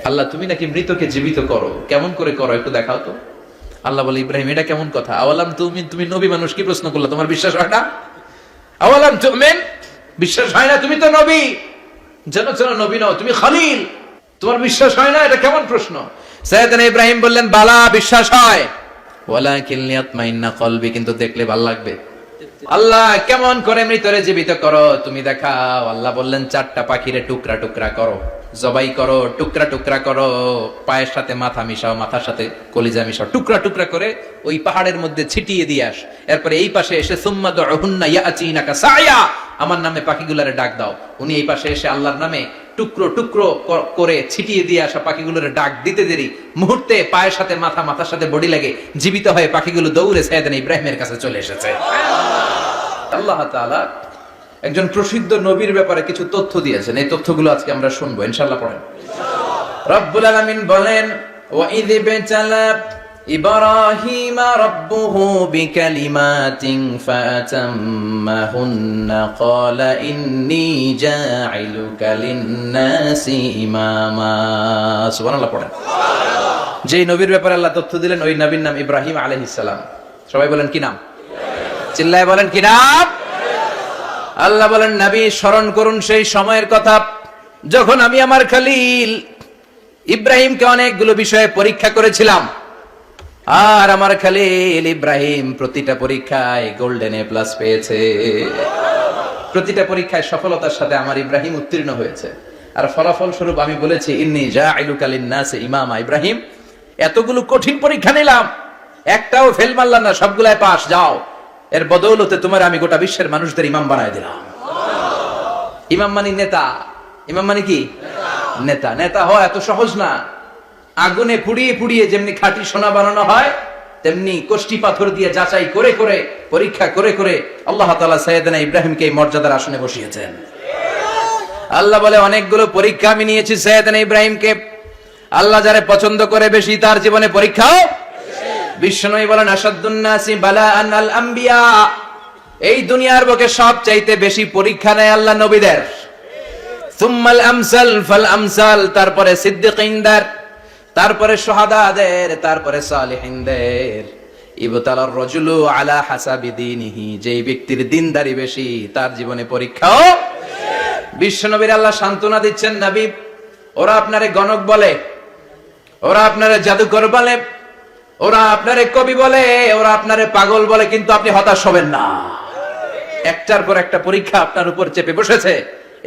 আল্লাহ তুমি নাকি মৃতকে জীবিত করো, কেমন করে করো একটু দেখাও তো। আল্লাহ বলে, ইব্রাহিম এটা কেমন কথা? আওয়ালাম তুমি তুমি নবী মানুষ, কি প্রশ্ন করলা? তোমার বিশ্বাস হয় না? আওয়ালাম তুমিন, বিশ্বাস হয় না? তুমি তো নবী, জানো নবী নও, তুমি খলিল, তোমার বিশ্বাস হয় না? এটা কেমন প্রশ্ন? সাইয়েদনা ইব্রাহিম বললেন, বালা, বিশ্বাস হয়, ওয়ালাকিন লিয়াতমাইন্না কলবি, কিন্তু দেখলে ভালো লাগবে। আল্লাহ কেমন করে মৃতরে জীবিত করো তুমি দেখাও। আল্লাহ বললেন, 4টা পাখিরে টুকরা টুকরা করো, জবাই করো, টুকরা টুকরা করো, পায়ের সাথে মাথা মিশাও, মাথার সাথে কলিজা মিশাও, টুকরা টুকরা করে ওই পাহাড়ের মধ্যে ছিটিয়ে দিয়ে আস। এরপরে এই পাশে এসে সুম্মা দুহুন্না ইয়াতিনাকা সায়া, আমার নামে পাখিগুলারে ডাক দাও। উনি এই পাশে এসে আল্লাহর নামে টুকরো টুকরো করে ছিটিয়ে দিয়ে আসা পাখিগুলোরে ডাক দিতে দেরি মুহূর্তে পায়ের সাথে মাথা, মাথার সাথে বডি লাগে জীবিত হয়ে পাখিগুলো দৌড়ে সাইয়েদনা ইব্রাহিমের কাছে চলে এসেছে। আল্লাহ তাআলা একজন প্রসিদ্ধ নবীর ব্যাপারে কিছু তথ্য দিয়েছেন, এই তথ্যগুলো আজকে আমরা শুনবো ইনশাআল্লাহ। পড়েন। রব্বুল আলামিন বলেন, ওয়া ইয বিতালা ইব্রাহিমা রাব্বুহু বিকালিমাতিন ফাতাম্মাহুন্না ক্বালা ইন্নী জাইলুকা লিন-নাসি ইমামা। সুবহানাল্লাহ। পড়েন। যেই নবীর ব্যাপারে আল্লাহ তথ্য দিলেন ওই নবীর নাম ইব্রাহিম আলাইহিস সালাম। সবাই বলেন কি নাম? চিল্লায় বলেন কি নাম? আল্লাহ বলেন, নবী স্মরণ করুন সেই সময়ের কথা যখন আমি আমার খলিল ইব্রাহিমকে অনেকগুলো বিষয়ে পরীক্ষা করেছিলাম, আর আমার খলিল ইব্রাহিম প্রতিটা পরীক্ষায় গোল্ডেন এ প্লাস পেয়েছে। প্রতিটা পরীক্ষায় সফলতার সাথে আমার ইব্রাহিম উত্তীর্ণ হয়েছে। আর ফলাফল স্বরূপ আমি বলেছি, ইন্নী জাইলুকা লিন-নাসি ইমামা। ইব্রাহিম, এতগুলো কঠিন পরীক্ষা নিলাম, একটাও ফেল মারলাম না, সবগুলাই পাস। যাও, এর বদৌলতে তোমার আমি গোটা বিশ্বের মানুষদের ইমাম বানায় দিলাম। ইমাম মানে নেতা। ইমাম মানে কি? নেতা। নেতা হওয়া এত সহজ না। আগুনে পুড়িয়ে পুড়িয়ে যেমনি খাঁটি সোনা বানানো হয়, তেমনি কষ্টি পাথর দিয়ে যাচাই করে করে, পরীক্ষা করে করে আল্লাহ তাআলা সাইয়েদনা ইব্রাহিমকে এই মর্যাদার আসনে বসিয়েছেন। আল্লাহ বলে, অনেকগুলো পরীক্ষা আমি নিয়েছি সাইয়েদনা ইব্রাহিমকে। আল্লাহ যারে পছন্দ করে বেশি, তার জীবনে পরীক্ষাও। বিশ্বনবী বলেন, আশাদ্দুন নাসি বালাআন আল আম্বিয়া। এই দুনিয়ার বুকে সবচাইতে বেশি পরীক্ষা নেয় আল্লাহ নবীদের। সুম্মাল আমসাল ফাল আমসাল, তারপরে সিদ্দিকিনদের, তারপরে শুহাদাদের, তারপরে সালিহিনদের। ইবতালার রাজুলু আলা হাসাবি দীনিহি, যেই ব্যক্তির দিনদারি বেশি তার জীবনে পরীক্ষাও। বিশ্বনবীর আল্লাহ সান্ত্বনা দিচ্ছেন, নবী ওরা আপনারে গণক বলে, ওরা আপনারে জাদুকর বলে, ওরা আপনারে কবি বলে, ওরা আপনারে পাগল বলে, কিন্তু আপনি হতাশ হবেন না। একটার পর একটা পরীক্ষা আপনার উপর চেপে বসেছে।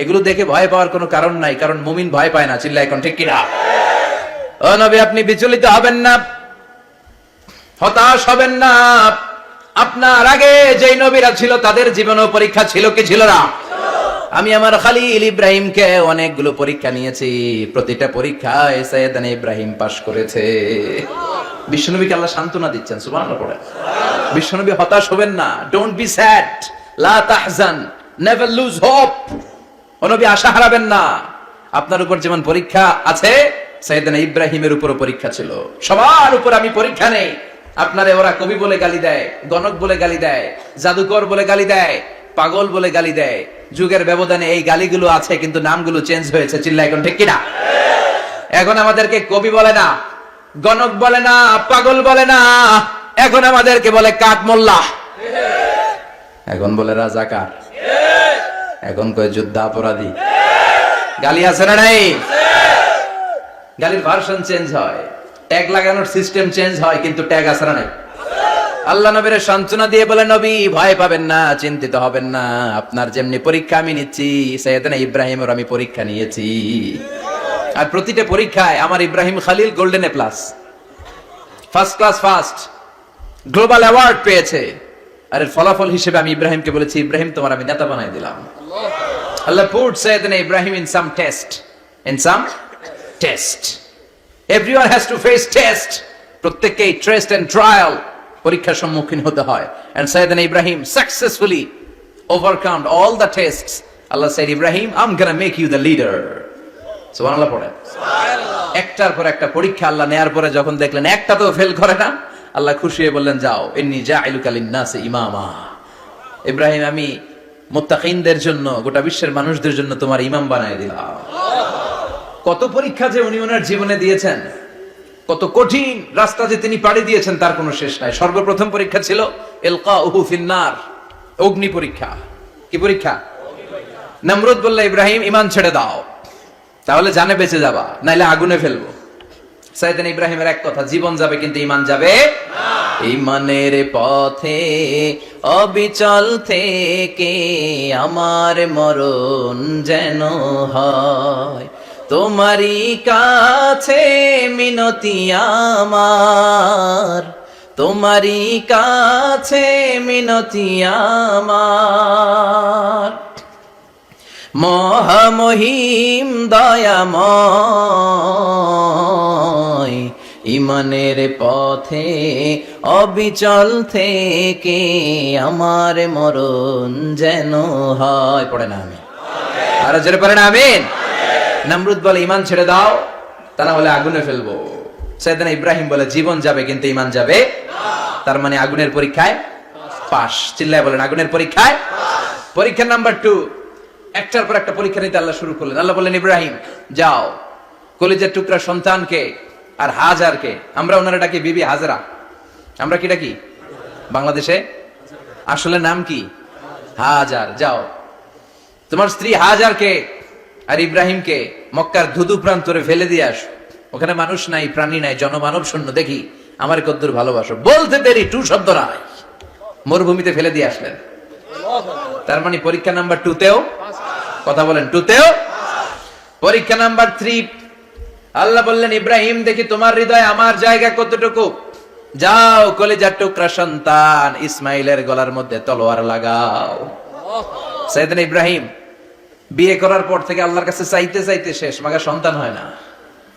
এগুলো দেখে ভয় পাওয়ার কোনো কারণ নাই, কারণ মুমিন ভয় পায় না। চিল্লায় এখন ঠিক কিনা? ও নবী, আপনি বিচলিত হবেন না, হতাশ হবেন না। আপনার আগে যেই নবীরা ছিল তাদের জীবনেও পরীক্ষা ছিল কি ছিল না? আমি আমার খলিল ইব্রাহিমকে অনেকগুলো পরীক্ষা নিয়েছি, প্রতিটা পরীক্ষায় সাইয়েদনা ইব্রাহিম পাশ করেছে। বিশ্বনবীকে আল্লাহ সান্ত্বনা দিচ্ছেন। সুবহানাল্লাহ। পড়ে। বিশ্বনবী হতাশ হবেন না। ডোন্ট বি স্যাড, লা তাহজান, নেভার লুজ হোপ। ও নবী, আশা হারাবেন না। আপনার উপর যেমন পরীক্ষা আছে, সাইয়েদনা ইব্রাহিমের উপরও পরীক্ষা ছিল। সবার উপর আমি পরীক্ষা নেই। আপনারে ওরা কবি বলে গালি দেয়, গণক বলে গালি দেয়, জাদুকর বলে গালি দেয়, পাগল বলে গালি দেয়। যুগের ব্যবধানে এই গালিগুলো আছে, কিন্তু নামগুলো চেঞ্জ হয়েছে। চিল্লা এখন ঠিক কিনা? এখন আমাদেরকে কবি বলে না, গণক বলে না, পাগল বলে না, এখন আমাদেরকে বলে কাঠ মোল্লা, এখন বলে রাজাকার, এখন কয় যুদ্ধাপরাধী। গালি আছে না নাই? গালির ভার্সন চেঞ্জ হয়, ট্যাগ লাগানোর সিস্টেম চেঞ্জ হয়, কিন্তু ট্যাগ আছে না নাই? আল্লাহ নবীর সান্ত্বনা দিয়ে বলে, নবী ভয় পাবেন না, চিন্তিত হবেন না। আপনার যেমনি পরীক্ষা আমি নিচ্ছি, সাইয়েদনা ইব্রাহিমের আমি পরীক্ষা নিয়েছি। আর প্রতিটা পরীক্ষায় আমার Ibrahim Khalil golden A plus, first class first, global award পেয়েছে। আর এর ফলাফল হিসেবে আমি ইব্রাহিমকে বলেছি, ইব্রাহিম তোমার আমি নেতা বানাই দিলাম। আল্লাহ put সাইয়েদনা Ibrahim in some test. Everyone has to face test. প্রত্যেককেই টেস্ট এন্ড ট্রায়াল, পরীক্ষার সম্মুখীন হতে হয়। And সাইয়েদনা Ibrahim successfully overcome all the tests. Allah said, Ibrahim, I'm gonna make you the leader. সুবহানাল্লাহ। পড়ে। একটার পর একটা পরীক্ষা আল্লাহ নেয়ার পরে যখন দেখলেন একটা তো ফেল করে না, আল্লাহ খুশি হয়ে বললেন, যাও, ইন্নী জাইলুকা লিন-নাসি ইমামা। ইব্রাহিম, আমি মুত্তাকিনদের জন্য, গোটা বিশ্বের মানুষদের জন্য তোমার ইমাম বানায় দিলাম। কত পরীক্ষা যে উনি ওনার জীবনে দিয়েছেন, কত কঠিন রাস্তা যে তিনি পাড়ি দিয়েছেন তার কোনো শেষ নাই। সর্বপ্রথম পরীক্ষা ছিল ইলকাউহু ফিন্নার, অগ্নি পরীক্ষা। কি পরীক্ষা? নমরুদ বলল, ইব্রাহিম ঈমান ছেড়ে দাও, তাহলে জানে বেঁচে যাবা, নাইলে আগুনে ফেলবো। সাইয়েদনা ইব্রাহিমের এক কথা, জীবন যাবে কিন্তু ঈমান যাবে না। ঈমানের পথে অবিচল থেকে আমার মরণ যেন হয়, তোমারই কাছে মিনতি আমার, তোমারই কাছে মিনতি আমার। মহামহিম দয়াময়, ঈমানের পথে অবিচল থেকে আমার মরণ যেন হয়। পড়ে না আমি আর জোরে পড়ে না আমিন। নমরুদ বলে, ঈমান ছেড়ে দাও, তা না হলে আগুনে ফেলবো। সাইয়েদনা ইব্রাহিম বলে, জীবন যাবে কিন্তু ঈমান যাবে না। তার মানে আগুনের পরীক্ষায় পাস। চিল্লায় বলেন, আগুনের পরীক্ষায় পরীক্ষা নাম্বার 2। একটার পর একটা পরীক্ষা নিতে আল্লাহ শুরু করলেন। আল্লাহ বললেন, ইব্রাহিম যাও, কলিজার টুকরা সন্তানকে আর হাজারকে, আমরা ওনারা ডাকি বিবি হাজরা, আমরা কি ডাকি বাংলাদেশে? আসলে নাম কি? হাজার। যাও, তোমার স্ত্রী হাজারকে আর ইব্রাহিমকে মক্কার ধুধু প্রান্তরে ফেলে দিয়ে আসো। ওখানে মানুষ নাই, প্রাণী নাই, জনমানব শূন্য, দেখি আমার কদ্দুর ভালোবাসো। বলতে দেরি, টু শব্দ নাই, মরুভূমিতে ফেলে দিয়ে আসলেন। তার মানে পরীক্ষা নাম্বার 2তেও, কথা বলেন, 2তেও। পরীক্ষা নাম্বার 3, আল্লাহ বললেন, ইব্রাহিম দেখি তোমার হৃদয়ে আমার জায়গা কতটুকু, যাও কলিজার টুকরা সন্তান ইসমাইলের গলার মধ্যে তলোয়ার লাগাও। সাইয়েদনা ইব্রাহিম বিয়ে করার পর থেকে আল্লাহর কাছে চাইতে চাইতে শেষ, মাগা সন্তান হয় না।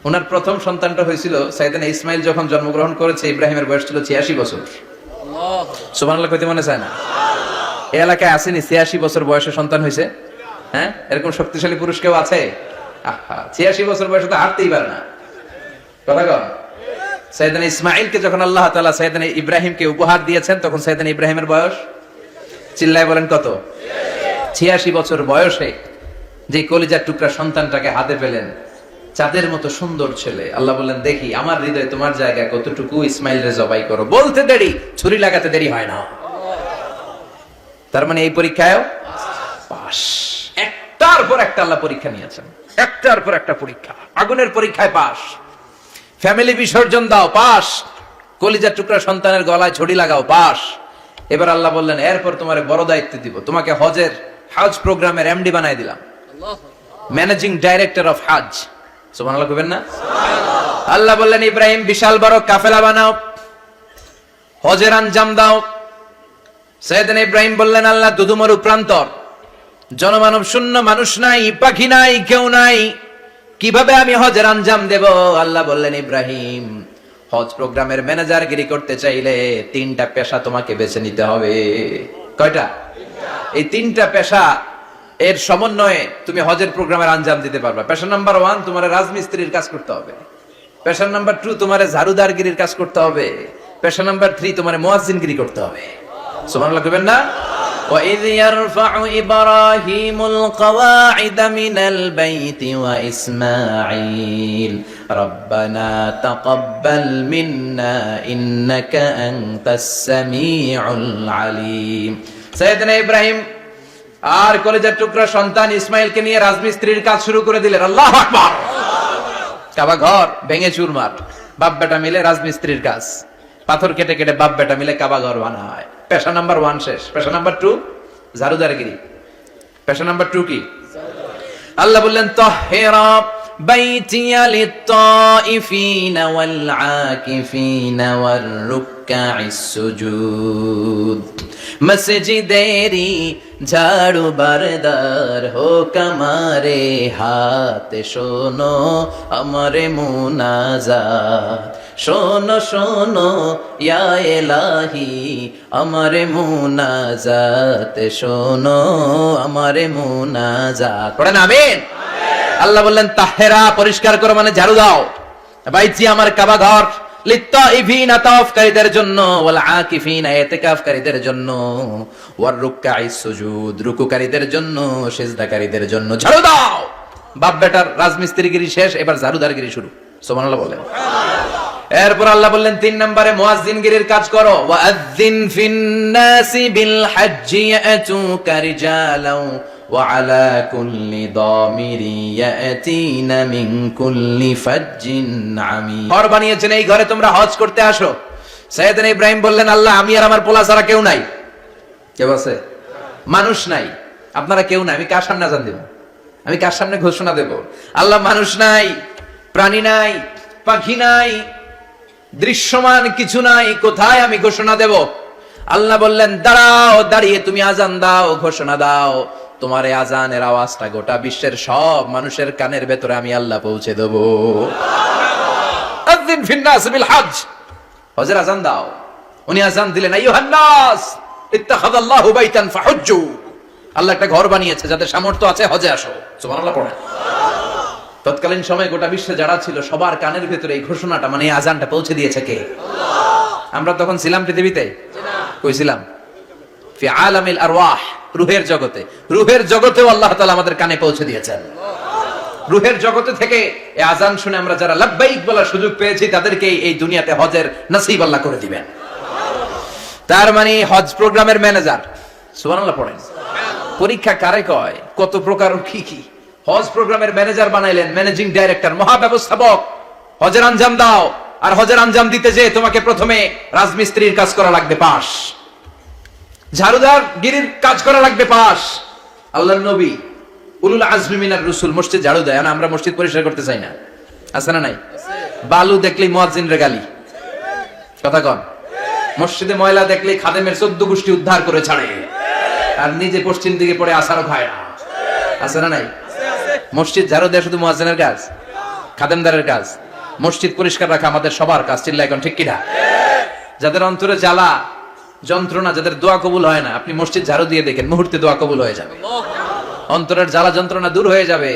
ওনার প্রথম সন্তানটা হয়েছিল সাইয়েদনা ইসমাইল যখন জন্মগ্রহণ করেছে, ইব্রাহিমের বয়স ছিল 86 বছর। সুবহানাল্লাহ কইতে মনে চায় না? এই এলাকায় আসেনি 86 বছর বয়সে সন্তান হয়েছে? হ্যাঁ, এরকম শক্তিশালী পুরুষ কেউ আছে? 86 বছর বয়সে তো হাঁটতেই পারে না। কথা কন। সাইয়েদনা ইসমাইলকে যখন আল্লাহ তাআলা সাইয়েদনা ইব্রাহিমকে উপহার দিয়েছেন, তখন সাইয়েদনা ইব্রাহিমের বয়স, চিল্লায় বলেন কত? 86 বছর বয়সে যে কলিজার টুকরা সন্তানটাকে হাতে পেলেন, চাঁদের মতো সুন্দর ছেলে। আল্লাহ বললেন, দেখি আমার হৃদয়ে তোমার জায়গা কতটুকু, ইসমাইল রে জবাই করো। বলতে দেরি, ছুরি লাগাতে দেরি হয় না। তার মানে এই পরীক্ষায়ও পাস। একটার পর একটা আল্লাহ পরীক্ষা নিয়েছেন, একটার পর একটা পরীক্ষা। আগুনের পরীক্ষায় পাস, ফ্যামিলি বিসর্জন দাও, পাস। কলিজার টুকরা সন্তানের গলায় ছড়ি লাগাও, পাস। এবার আল্লাহ বললেন, এরপর তোমার বড় দায়িত্ব দিব, তোমাকে হজের হজ প্রোগ্রামের এমডি বানাই দিলাম, ম্যানেজিং ডাইরেক্টর অফ হজ। সুবহানাল্লাহ কইবেন না? আল্লাহ বললেন, ইব্রাহিম বিশাল বড় কাফেলা বানাও, হজের আঞ্জাম দাও। সাইয়েদনা ইব্রাহিম বললেন, আল্লাহ দুদুমরু প্রান্তর, জনমানব শূন্য, মানুষ নাই, পাখি নাই, কেউ নাই, কিভাবে আমি হজের আঞ্জাম দেব? আল্লাহ বললেন, ইব্রাহিম হজ প্রোগ্রামের ম্যানেজারগিরি করতে চাইলে 3টা পেশা তোমাকে বেছে নিতে হবে। কয়টা? এই 3টা পেশা এর সমন্বয়ে তুমি হজের প্রোগ্রামের আঞ্জাম দিতে পারবে। পেশা নাম্বার 1, তোমার রাজমিস্ত্রির কাজ করতে হবে। পেশা নাম্বার 2, তোমার ঝাড়ুদারগিরির কাজ করতে হবে। পেশা নাম্বার 3, তোমার মুয়াজ্জিনগিরি করতে হবে। সুবহানাল্লাহ কইবেন না? وَإِذْ يَرْفَعُ إِبْرَاهِيمُ الْقَوَاعِدَ مِنَ الْبَيْتِ وَإِسْمَاعِيلُ رَبَّنَا تَقَبَّلْ مِنَّا إِنَّكَ أَنْتَ السَّمِيعُ الْعَلِيمُ। সাইয়েদনা ইব্রাহিম আর কলেজের টুকরা সন্তান ইসমাইলকে নিয়ে রাজমিস্ত্রির কাজ শুরু করে দিলেন। আল্লাহু আকবার। কাবা ঘর ভেঙে চুরমার, বাপ বেটা মিলে রাজমিস্ত্রির কাজ, পাথর কেটে কেটে বাপ বেটা মিলে কাবা ঘর বানায়। পেশা নাম্বার 1 শেষ। পেশা নাম্বার 2 ঝাড়ুদারগিরি। পেশা নাম্বার 2 কি? আল্লাহ বললেন, তাহহিরা বাইতিয়া লিত-তাইফিনা ওয়াল আকিফিনা ওয়ার রুকআইস সুজুদ। মসজিদেরি ঝাড়ু বারদার হোক আমারে হাত, শোনো আমারে মুনাজাত, শোনো শোনো ইয়া ইলাহি আমারে মুনাজাত, শোনো আমারে মুনাজাত। পড়েন আমিন। আল্লাহ বললেন, তাহেরা পরিষ্কার করো, মানে ঝাড়ু দাও। বাইতি আমার কাবা ঘর, লিত-তাইফিনা তাওয়াফকারীদের জন্য, ওয়াল আকিফিনা ইতিকাফকারীদের জন্য, ওয়ার রুকআইস সুজুদ রুকুকারীদের জন্য, সিজদাকারীদের জন্য ঝাড়ু দাও। বাপ বেটার রাজমিস্ত্রিগিরি শেষ, এবার ঝাড়ুদারগিরি শুরু। সুবহানাল্লাহ বলেন। এরপর আল্লাহ বললেন 3 নম্বরে মুয়াজ্জিনগিরির কাজ করো। ওয়াআযযিন ফিন-নাসি বিল হাজ্জি ইয়াতুকা রিজালাও ওয়া আলা কুল্লি দামিরি ইয়াতিনা মিন কুল্লি ফাজ্জিন আমিক। ঘর বানিয়েছেন, এই ঘরে তোমরা হজ করতে আসো। সাইয়েদনা ইব্রাহিম বললেন, আল্লাহ আমি আর আমার পোলা ছাড়া কেউ নাই। কেউ আছে? মানুষ নাই, আপনারা কেউ নাই, আমি কার সামনে আযান দেব? আমি কার সামনে ঘোষণা দেব? আল্লাহ মানুষ নাই, প্রাণী নাই, পাখি নাই, দৃশ্যমান কিছু নাই, কোথায় আমি ঘোষণা দেব? আল্লাহ বললেন, দাঁড়াও, দাঁড়িয়ে তুমি আজান দাও, ঘোষণা দাও। তোমার এই আজানের আওয়াজটা গোটা বিশ্বের সব মানুষের কানের ভেতরে আমি আল্লাহ পৌঁছে দেব। আযিন ফিন-নাস বিল হজ, হজের আজান দাও। উনি আজান দিলেন, আইয়ুহান নাস ইত্তাখাযাল্লাহু বাইতান ফাহুজ্জু। আল্লাহ একটা ঘর বানিয়েছে, যাদের সামর্থ্য আছে হজে আসো। সুবহানাল্লাহ পড়েন। তৎকালীন সময় গোটা বিশ্বে যারা ছিল সবার কানের ভিতরে এই ঘোষণাটা, মানে এই আজানটা পৌঁছে দিয়েছে কে? আল্লাহ। আমরা তখন ছিলাম পৃথিবীতে? কই ছিলাম? ফি আলামিল আরওয়াহ, রূহের জগতে। রূহের জগতেও আল্লাহ তাআলা আমাদের কানে পৌঁছে দিয়েছেন। রূহের জগতে থেকে এই আজান শুনে আমরা যারা লাব্বাইক বলার সুযোগ পেয়েছি, তাদেরকে এই দুনিয়াতে হজের নসিব আল্লাহ করে দিবেন। তার মানে হজ প্রোগ্রামের ম্যানেজার। সুবহানাল্লাহ পড়েন। পরীক্ষা কারে কয়? কত প্রকার কি কি। হজ প্রোগ্রামের ম্যানেজার বানাইলেন, ম্যানেজিং ডাইরেক্টর, মহাব্যবস্থাপক। হজের আঞ্জাম দাও, আর হজের আঞ্জাম দিতে যে তোমাকে প্রথমে রাজমিস্ত্রির কাজ করা লাগবে পাস, ঝাড়ুদার গিরির কাজ করা লাগবে পাস। আল্লাহর নবী উলুল আজমি মিনার রাসূল মসজিদ ঝাড়ু দেয়, আর আমরা মসজিদ পরিষ্কার করতে চাই না। আছে না নাই? বালু দেখলেই মুয়াজ্জিনের গালি। কথা কন। মসজিদে ময়লা দেখলেই খাদেমের 14 গোষ্ঠী উদ্ধার করে ছাড়ে, আর নিজে পশ্চিম দিকে পড়ে আসারও খায় না। আছে না নাই? মসজিদ ঝাড়ু দেয়া শুধু মুয়াজ্জিনের কাজ? খাদেমদারের কাজ? মসজিদ পরিষ্কার রাখা আমাদের সবার কাজ। চিল্লা এখন ঠিক কিনা? যাদের অন্তরে জ্বালা যন্ত্রণা, যাদের দোয়া কবুল হয় না, আপনি মসজিদ ঝাড়ু দিয়ে দেখেন, মুহূর্তে দোয়া কবুল হয়ে যাবে। অন্তরের জ্বালা যন্ত্রণা দূর হয়ে যাবে,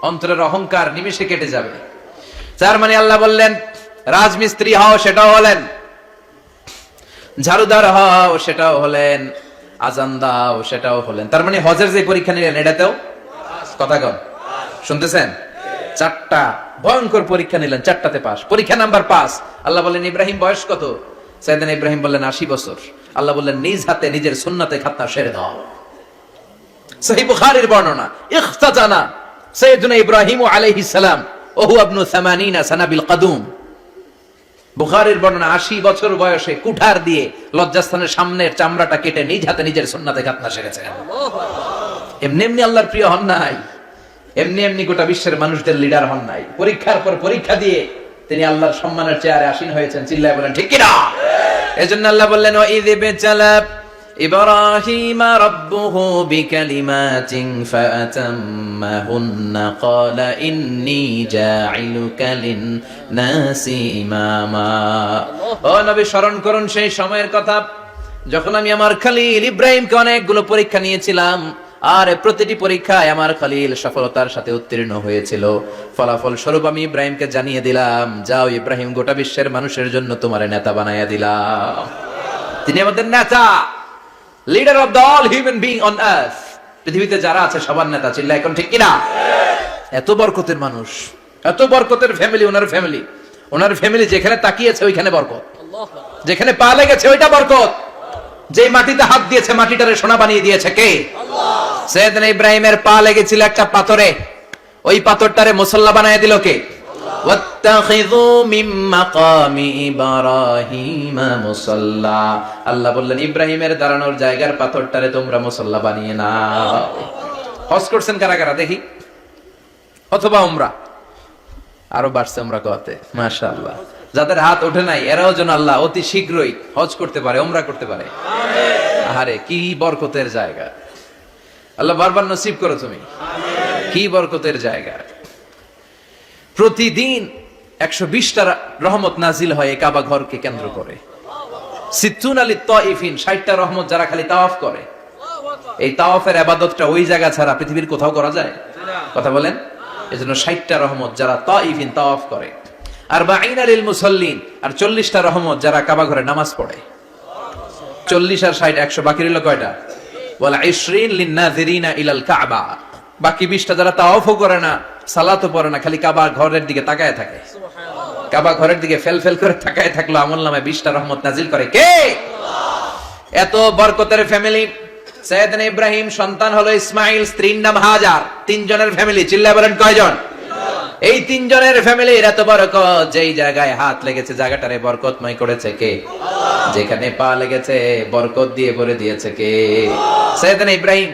অন্তরের অহংকার নিমেষে কেটে যাবে। তার মানে আল্লাহ বললেন, রাজমিস্ত্রি হও, সেটাও হলেন। ঝাড়ুদার হও, সেটাও হলেন। আজান দাও, সেটাও হলেন। তার মানে হজের যে পরীক্ষা নিলেন, এটাতেও কথা কন, শুনতেছেন? 4টা ভয়ঙ্কর পরীক্ষা নিলেন, 4টাতে পাস। পরীক্ষা নাম্বার 5। আল্লাহ বললেন, ইব্রাহিম বয়স কত? সাইয়েদনা ইব্রাহিম বললেন 80 বছর। আল্লাহ বললেন, নিজ হাতে নিজের সুন্নাতে খাতনা সেরে দাও। সহিহ বুখারীর বর্ণনা, ইখতাতানা সাইয়েদনা ইব্রাহিম আলাইহিস সালাম ওহু ইবনু 80 সানা বিল কদুম। বুখারীর বর্ণনা, 80 বছর বয়সে কুঠার দিয়ে লজ্জাস্থানের সামনের চামড়াটা কেটে নিজ হাতে নিজের সুন্নাতে খাতনা সেরেছেন। এমনি এমনি আল্লাহর প্রিয় হন নাই, এমনি এমনি গোটা বিশ্বের মানুষদের লিডার হন নাই। পরীক্ষার পর পরীক্ষা দিয়ে তিনি আল্লাহর সম্মানের চেয়ারে আসীন হয়েছেন। চিল্লায় বলেন ঠিক কিনা? এজন্য আল্লাহ বললেন, ওয়া ইয বিতালা ইব্রাহিমা রাব্বুহু বিকালিমাতিন ফাআতাম্মাহুন্না ক্বালা ইন্নী জাঈলুকা লিন-নাসি ইমামা। ও নবী, স্মরণ করুন সেই সময়ের কথা যখন আমি আমার খলিল ইব্রাহিমকে অনেকগুলো পরীক্ষা নিয়েছিলাম, আর প্রতিটি পরীক্ষায় আমার খলিল সফলতার সাথে উত্তীর্ণ হয়েছিল। ফলাফল স্বরূপ আমি ইব্রাহিমকে জানিয়ে দিলাম, যাও ইব্রাহিম, গোটা বিশ্বের মানুষের জন্য তোমার নেতা বানাইয়া দিলাম। তিনি আমাদের নেতা, leader of the all human being on earth. পৃথিবীতে যারা আছে সবার নেতা। চিল্লা এখন ঠিক কিনা? এত বরকতের মানুষ, এত বরকতের ফ্যামিলি, ওনার ফ্যামিলি যেখানে তাকিয়েছে ওইখানে বরকত, যেখানে পা লেগেছে ওইটা বরকত। যে মাটিতে হাত দিয়েছে মাটিটারে সোনা বানিয়ে দিয়েছে কে? আল্লাহ। সাইয়েদনা ইব্রাহিমের পা লেগেছিল একটা পাথরে, ওই পাথরটারে মুসল্লা বানিয়ে দিল কে? আল্লাহ। ওয়াত্তাখিযু মিন মাকামি ইব্রাহিমা মুসাল্লা। আল্লাহ বললেন, ইব্রাহিমের দাঁড়ানোর জায়গার পাথরটারে তোমরা মুসল্লা বানিয়ে নাও। হজ করছেন কারা কারা দেখি? অথবা উমরা? আরো বাড়ছে উমরা করতে, মাশাআল্লাহ। যাদের হাত ওঠে নাই এরাও যেন আল্লাহ অতি শীঘ্রই হজ করতে পারে, উমরা করতে পারে। আরে কি বরকতের জায়গা! আল্লাহ বারবার নসিব করো তুমি। কি বরকতের জায়গা! প্রতিদিন 120টা রহমত নাজিল হয় এই কাবা ঘরকে কেন্দ্র করে। সিত্তুন আলী তাইফিন, 60টা রহমত যারা খালি তাওয়াফ করে। এই তাওয়াফের ইবাদতটা ওই জায়গা ছাড়া পৃথিবীর কোথাও করা যায়? কথা বলেন। এজন্য 60টা রহমত যারা তাইফিন তাওয়াফ করে, আর 40 লিল মুসাল্লিন, আর 40টা রহমত যারা কাবা ঘরে নামাজ পড়ে। 40 আর 60 100, বাকি রইল কয়টা? ওয়ালা 20 লিন নাযিরিনা ইলাল কাবা। বাকি 20টা যারা তাওয়াফও করে না, সালাতও পড়ে না, খালি কাবা ঘরের দিকে তাকায় থাকে, কাবা ঘরের দিকে ফেল ফেল করে তাকায় থাকলো, আমলনামায় 20টা রহমত নাজিল করে কে? এত বরকতের ফ্যামিলি। সাইয়েদনা ইব্রাহিম সন্তান হলো ইসমাইল, স্ত্রীর নাম হাজার। 3 জনের ফ্যামিলি, চিল্লায় বলেন কয়জন? এই 3 জনের ফ্যামিলির এত বরকত, যেই জায়গায় হাত লেগেছে জায়গাটারে বরকতময় করেছে কে? যেখানে পা লেগেছে বরকত দিয়ে ভরে দিয়েছে কে? সাইয়েদনা ইব্রাহিম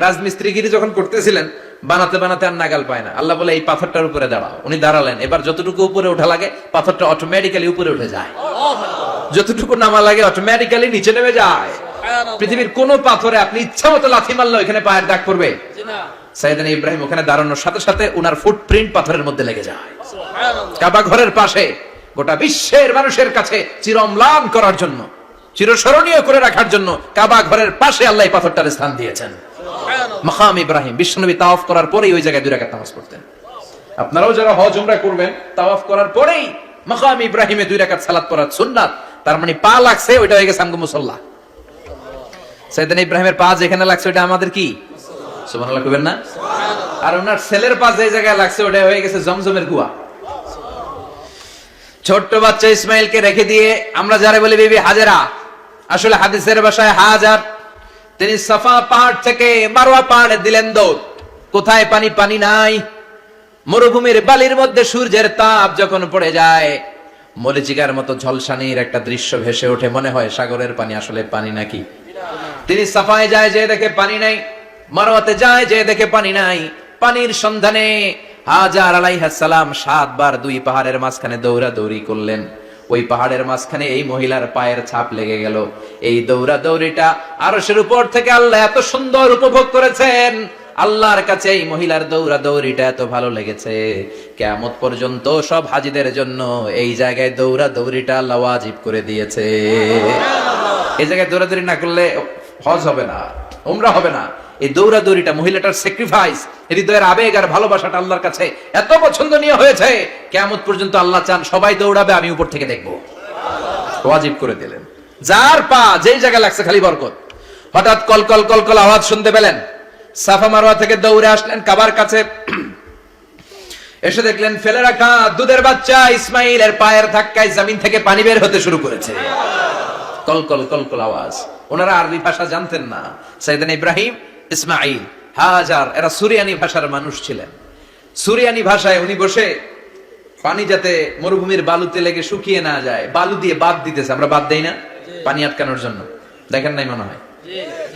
রাজমিস্ত্রিগিরি যখন করতেছিলেন, বানাতে বানাতে আর নাগাল পায় না, আল্লাহ বলে এই পাথরটার উপরে দাঁড়াও। উনি দাঁড়ালেন, এবার যতটুকু উপরে ওঠা লাগে পাথরটা অটোমেটিক্যালি উপরে উঠে যায়, যতটুকু নামা লাগে অটোমেটিক্যালি নিচে নেমে যায়। পৃথিবীর কোন পাথরে আপনি ইচ্ছা মতো লাথি মারলে এখানে পায়ের দাগ পড়বে? সাইয়েদনা ইব্রাহিম ওখানে দাঁড়ানোর সাথে সাথে উনার ফুটপ্রিন্ট পাথরের মধ্যে লেগে যায়। কাবা ঘরের পাশে গোটা বিশ্বের মানুষের কাছে চিরম্লান করার জন্য, চিরস্মরণীয় করে রাখার জন্য কাবা ঘরের পাশে আল্লাহ এই পাথরটার স্থান দিয়েছেন। মাকাম ইব্রাহিম, বিশ্বনবী তাওয়াফ করার পরেই ওই জায়গায় 2 রাকাত নামাজ পড়তেন। আপনারাও যারা হজ উমরা করবেন, তাওয়াফ করার পরেই মাকাম ইব্রাহিমে 2 রাকাত সালাত পড়া সুন্নাত। তার মানে পা লাগছে, ওইটা হয়ে গেছে আমগো মুসাল্লা। সাইয়েদনা ইব্রাহিমের পা যেখানে লাগছে ওটা আমাদের কি? সুবহানাল্লাহ কইবেন না? আর ওনার ছেলের পা যে জায়গায় লাগছে ওটা হয়ে গেছে জমজমের কুয়া। ছোট্ট বাচ্চা ইসমাইলকে রেখে দিয়ে আমরা যারা বলি বিবি হাজেরা, আসলে হাদিসের ভাষায় হাজার, তিনি সাফা পাহাড় থেকে মারওয়া পাহাড়ে দিলেন দৌড়। কোথায় পানি? পানি নাই। মরুভূমির বালির মধ্যে সূর্যের তাপ যখন পড়ে যায়, মরিচিকার মতো ঝলসানির একটা দৃশ্য ভেসে ওঠে, মনে হয় সাগরের পানি, আসলে পানি নাকি। তিনি সাফায় যায়, যে দেখে পানি নাই, মারওয়াতে যায়, যে দেখে পানি নাই। পানির সন্ধানে হাজার আলাইহিস সালাম 7 বার 2 পাহাড়ের মাঝখানে দৌড়াদৌড়ি করলেন। ওই পাহাড়ের মাঝখানে এই মহিলার পায়ের ছাপ লেগে গেল। এই দৌড়াদৌড়িটা আরশের উপর থেকে আল্লাহ এত সুন্দর উপভোগ করেছেন। আল্লাহর কাছে এই মহিলার দৌড়াদৌড়িটা এত ভালো লেগেছে, কিয়ামত পর্যন্ত সব হাজীদের জন্য এই জায়গায় দৌড়াদৌড়িটা আল্লাহ ওয়াজিব করে দিয়েছে। এই জায়গায় দৌড়াদৌড়ি না করলে হজ হবে না, উমরা হবে না। এই দৌড়াদৌড়িটা, মহিলাটার স্যাক্রিফাইস, হৃদয়ের আবেগ আর ভালোবাসাটা আল্লাহর কাছে এত পছন্দনীয় হয়েছে, কিয়ামত পর্যন্ত আল্লাহ চান সবাই দৌড়াবে, আমি উপর থেকে দেখবো। ওয়াজিব করে দিলেন। যার পা যেই জায়গায় লাগছে খালি বরকত। হঠাৎ কলকল কলকল আওয়াজ শুনতে পেলেন, সাফা মারওয়া থেকে দৌড়ে আসলেন কাবার কাছে। এসে দেখলেন ফেলে রাখা দুধের বাচ্চা ইসমাইলের পায়ের ধাক্কায় জমিন থেকে পানি বের হতে শুরু করেছে। কলকল কলকল আওয়াজ। ওনারা আরবি ভাষা জানতেন না। সাইয়েদনা ইব্রাহিম, ইসমাইল, হাজার এরা সুরিয়ানি ভাষার মানুষ ছিলেন। সুরিয়ানি ভাষায় উনি বসে পানি যাতে মরুভূমির বালুতে লেগে শুকিয়ে না যায়, বালু দিয়ে বাদ দিতেছে। আমরা বাদ দেই না পানি আটকানোর জন্য? দেখেন নাই মনে হয়?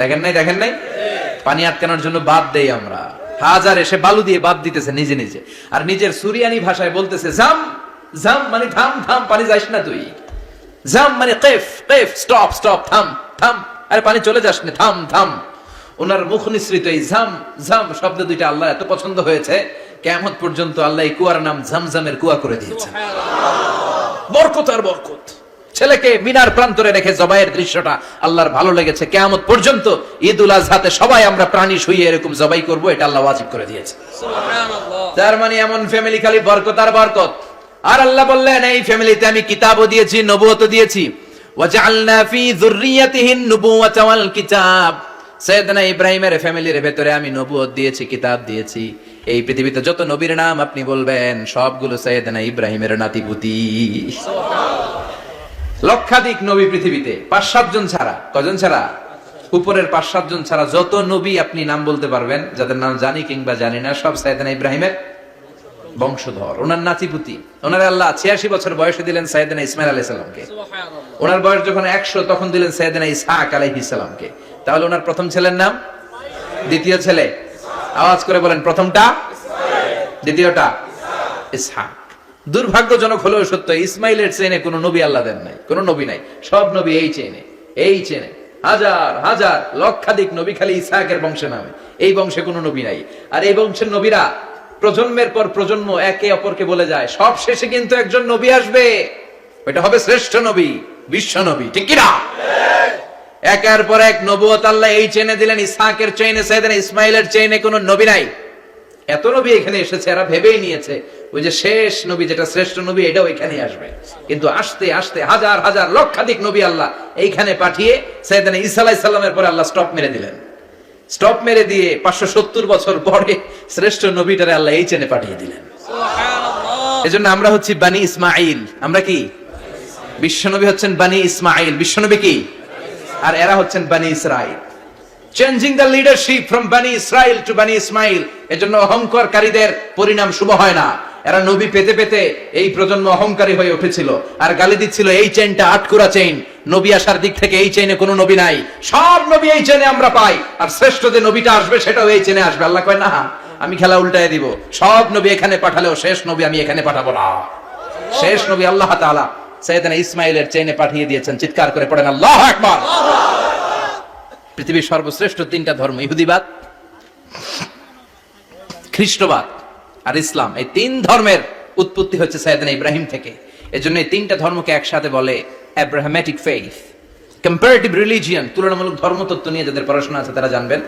দেখেন নাই? পানি আটকানোর জন্য বাদ দেই আমরা। হাজার এসে বালু দিয়ে বাদ দিতেছে নিজে নিজে, আর নিজের সুরিয়ানি ভাষায় বলতেছে জাম জাম, মানে থাম থাম, পানি যাইস না তুই। জাম মানে কেফ কেফ, স্টপ স্টপ, থাম থাম, আরে পানি চলে যাস না, থাম থাম। ওনার মুখ নিঃসৃত এই ঝাম ঝাম শব্দ দুইটা আল্লাহ এত পছন্দ হয়েছে, কিয়ামত পর্যন্ত আল্লাহ এই কুয়ার নাম ঝমঝমের কুয়া করে দিয়েছেন। বরকত আর বরকত। ছেলেকে মিনার প্রান্তরে রেখে জবাইয়ের দৃশ্যটা আল্লাহর ভালো লেগেছে। কিয়ামত পর্যন্ত ঈদুল আজহাতে সবাই আমরা প্রাণী শুইয়ে এরকম জবাই করব, এটা আল্লাহ ওয়াজিব করে দিয়েছে। সুবহানাল্লাহ। তার মানে এমন ফ্যামিলি খালি বরকত আর বরকত। আর আল্লাহ বললেন এই ফ্যামিলিতে আমি কিতাবও দিয়েছি, নবুয়তও দিয়েছি। ওয়াজআলনা ফি যুররিয়াতিহিন নুবুওয়াতা ওয়াল কিতাব। সাইয়েদনা ইব্রাহিমের ফ্যামিলির ভেতরে আমি নবুয়ত দিয়েছি, কিতাব দিয়েছি। এই পৃথিবীতে যত নবীর নাম আপনি বলবেন সবগুলো সাইয়েদনা ইব্রাহিমের নাতিপুতি। লক্ষাধিক নবী পৃথিবীতে, 5-7 জন ছাড়া। কজন ছাড়া? উপরের 5-7 জন ছাড়া যত নবী আপনি নাম বলতে পারবেন, যাদের নাম জানি কিংবা জানি না, সব সাইয়েদনা ইব্রাহিমের বংশধর, ওনার নাতিপুতি। ওনার আল্লাহ 86 বছর বয়সে দিলেন সাইয়েদনা ইসমাইল আলাইহিস সালামকে। ওনার বয়স যখন 100 তখন দিলেন সাইয়েদনা ইসহাক আলাইহিস সালামকে। তাহলে ওনার প্রথম ছেলের নাম? দ্বিতীয় ছেলে? আওয়াজ করে বলেন, প্রথমটা দ্বিতীয়টা ইসহাক। দুর্ভাগ্যজনক হলেও সত্য, ইসমাইলের চেনে কোন নবী আল্লাহ দেন নাই, কোন নবী নাই। সব নবী এই চেনে হাজার হাজার লক্ষাধিক নবী খালি ইসহাকের বংশে নামে। এই বংশে কোন নবী নাই। আর এই বংশের নবীরা প্রজন্মের পর প্রজন্ম একে অপরকে বলে যায়, সব শেষে কিন্তু একজন নবী আসবে, ওইটা হবে শ্রেষ্ঠ নবী, বিশ্ব নবী। ঠিক কিনা? একের পর এক নবুয়ত আল্লাহ এই চেনে দিলেন। ইসহাকের চেইনে, সাইয়েদনা ইসমাইলের চেইনে কোন নবী নাই। এত নবী এখানে এসেছে, এরা ভেবেই নিয়েছে ওই যে শেষ নবী, যেটা শ্রেষ্ঠ নবী, এটাও এখানে আসবে। কিন্তু আস্তে আস্তে হাজার হাজার লক্ষাধিক নবী আল্লাহ এইখানে পাঠিয়ে সাইয়েদনা ঈসা আলাইহিস সালামের পরে আল্লাহ স্টপ মেরে দিলেন। স্টপ মেরে দিয়ে 570 বছর পরে শ্রেষ্ঠ নবীটারে আল্লাহ এই চেনে পাঠিয়ে দিলেন। এজন্য আমরা হচ্ছি বানি ইসমাইল। আমরা কি? বিশ্বনবী হচ্ছেন বানি ইসমাইল, বিশ্বনবী কি? আর এরা হচ্ছেন বানি Israil. Changing the leadership from বানি ইসরাইল টু বানি ইসমাইল। এজন্য অহংকারীদের পরিণাম শুভ হয় না। এরা নবী পেতে পেতে এই প্রজন্ম অহংকারী হয়ে উঠেছিল আর গালি দিচ্ছিল এই চেইনটা আটকুরা চেইন, নবী আসার দিক থেকে এই চেইনে কোনো নবী নাই, সব নবী এই চেইনে আমরা পাই, আর শ্রেষ্ঠ যে নবীটা আসবে সেটাও এই চেইনে আসবে। আল্লাহ কয় না, আমি খেলা উল্টায় দিব, সব নবী এখানে পাঠালেও শেষ নবী আমি এখানে পাঠাবো না। শেষ নবী আল্লাহ তাআলা সাইয়েদনা ইসমাইলের চেইনে পাঠিয়ে দিয়েছেন। চিৎকার করে পড়েন আল্লাহু আকবার। পৃথিবীর সর্বশ্রেষ্ঠ তিনটা ধর্ম, ইহুদিবাদ, খ্রিস্টবাদ আর ইসলাম, এই তিন ধর্মের উৎপত্তি হচ্ছে সাইয়েদনা ইব্রাহিম থেকে। এজন্য এই তিনটা ধর্মকে একসাথে বলে আব্রাহামেটিক ফেইথ, কম্পারেটিভ রিলিজিয়ন। তুলনামূলক ধর্মতত্ত্ব নিয়ে যাদের পড়াশোনা আছে তারা জানবেন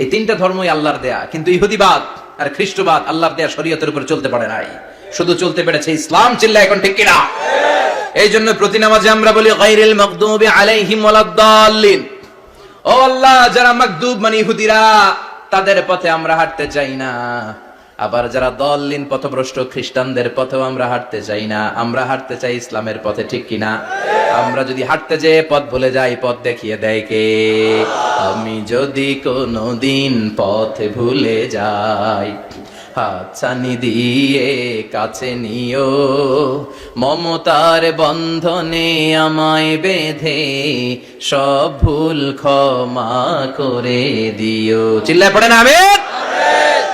এই তিনটা ধর্মই আল্লাহর দেয়া, কিন্তু ইহুদিবাদ আর খ্রিস্টবাদ আল্লাহর দেয়া শরীয়তের উপর চলতে পারে নাই, শুধু চলতে পেরেছে ইসলাম। চিল্লা এখন ঠিক কিনা? এই জন্য প্রতি নামাজে আমরা বলি গায়রিল মাগদুবি আলাইহিম ওয়ালাদ-দাল্লিন। ও আল্লাহ, যারা মাগদুব মানে ইহুদিরা, তাদের পথে আমরা হাঁটতে চাই না। আবার যারা দল্লিন পথভ্রষ্ট খ্রিস্টানদের পথেও আমরা হাঁটতে চাই না। আমরা হাঁটতে চাই ইসলামের পথে, ঠিক কিনা? আমরা যদি হাঁটতে যেয়ে পথ ভুলে যাই, পথ দেখিয়ে দেয় কে? আমি যদি কোনোদিন পথ ভুলে যাই, হাতছানি দিয়ে কাছে নিও, মমতার বন্ধনে আমায় বেঁধে সব ভুল ক্ষমা করে দিও। চিল্লায় পড়েন আমিন।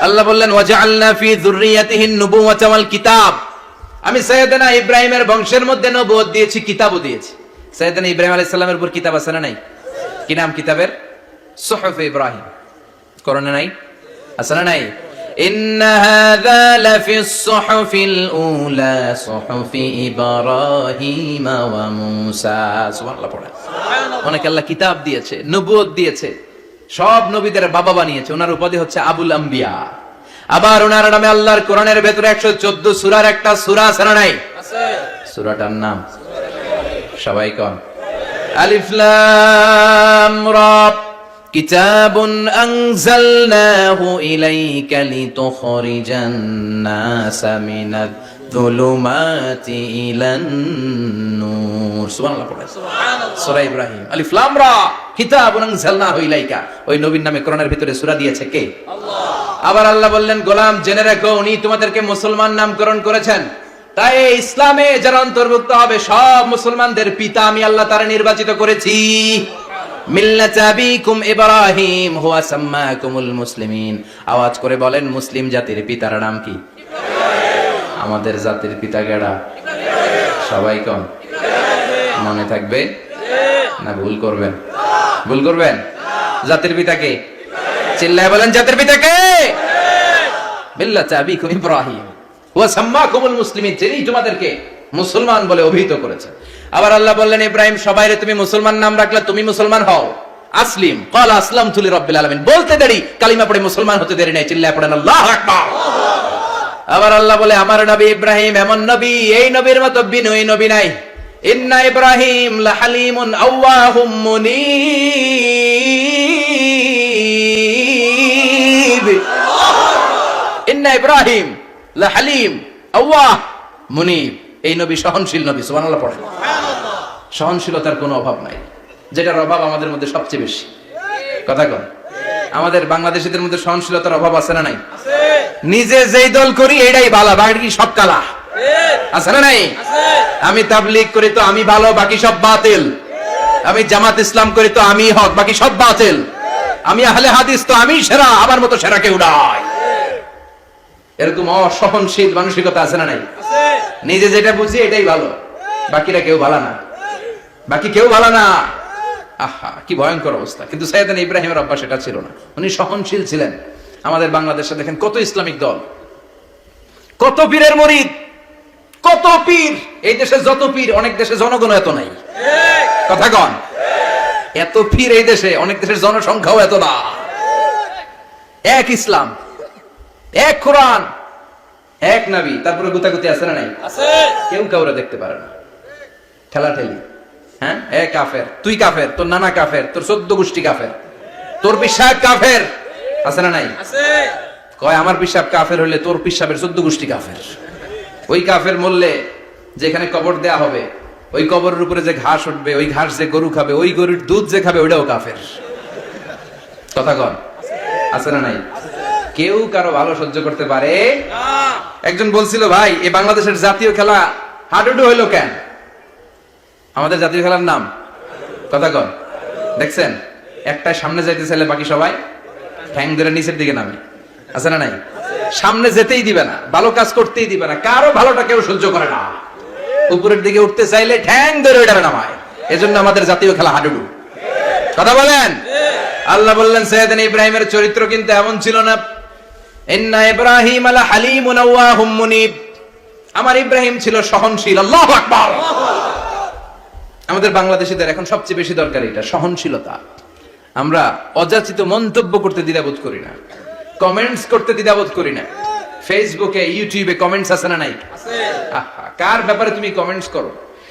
আল্লাহ বললেন ওয়াজআলনা ফি যুররিয়াতিহিন নুবুওয়াতা ওয়াল কিতাব। আমি সাইয়েদনা ইব্রাহিমের বংশের মধ্যে নবুয়ত দিয়েছি, কিতাবও দিয়েছি। সাইয়েদনা ইব্রাহিম আলাইহিস সালামের উপর কিতাব আছে না নাই? কি নাম কিতাবের? সুহুফ ইব্রাহিম। কোরআনে নাই? আছে না নাই? ইন্না হাযা লাফিস সুহুফিল উলা সুহুফি ইব্রাহিম ওয়া মূসা। সুবহানাল্লাহ পড়ে। অনেক আল্লাহ কিতাব দিয়েছে, নবুয়ত দিয়েছে, সব নবীদের বাবা বানিয়েছে। ওনার উপাধি হচ্ছে আবুল আম্বিয়া। আবার ওনার নামে আল্লাহর কোরআনের ভেতরে 114 সূরার একটা সূরা আছে না নাই? আছে। সূরাটার নাম সবাই কোন? আলিফ লাম রা। কিতাবুন আনজালনাহু ইলাইকা লিতুখরিজান নাসা মিনাদ যুলুমাতি ইলান নূর। সুবহানাল্লাহ পড়ে। সুবহানাল্লাহ। সূরা ইব্রাহিম। আলিফ লাম রা। কিতাবুন আনজালনাহু ইলাইকা। ওই নবীর নামে কোরআনের ভিতরে সূরা দিয়েছে কে? আল্লাহ। আবার আল্লাহ বললেন, গোলাম জেনে রাখো, উনি তোমাদেরকে মুসলমান নামকরণ করেছেন। তাই ইসলামে যারা অন্তর্ভুক্ত হবে সব মুসলমানদের পিতা আমি আল্লাহ তারা নির্বাচিত করেছি। মিল্লাত আবিকুম ইব্রাহিম হুয়া সাম্মাকুমুল মুসলিমিন। আওয়াজ করে বলেন, মুসলিম জাতির পিতার নাম কি? ইব্রাহিম। আমাদের জাতির পিতা কেডা? ইব্রাহিম। সবাই কোন? ইব্রাহিম। মনে থাকবে না ভুল করবেন? ভুল করবেন? জাতির পিতা কে? ইব্রাহিম। চিল্লায় বলেন, জাতির পিতা কে? ইব্রাহিম। মিল্লাত আবিকুম ইব্রাহিম হুয়া সাম্মাকুমুল মুসলিমিন, যিনি তোমাদেরকে মুসলমান বলে অভিহিত করেছে। আবার আল্লাহ বললেন, ইব্রাহিম সবাইরে তুমি মুসলমান নাম রাখলে, তুমি মুসলমান হও। আসলিম ক্বাল আসলামতু লিরাব্বিল আলামিন। বলতে দেরি, কালিমা পড়ে মুসলমান হতে দেরি নাই। চিল্লায় পড়েন আল্লাহু আকবার। আবার আল্লাহ বলে, আমার নবী ইব্রাহিম এমন নবী, এই নবীর মতো বিনয়ী নবী নাই। ইন্না ইব্রাহিম লাহালিমুন আওয়াহুম মুনীব। ইন্না ইব্রাহিম লাহালিম আওয়াহ মুনীব। এই নবী সহনশীল নবী। সুবহানাল্লাহ পড়েন। সহনশীলতার কোনো অভাব নাই, যেটার অভাব আমাদের মধ্যে সবচেয়ে বেশি। কথা কন, আমাদের বাংলাদেশীদের মধ্যে সহনশীলতার অভাব আছে না নাই? নিজে যেই দল করি এটাই ভালো, বাকি সব কালা। আছে না নাই? আমি তাবলীগ করি তো আমি ভালো, বাকি সব বাতিল। আমি জামাত ইসলাম করি তো আমি হক, বাকি সব বাতিল। আমি আহলে হাদিস তো আমি সেরা, আমার মতো সেরা কেউ নাই। এরকম অসহনশীল মানসিকতা আছে না নাই? নিজে যেটা বুঝি এটাই ভালো, বাকিরা কেউ ভালো না, বাকি কেউ ভালো না। আহা, কি ভয়ঙ্কর অবস্থা। কিন্তু সাইয়েদনা ইব্রাহিমের অভ্যাস এটা ছিল না, উনি সহনশীল ছিলেন। আমাদের বাংলাদেশে দেখেন কত ইসলামিক দল, কত পীরের মুরিদ, কত পীর। এই দেশে যত পীর, অনেক দেশে জনগণ এত নাই। কথা কন, এত পীর এই দেশে, অনেক দেশের জনসংখ্যাও এত না। এক ইসলাম, এক কোরআন, এক নবী, তারপরে গুতাগুতি আছে না নাই? আছে। কেউ কাউরে দেখতে পারে না, ঠেলাঠেলি। হ্যাঁ, এক কাফের, তুই কাফের, তোর নানা কাফের, তোর 14 গোষ্ঠী কাফের। তোর পিসাব কাফের আছে না নাই? কয় আমার পিসাব কাফের হলে তোর পিসাবের 14 গোষ্ঠী কাফের। ওই কাফের মরলে যেখানে কবর দেয়া হবে, ওই কবরের উপরে যে ঘাস উঠবে, ওই ঘাস যে গরু খাবে, ওই গরুর দুধ যে খাবে, ওইটাও কাফের। কথা কন আছে না নাই? কেউ কারো ভালো সহ্য করতে পারে না। একজন বলছিল, ভাই এই বাংলাদেশের জাতীয় খেলা হাডুডু হইলো কেন? আমাদের জাতীয় খেলার নাম কথা কন, দেখছেন একটা সামনে যাইতে চাইলে বাকি সবাই ঠ্যাং ধরে নিচের দিকে নামে, আছে না নাই? সামনে যেতেই দিবে না, ভালো কাজ করতেই দিবে না, কারো ভালোটা কেউ সহ্য করে না। উপরের দিকে উঠতে চাইলে ঠ্যাং ধরে ওইটা নামায়। এজন্য আমাদের জাতীয় খেলা হাডুডু। কথা বলেন। আল্লাহ বললেন সাইয়েদনা ইব্রাহিমের চরিত্র কিন্তু এমন ছিল না। ইন্না ইব্রাহিম আলা হালিমুন আওয়াহুম মুনিব। আমার ইব্রাহিম ছিল সহনশীল। আল্লাহু আকবার। আমাদের বাংলাদেশীদের এখন সবচেয়ে বেশি দরকার এটা, সহনশীলতা। আমরা অযাচিত মন্তব্য করতে দ্বিধাবোধ করি না, কমেন্টস করতে দ্বিধাবোধ করি না। ফেসবুকে ইউটিউবে কমেন্টস আছে না নাই? আছে। কার ব্যাপারে তুমি কমেন্টস করো,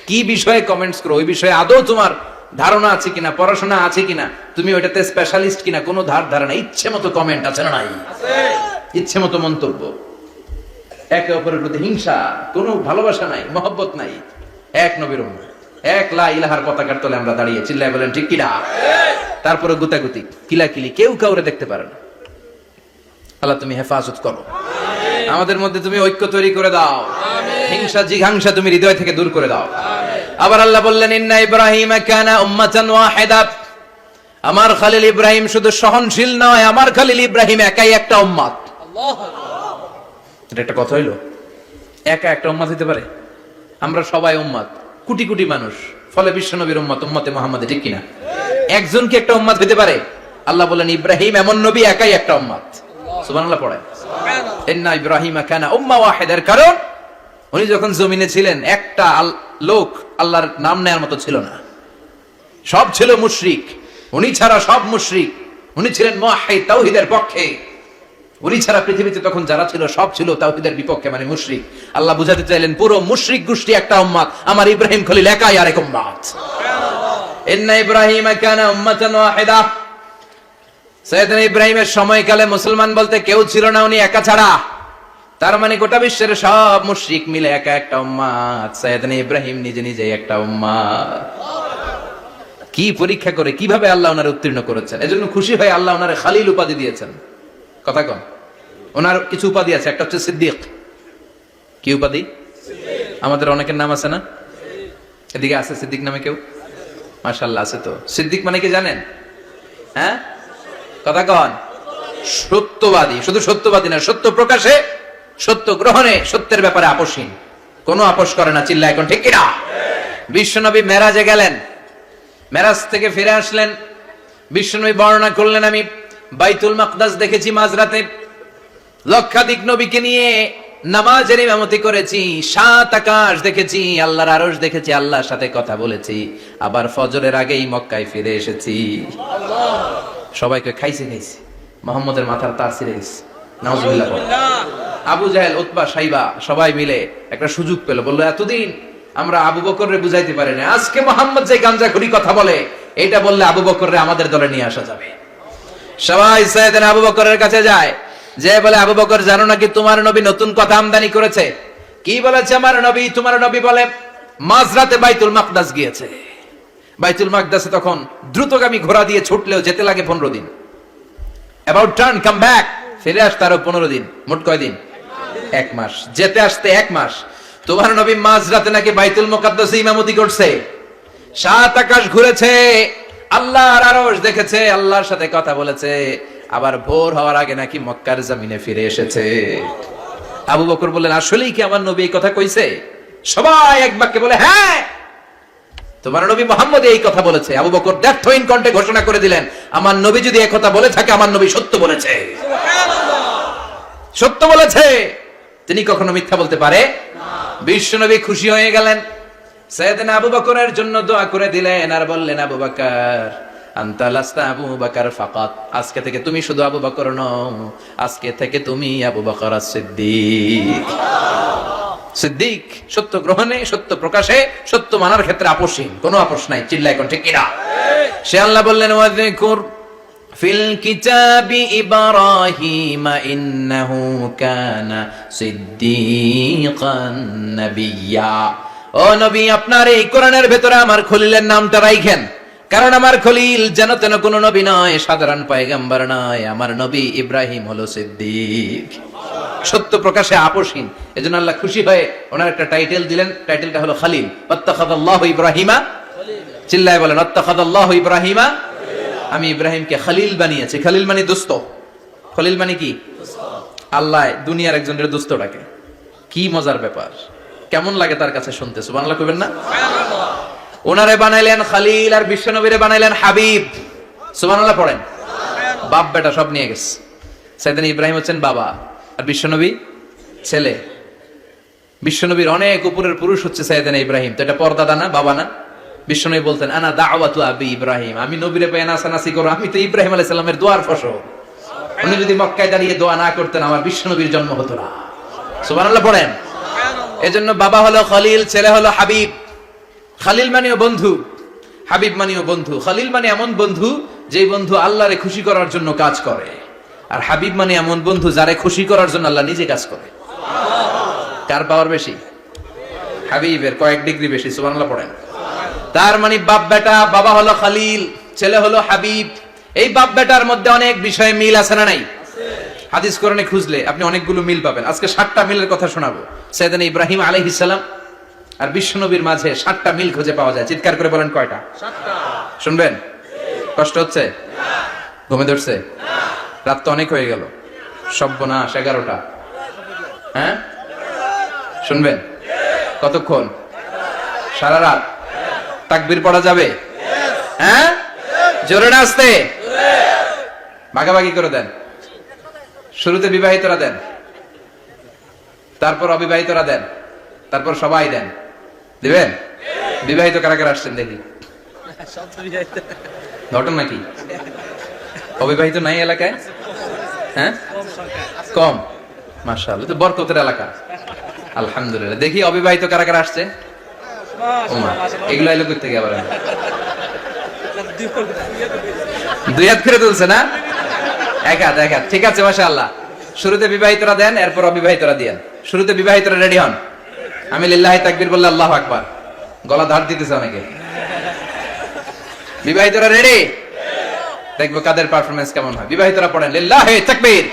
কি বিষয়ে কমেন্টস করো, ওই বিষয়ে আদৌ তোমার ধারণা আছে কিনা, পড়াশোনা আছে কিনা, তুমি ওইটাতে স্পেশালিস্ট কিনা, কোনো ধারণা, ইচ্ছে মতো কমেন্ট আছে না নাই? আছে। ইচ্ছে মতো মন্তব্য, একে অপরের প্রতি হিংসা, কোনো ভালোবাসা নাই, মহব্বত নাই। এক নবীর উম্মত, এক লা ইলাহার পতাকার তলে আমরা দাঁড়িয়ে, চিল্লায় বলেন ঠিক কিনা? তারপরে গুতাগুতি, কিলাকিলি, কেউ কাউরে দেখতে পারে না। আল্লাহ তুমি হেফাজত করো, আমাদের মধ্যে তুমি ঐক্য তৈরি করে দাও, হিংসা জিঘাংসা তুমি হৃদয় থেকে দূর করে দাও। আবার আল্লাহ বললেন ইন্না ইব্রাহিম কানা উম্মাতান ওয়াহিদা। আমার খলিল ইব্রাহিম শুধু সহনশীল নয়, আমার খলিল ইব্রাহিম একাই একটা উম্মত। এটা একটা কথা হইলো, একা একটা উম্মত হইতে পারে? আমরা সবাই উম্মত, কোটি কোটি মানুষ, ফলে বিশ্ব নবীর উম্মত, উম্মতে মুহাম্মাদে, ঠিক কিনা? একজন কি একটা উম্মত হইতে পারে? আল্লাহ বলেন ইব্রাহিম এমন নবী, একাই একটা উম্মত। সুবহানাল্লাহ পড়ে। ইন্না ইব্রাহিম কানা উম্মাহ ওয়াহিদার, কারণ উনি যখন জমিনে ছিলেন একটা লোক আল্লাহর নাম নেয়ার মতো ছিল না, সব ছিল মুশরিক। উনি ছাড়া সব মুশরিক। উনি ছিলেন মুওয়াহহিদ, তাওহীদের পক্ষে। উনি ছাড়া পৃথিবীতে তখন যারা ছিল সব ছিল তাওহীদের বিপক্ষে, মানে মুশরিক। আল্লাহ বুঝাতে চাইলেন পুরো মুশরিক গোষ্ঠী একটা উম্মত, আমার ইব্রাহিম খলিল একাই আরেক উম্মত। ইন্না ইব্রাহিম কানা উম্মাতান ওয়াহিদা। সাইয়েদনা ইব্রাহিমের সময়কালে মুসলমান বলতে কেউ ছিল না, উনি একা ছাড়া। তার মানে গোটা বিশ্বের সব মুশরিক মিলে একা একটা উম্মত, সাইয়েদনা ইব্রাহিম নিজে নিজে একটা উম্মত। কি পরীক্ষা করে কিভাবে আল্লাহ ওনারে উত্তীর্ণ করেছেন, এজন্য খুশি হয়ে আল্লাহ ওনারে খালিল উপাধি দিয়েছেন। কথা কন, ওনার কিছু উপাধি আছে, একটা হচ্ছে সিদ্দিক। কি উপাধি? আমাদের অনেকের নাম আছে না? এদিকে আছে সিদ্দিক নামে কেউ? মাশাআল্লাহ আছে তো। সিদ্দিক মানে কি জানেন? হ্যাঁ, কথা কন। সত্যবাদী, শুধু সত্যবাদী না, সত্য প্রকাশে, সত্য গ্রহণে, সত্যের ব্যাপারে আপোষহীন, কোনো আপোষ করে না। চিল্লা এখন ঠিক কিনা? বিশ্বনবী মেরাজে গেলেন, মেরাজ থেকে ফিরে আসলেন, বিশ্বনবী বর্ণনা করলেন আমি বাইতুল মাকদাস দেখেছি মাঝরাতে, লক্ষাধিক নবীকে নিয়ে নামাজের ইমামতি করেছি, 7 আকাশ দেখেছি, আল্লাহর আরশ দেখেছি, আল্লাহর সাথে কথা বলেছি, আবার ফজরের আগেই মক্কায় ফিরে এসেছি। সবাইকে খাইছে মুহাম্মদের মাথার তার ছিঁড়ে গেছে, নাউজুবিল্লাহ। আবু জাহেল, উতবা, সাইবা সবাই মিলে একটা সুযোগ পেল, বললো এতদিন আমরা আবু বকররে বুঝাইতে পারি না, আজকে মুহাম্মদ যে গাঞ্জাখুরি কথা বলে, এটা বললে আবু বকররে আমাদের দলে নিয়ে আসা যাবে। সবাই সাইয়েদনা আবু বকরের কাছে যায়, যে বলে আবু বকর জানো নাকি তোমার নবী নতুন কথা আমদানি করেছে? কি বলেছে আমার নবী? তোমার নবী বলে মাঝরাতে বাইতুল মাকদাস গিয়েছে। বাইতুল মাকদাসে তখন দ্রুতগামী ঘোড়া দিয়ে ছুটলেও যেতে লাগে 15 দিন। অ্যাবাউট টার্ন কাম ব্যাক, ফিরে আসতে আরো 15 দিন, মোট কয় দিন? 1 মাস, যেতে আসতে 1 মাস। তোমার নবী মাঝরাতে নাকি বাইতুল মুকাদ্দাসে ইমামতি করছে, 7 আকাশ ঘুরেছে, আল্লাহর আরশ দেখেছে, আল্লাহর সাথে কথা বলেছে, আবার ভোর হওয়ার আগে নাকি মক্কার জমিনে ফিরে এসেছে। আবু বকর বললেন আসলেই কি আমার নবী এই কথা কইছে? সবাই এক বাক্যে বলে হ্যাঁ, তোমার নবী মুহাম্মদ এই কথা বলেছে। আবু বকর দ্ব্যর্থহীন কণ্ঠে ঘোষণা করে দিলেন, আমার নবী যদি এই কথা বলে থাকে, আমার নবী সত্য বলেছে। সত্য বলেছে, তিনি কখনো মিথ্যা বলতে পারে না। বিশ্ব নবী খুশি হয়ে গেলেন, সাইয়েদনা আবু বকরের জন্য দোয়া করে দিলেন, আর বললেন আবু বকর আনতা লাস্তা আবু বকর ফাকাত, আজকে থেকে তুমি শুধু আবু বকর নও, আজকে থেকে তুমি আবু বকর as-সিদ্দিক। সিদ্দিক, সত্য গ্রহণে, সত্য প্রকাশে, সত্য মানার ক্ষেত্রে আপোষহীন, কোনো আপোষ নাই। চিল্লা এখন ঠিক কিনা? সে আল্লাহ বললেন ওয়াযকুর ফিল কিতাবি ইব্রাহিম ইন্নাহু কানা সিদ্দীকান নাবিয়্যা। ও নবী, আপনার এই কোরআনের ভেতরে আমার খলিলের নামটা রাখেন, কারণ আমার খলিল যেন তেন কোনো নবী নয়, সাধারণ পয়গম্বর নয়, আমার নবী ইব্রাহিম হলো সিদ্দিক, সত্য প্রকাশে আপোষহীন। এজন্য আল্লাহ খুশি হয়ে ওনার একটা টাইটেল দিলেন, টাইটেলটা হলো খলিল। ওয়াত্তাখাযাল্লাহু ইব্রাহিমা, চিল্লায় বলেন ওয়াত্তাখাযাল্লাহু ইব্রাহিমা, আমি ইব্রাহিমকে খলিল বানিয়েছি। খলিল মানে দোস্ত, খলিল মানে কি? আল্লাহ দুনিয়ার একজনের দোস্ত ডাকে, কি মজার ব্যাপার, কেমন লাগে তার কাছে শুনতে, সুবহানাল্লাহ কইবেন না? ওনারে বানাইলেন খলিল আর বিশ্বনবীরে বানাইলেন হাবিব, সুবহানাল্লাহ পড়েন। বাপ বেটা সব নিয়ে গেছে। সাইয়েদনা ইব্রাহিম হচ্ছেন বাবা আর বিশ্বনবী ছেলে। বিশ্বনবীর অনেক উপরের পুরুষ হচ্ছে সাইয়েদনা ইব্রাহিম, তো এটা পরদাদা না, বাবা না? বিশ্বনবী বলতেন আনা দাওয়াতু আবি ইব্রাহিম, আমি নবীরে পেয়ে নাসানাসি করো, আমি তো ইব্রাহিম আলাইহিস সালামের দোয়ার ফসল। উনি যদি মক্কায় দাঁড়িয়ে দোয়া না করতেন আমার বিশ্বনবীর জন্ম হতো না, সুবহানাল্লাহ পড়েন। এজন্য বাবা হলো খলিল, ছেলে হলো হাবিব। খলিল মানেও বন্ধু, হাবিব মানেও বন্ধু। খলিল মানে এমন বন্ধু যেই বন্ধু আল্লাহরে খুশি করার জন্য কাজ করে, আর হাবিব মানে এমন বন্ধু যারে খুশি করার জন্য আল্লাহ নিজে কাজ করে। কার পাওয়ার বেশি? হাবিবের কয়েক ডিগ্রি বেশি, সুবহানাল্লাহ পড়েন। তার মানে বাপ বেটা, বাবা হলো খলিল, ছেলে হলো হাবিব। এই বাপ বেটার মধ্যে অনেক বিষয়ে মিল আছে না নাই? হাদিস কোরআনে খুঁজলে আপনি অনেকগুলো মিল পাবেন। আজকে 7টা মিলের কথা শোনাবো। সাইয়েদনা ইব্রাহিম আলাইহিস সালাম আর বিশ্বনবীর মাঝে 7টা মিল খুঁজে পাওয়া যায়। চিৎকার করে বলেন কয়টা? 7টা। শুনবেন? কষ্ট হচ্ছে? ঘুমে ধরছে? রাত তো অনেক হয়ে গেল, সর্বনাশ 11টা। হ্যাঁ শুনবেন? কতক্ষণ? সারা রাত। তাকবীর পড়া যাবে? হ্যাঁ জোরে না আস্তে? ভাগাভাগি করে দেন। শুরুতে বিবাহিতরা দেন, তারপর অবিবাহিতরা দেন, তারপর সবাই দেন। দিবেন? বিবাহিত কারা কারা আসছেন দেখি? ঘটনা নাকি? অবিবাহিত নাই এলাকায়? হ্যাঁ কম, মাশাআল্লাহ, তো বরকতের এলাকা, আলহামদুলিল্লাহ। দেখি অবিবাহিত কারা কারা আসছে? এগুলো এলো কই থেকে? আবার দুই হাত করে তুলছে না? এক হাত, এক হাত, ঠিক আছে, মাশাআল্লাহ। শুরুতে বিবাহিতরা দেন, এরপর অবিবাহিতরা দিয়েন। শুরুতে বিবাহিতরা রেডি হন, আমি লিল্লাহি তাকবীর বললে আল্লাহু আকবার। গলা ধার দিতেছে অনেকে। বিবাহিতরা রেডি? দেখবো কাদের পারফরম্যান্স কেমন হয়। বিবাহিতরা পড়েন লিল্লাহি তাকবীর।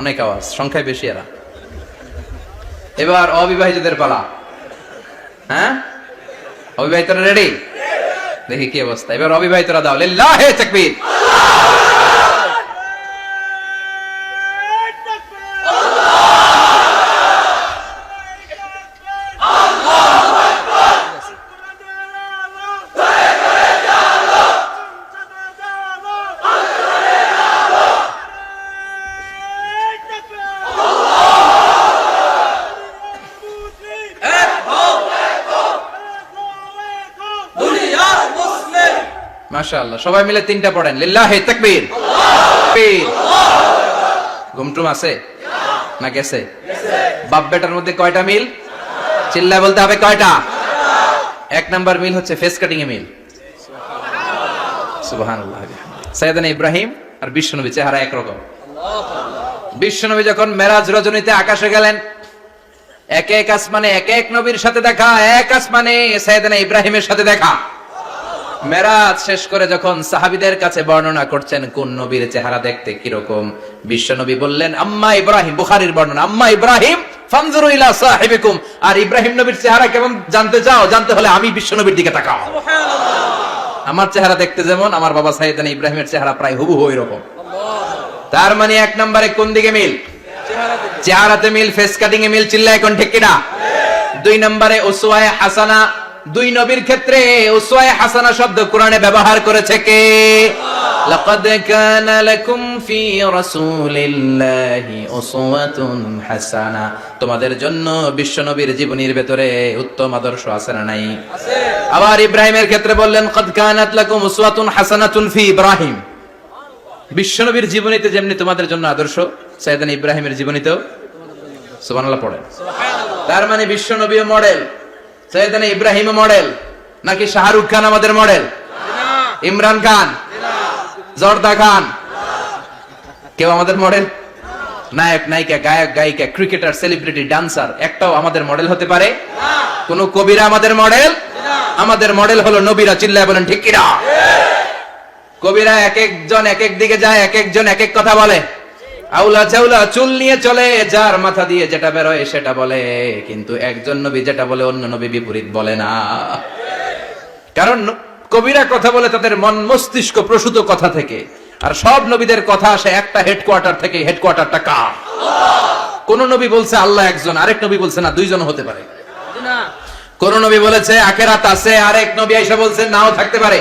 অনেক আওয়াজ, সংখ্যায় বেশি এরা। এবার অবিবাহিতদের পালা। হ্যাঁ অবিবাহিতরা রেডি? দেখি কি অবস্থা। এবার অবিবাহিতরা দাও লিল্লাহি তাকবীর। মাশাআল্লাহ, সবাই মিলে 3টা পড়েন লিল্লাহি তাকবীর। ঘুমটুম আছে না গেছে? বাপ বেটার মধ্যে কয়টা মিল? চিল্লায় বলতে হবে কয়টা? 1 নাম্বার মিল হচ্ছে ফেস কাটিং এ মিল, সুবহানাল্লাহ। সাইয়েদনা ইব্রাহিম আর বিশ্বনবী চেহারা একরকম। বিশ্বনবী যখন মেরাজ রজনীতে আকাশে গেলেন, এক এক আসমানে এক এক নবীর সাথে দেখা, এক আসমানে সাইয়েদনা ইব্রাহিমের সাথে দেখা। মেরাজ শেষ করে যখন সাহাবীদের কাছে বর্ণনা করছেন কোন নবীর চেহারা দেখতে কিরকম, বিশ্বনবী বললেন আম্মা ইব্রাহিম, বুখারীর বর্ণনা, আম্মা ইব্রাহিম ফানজুরু ইলা সাহিবিকুম, আর ইব্রাহিম নবীর চেহারা কেমন জানতে চাও? জানতে হলে আমি বিশ্বনবীর দিকে তাকাও। সুবহানাল্লাহ। আমার চেহারা দেখতে যেমন, আমার বাবা সাইয়েদনা ইব্রাহিমের চেহারা প্রায় হুবহু এরকম। তার মানে 1 নম্বরে কোন দিকে মিল? চেহারাতে মিল, ফেস কাটিং এ মিল। চিল্লায় কোন ঠিক কিনা? 2 নম্বরে উসওয়ায়ে হাসানা। 2 নবীর ক্ষেত্রে উসওয়ায়ে হাসানা শব্দ কোরআনে ব্যবহার করেছে কে? লাকাদ কানা লাকুম ফি রাসূলিল্লাহি উসওয়াতুন হাসানা। তোমাদের জন্য বিশ্বনবীর জীবনীর ভেতরে উত্তম আদর্শ আছে না নাই? আছে। আবার ইব্রাহিমের ক্ষেত্রে বললেন কাদ কানাত লাকুম উসওয়াতুন হাসানাতুন ফি ইব্রাহিম। বিশ্বনবীর জীবনীতে যেমনি তোমাদের জন্য আদর্শ, সাইয়েদনা ইব্রাহিমের জীবনীতেও সুবহানাল্লাহ পড়েন। সুবহানাল্লাহ। তার মানে বিশ্বনবীও মডেল, সাইয়েদনা ইব্রাহিমও মডেল। নাকি শাহরুখ খান আমাদের মডেল? না। ইমরান খান? না। জর্দা খান। কেউ আমাদের মডেল? নায়ক নায়িকা, গায়ক গায়িকা, ক্রিকেটার, সেলিব্রিটি, ডান্সার একটাও আমাদের মডেল হতে পারে? কোন কবিরা আমাদের মডেল? আমাদের মডেল হলো নবীরা। চিল্লায় বলেন ঠিক কিনা? কবিরা এক একজন এক এক দিকে যায়, এক একজন এক এক কথা বলে। আউলা চাউলা চুল নিয়ে চলে, যার মাথা দিয়ে যেটা বেরোয় সেটা বলে, কিন্তু একজন নবী যেটা বলে অন্য নবী বিপরীত বলে না। কারণ কবিরা কথা বলে তাদের মন মস্তিষ্ক প্রসূত কথা থেকে, আর সব নবীদের কথা আসে একটা হেডকোয়ার্টার থেকে। হেডকোয়ার্টারটা কার? কোন নবী বলছে আল্লাহ একজন, আরেক নবী বলছে না দুইজন হতে পারে। কোন নবী বলেছে আখিরাত আছে, আরেক নবী এসে বলছে নাও থাকতে পারে।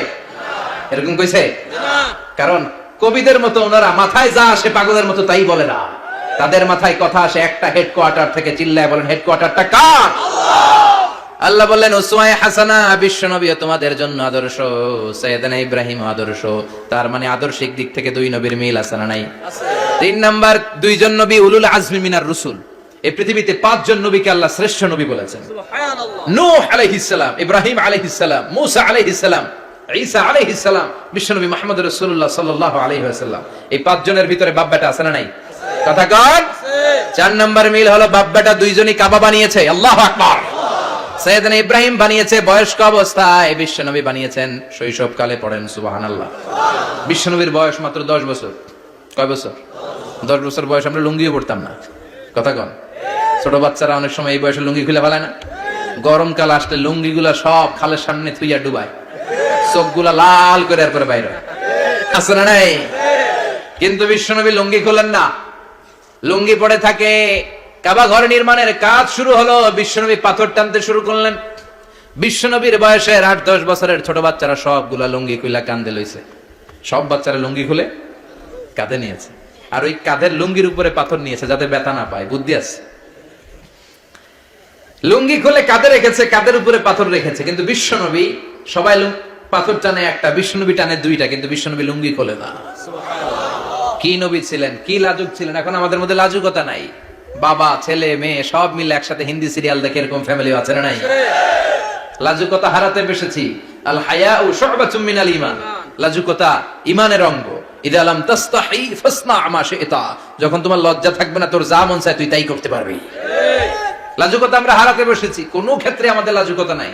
এরকম কইছে? কারণ কবিদের মতো ওনারা মাথায় যা আসে পাগলের মতো তাই বলে না। তাদের মাথায় কথা আসে একটা হেডকোয়ার্টার থেকে। চিল্লায় বলেন হেডকোয়ার্টারটা কার? আল্লাহ বললেন উসওয়ায়ে হাসানা, বিশ্ব নবী তোমাদের জন্য আদর্শ, সাইয়েদনা ইব্রাহিম আদর্শ। তার মানে আদর্শিক দিক থেকে দুই নবীর মিল আছে না নাই? তিন নাম্বার, দুইজন নবী উলুল আজমি মিনার রাসূল। এই পৃথিবীতে পাঁচজন নবীকে আল্লাহ শ্রেষ্ঠ নবী বলেছেন। সুবহানাল্লাহ। নূহ আলাইহিস সালাম, ইব্রাহিম আলাইহিস সালাম, মুসা আলাইহিস সালাম, ঈসা আলাইহিস সালাম, বিশ্বনবী মুহাম্মদ রাসূলুল্লাহ সাল্লাল্লাহু আলাইহি ওয়াসাল্লাম। এই পাঁচজনের ভিতরে বাপ বেটা আছে না নাই? কথা কন। চার নাম্বার মিল হলো বাপ বেটা দুইজনই কাবা বানিয়েছে। আল্লাহু আকবার। সাইয়েদনা ইব্রাহিম বানিয়েছে বয়স্ক অবস্থায়, বিশ্বনবী বানিয়েছেন শৈশবকালে। পড়েন সুবহানাল্লাহ। বিশ্বনবীর বয়স মাত্র 10 বছর। কয় বছর? 10 বছর বয়স আমরা লুঙ্গিও পড়তাম না। কথা কন। ছোট বাচ্চারা অনেক সময় এই বয়সে লুঙ্গি খুলে ফেলায় না? গরমকাল আসলে লুঙ্গিগুলা সব খালের সামনে থুইয়া ডুবায়, চোখগুলা লাল করে এরপরে বাইরে আসে না নাই? কিন্তু বিশ্বনবী লুঙ্গি খুলেন না, লুঙ্গি পড়ে থাকে। কাবা ঘর নির্মাণের কাজ শুরু হলো, বিশ্বনবী পাথর টানতে শুরু করলেন। বিশ্বনবীর বয়সের 8-10 বছরের ছোট বাচ্চারা সবগুলা লুঙ্গি খুলে কাঁধে লইছে। সব বাচ্চারা লুঙ্গি খুলে কাঁধে নিয়েছে, আর ওই কাঁধের লুঙ্গির উপরে পাথর নিয়েছে যাতে ব্যথা না পায়। বুদ্ধি আছে। লুঙ্গি খুলে কাঁধে রেখেছে, কাঁধের উপরে পাথর রেখেছে। কিন্তু বিশ্বনবী, সবাই পাথর টানে একটা, বিশ্বনবী টানে দুইটা, কিন্তু বিশ্বনবী লুঙ্গি খোলে না। কি নবী ছিলেন, কি লাজুক ছিলেন। এখন আমাদের মধ্যে লাজুকতা নাই। বাবা ছেলে মেয়ে সব মিলে একসাথে হিন্দি সিরিয়াল দেখে এরকম ফ্যামিলি আছে না নাই? লাজুকতা হারাতে বসেছি। আল হায়াউ শু'বাতুম মিনাল ঈমান। লাজুকতা ঈমানের অঙ্গ। ইযা লাম তাস্তাহি ফাসনা মা শি'তা। যখন তোমার লজ্জা থাকবে না, তোর যা মন চায় তুই তাই করতে পারবি। লাজুকতা আমরা হারাতে বসেছি। কোনো ক্ষেত্রে আমাদের লাজুকতা নাই।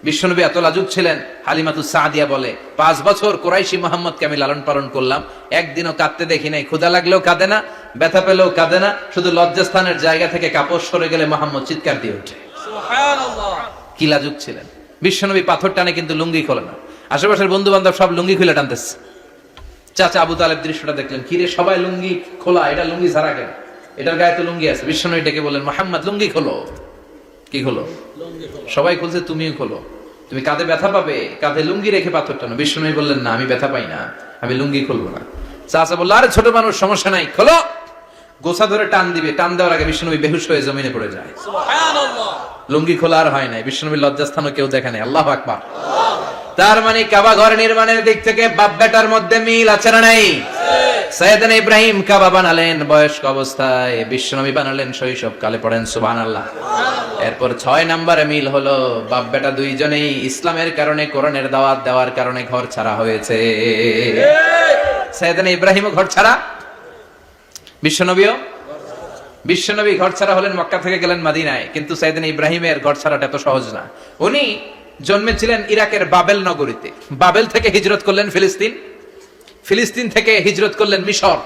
বিশ্বনবী এত লাজুক ছিলেন, হালিমাতুস সাদিয়া বলে 5 বছর কুরাইশি মুহাম্মদকে আমি লালন পালন করলাম, একদিনও কাঁদতে দেখি নাই। ক্ষুধা লাগলেও কাঁদে না, ব্যথা পেলেও কাঁদে না। শুধু লজ্জাস্থানের জায়গা থেকে কাপড় সরে গেলে মুহাম্মদ চিৎকার দিয়ে ওঠে। সুবহানাল্লাহ। কি লাজুক ছিলেন। বিশ্বনবী পাথর টানে কিন্তু লুঙ্গি খোলে না। আশেপাশের বন্ধু বান্ধব সব লুঙ্গি খুলে টানতেছে। চাচা আবু তালেব দৃশ্যটা দেখলেন, কিরে সবাই লুঙ্গি খোলা, এটা লুঙ্গি ছাড়া কেন? এটার গায়ে তো লুঙ্গি আছে। বিশ্বনবী ডেকে বললেন, মুহাম্মদ লুঙ্গি খোলো। কি খোলো? সবাই খুলছে, তুমিও খোলো। তুমি কাঁধে ব্যথা পাবে, কাঁধে লুঙ্গি রেখে পাথর টানো। বিশ্বনবী বললেন, না আমি ব্যথা পাই না, আমি লুঙ্গি খুলবো না। চাচা বলল, আরে ছোট মানুষ, সমস্যা নাই, খোলো। গোছা ধরে টান দিবে, টান দেওয়ার আগে বিশ্বনবী বেহুশ হয়ে জমিনে পড়ে যায়। সুবহানাল্লাহ। লুঙ্গি খোলা আর হয় নাই। বিশ্বনবীর লজ্জাস্থানও কেউ দেখে নাই। আল্লাহু আকবার। তার মানে কাবা ঘর নির্মাণের দিক থেকে বাপ বেটার মধ্যে মিল আছে না নাই? সাইয়েদনা ইব্রাহিম কাবা বানালেন বয়স্ক অবস্থায়, বিশ্বনবী বানালেন শৈশবকালে। পড়েন সুবহানাল্লাহ। এরপর 6 নম্বরে মিল হলো, বাপ বেটা দুইজনেই ইসলামের কারণে, কোরআনের দাওয়াত দেওয়ার কারণে ঘর ছাড়া হয়েছে। সাইয়েদনা ইব্রাহিমও ঘর ছাড়া, বিশ্বনবীও। বিশ্বনবী ঘর ছাড়া হলেন, মক্কা থেকে গেলেন মদিনায়। কিন্তু সাইয়েদনা ইব্রাহিমের ঘর ছাড়াটা এত সহজ না। উনি জন্মেছিলেন ইরাকের বাবেল নগরীতে। বাবেল থেকে হিজরত করলেন ফিলিস্তিন, ফিলিস্তিন থেকে হিজরত করলেন মিশর,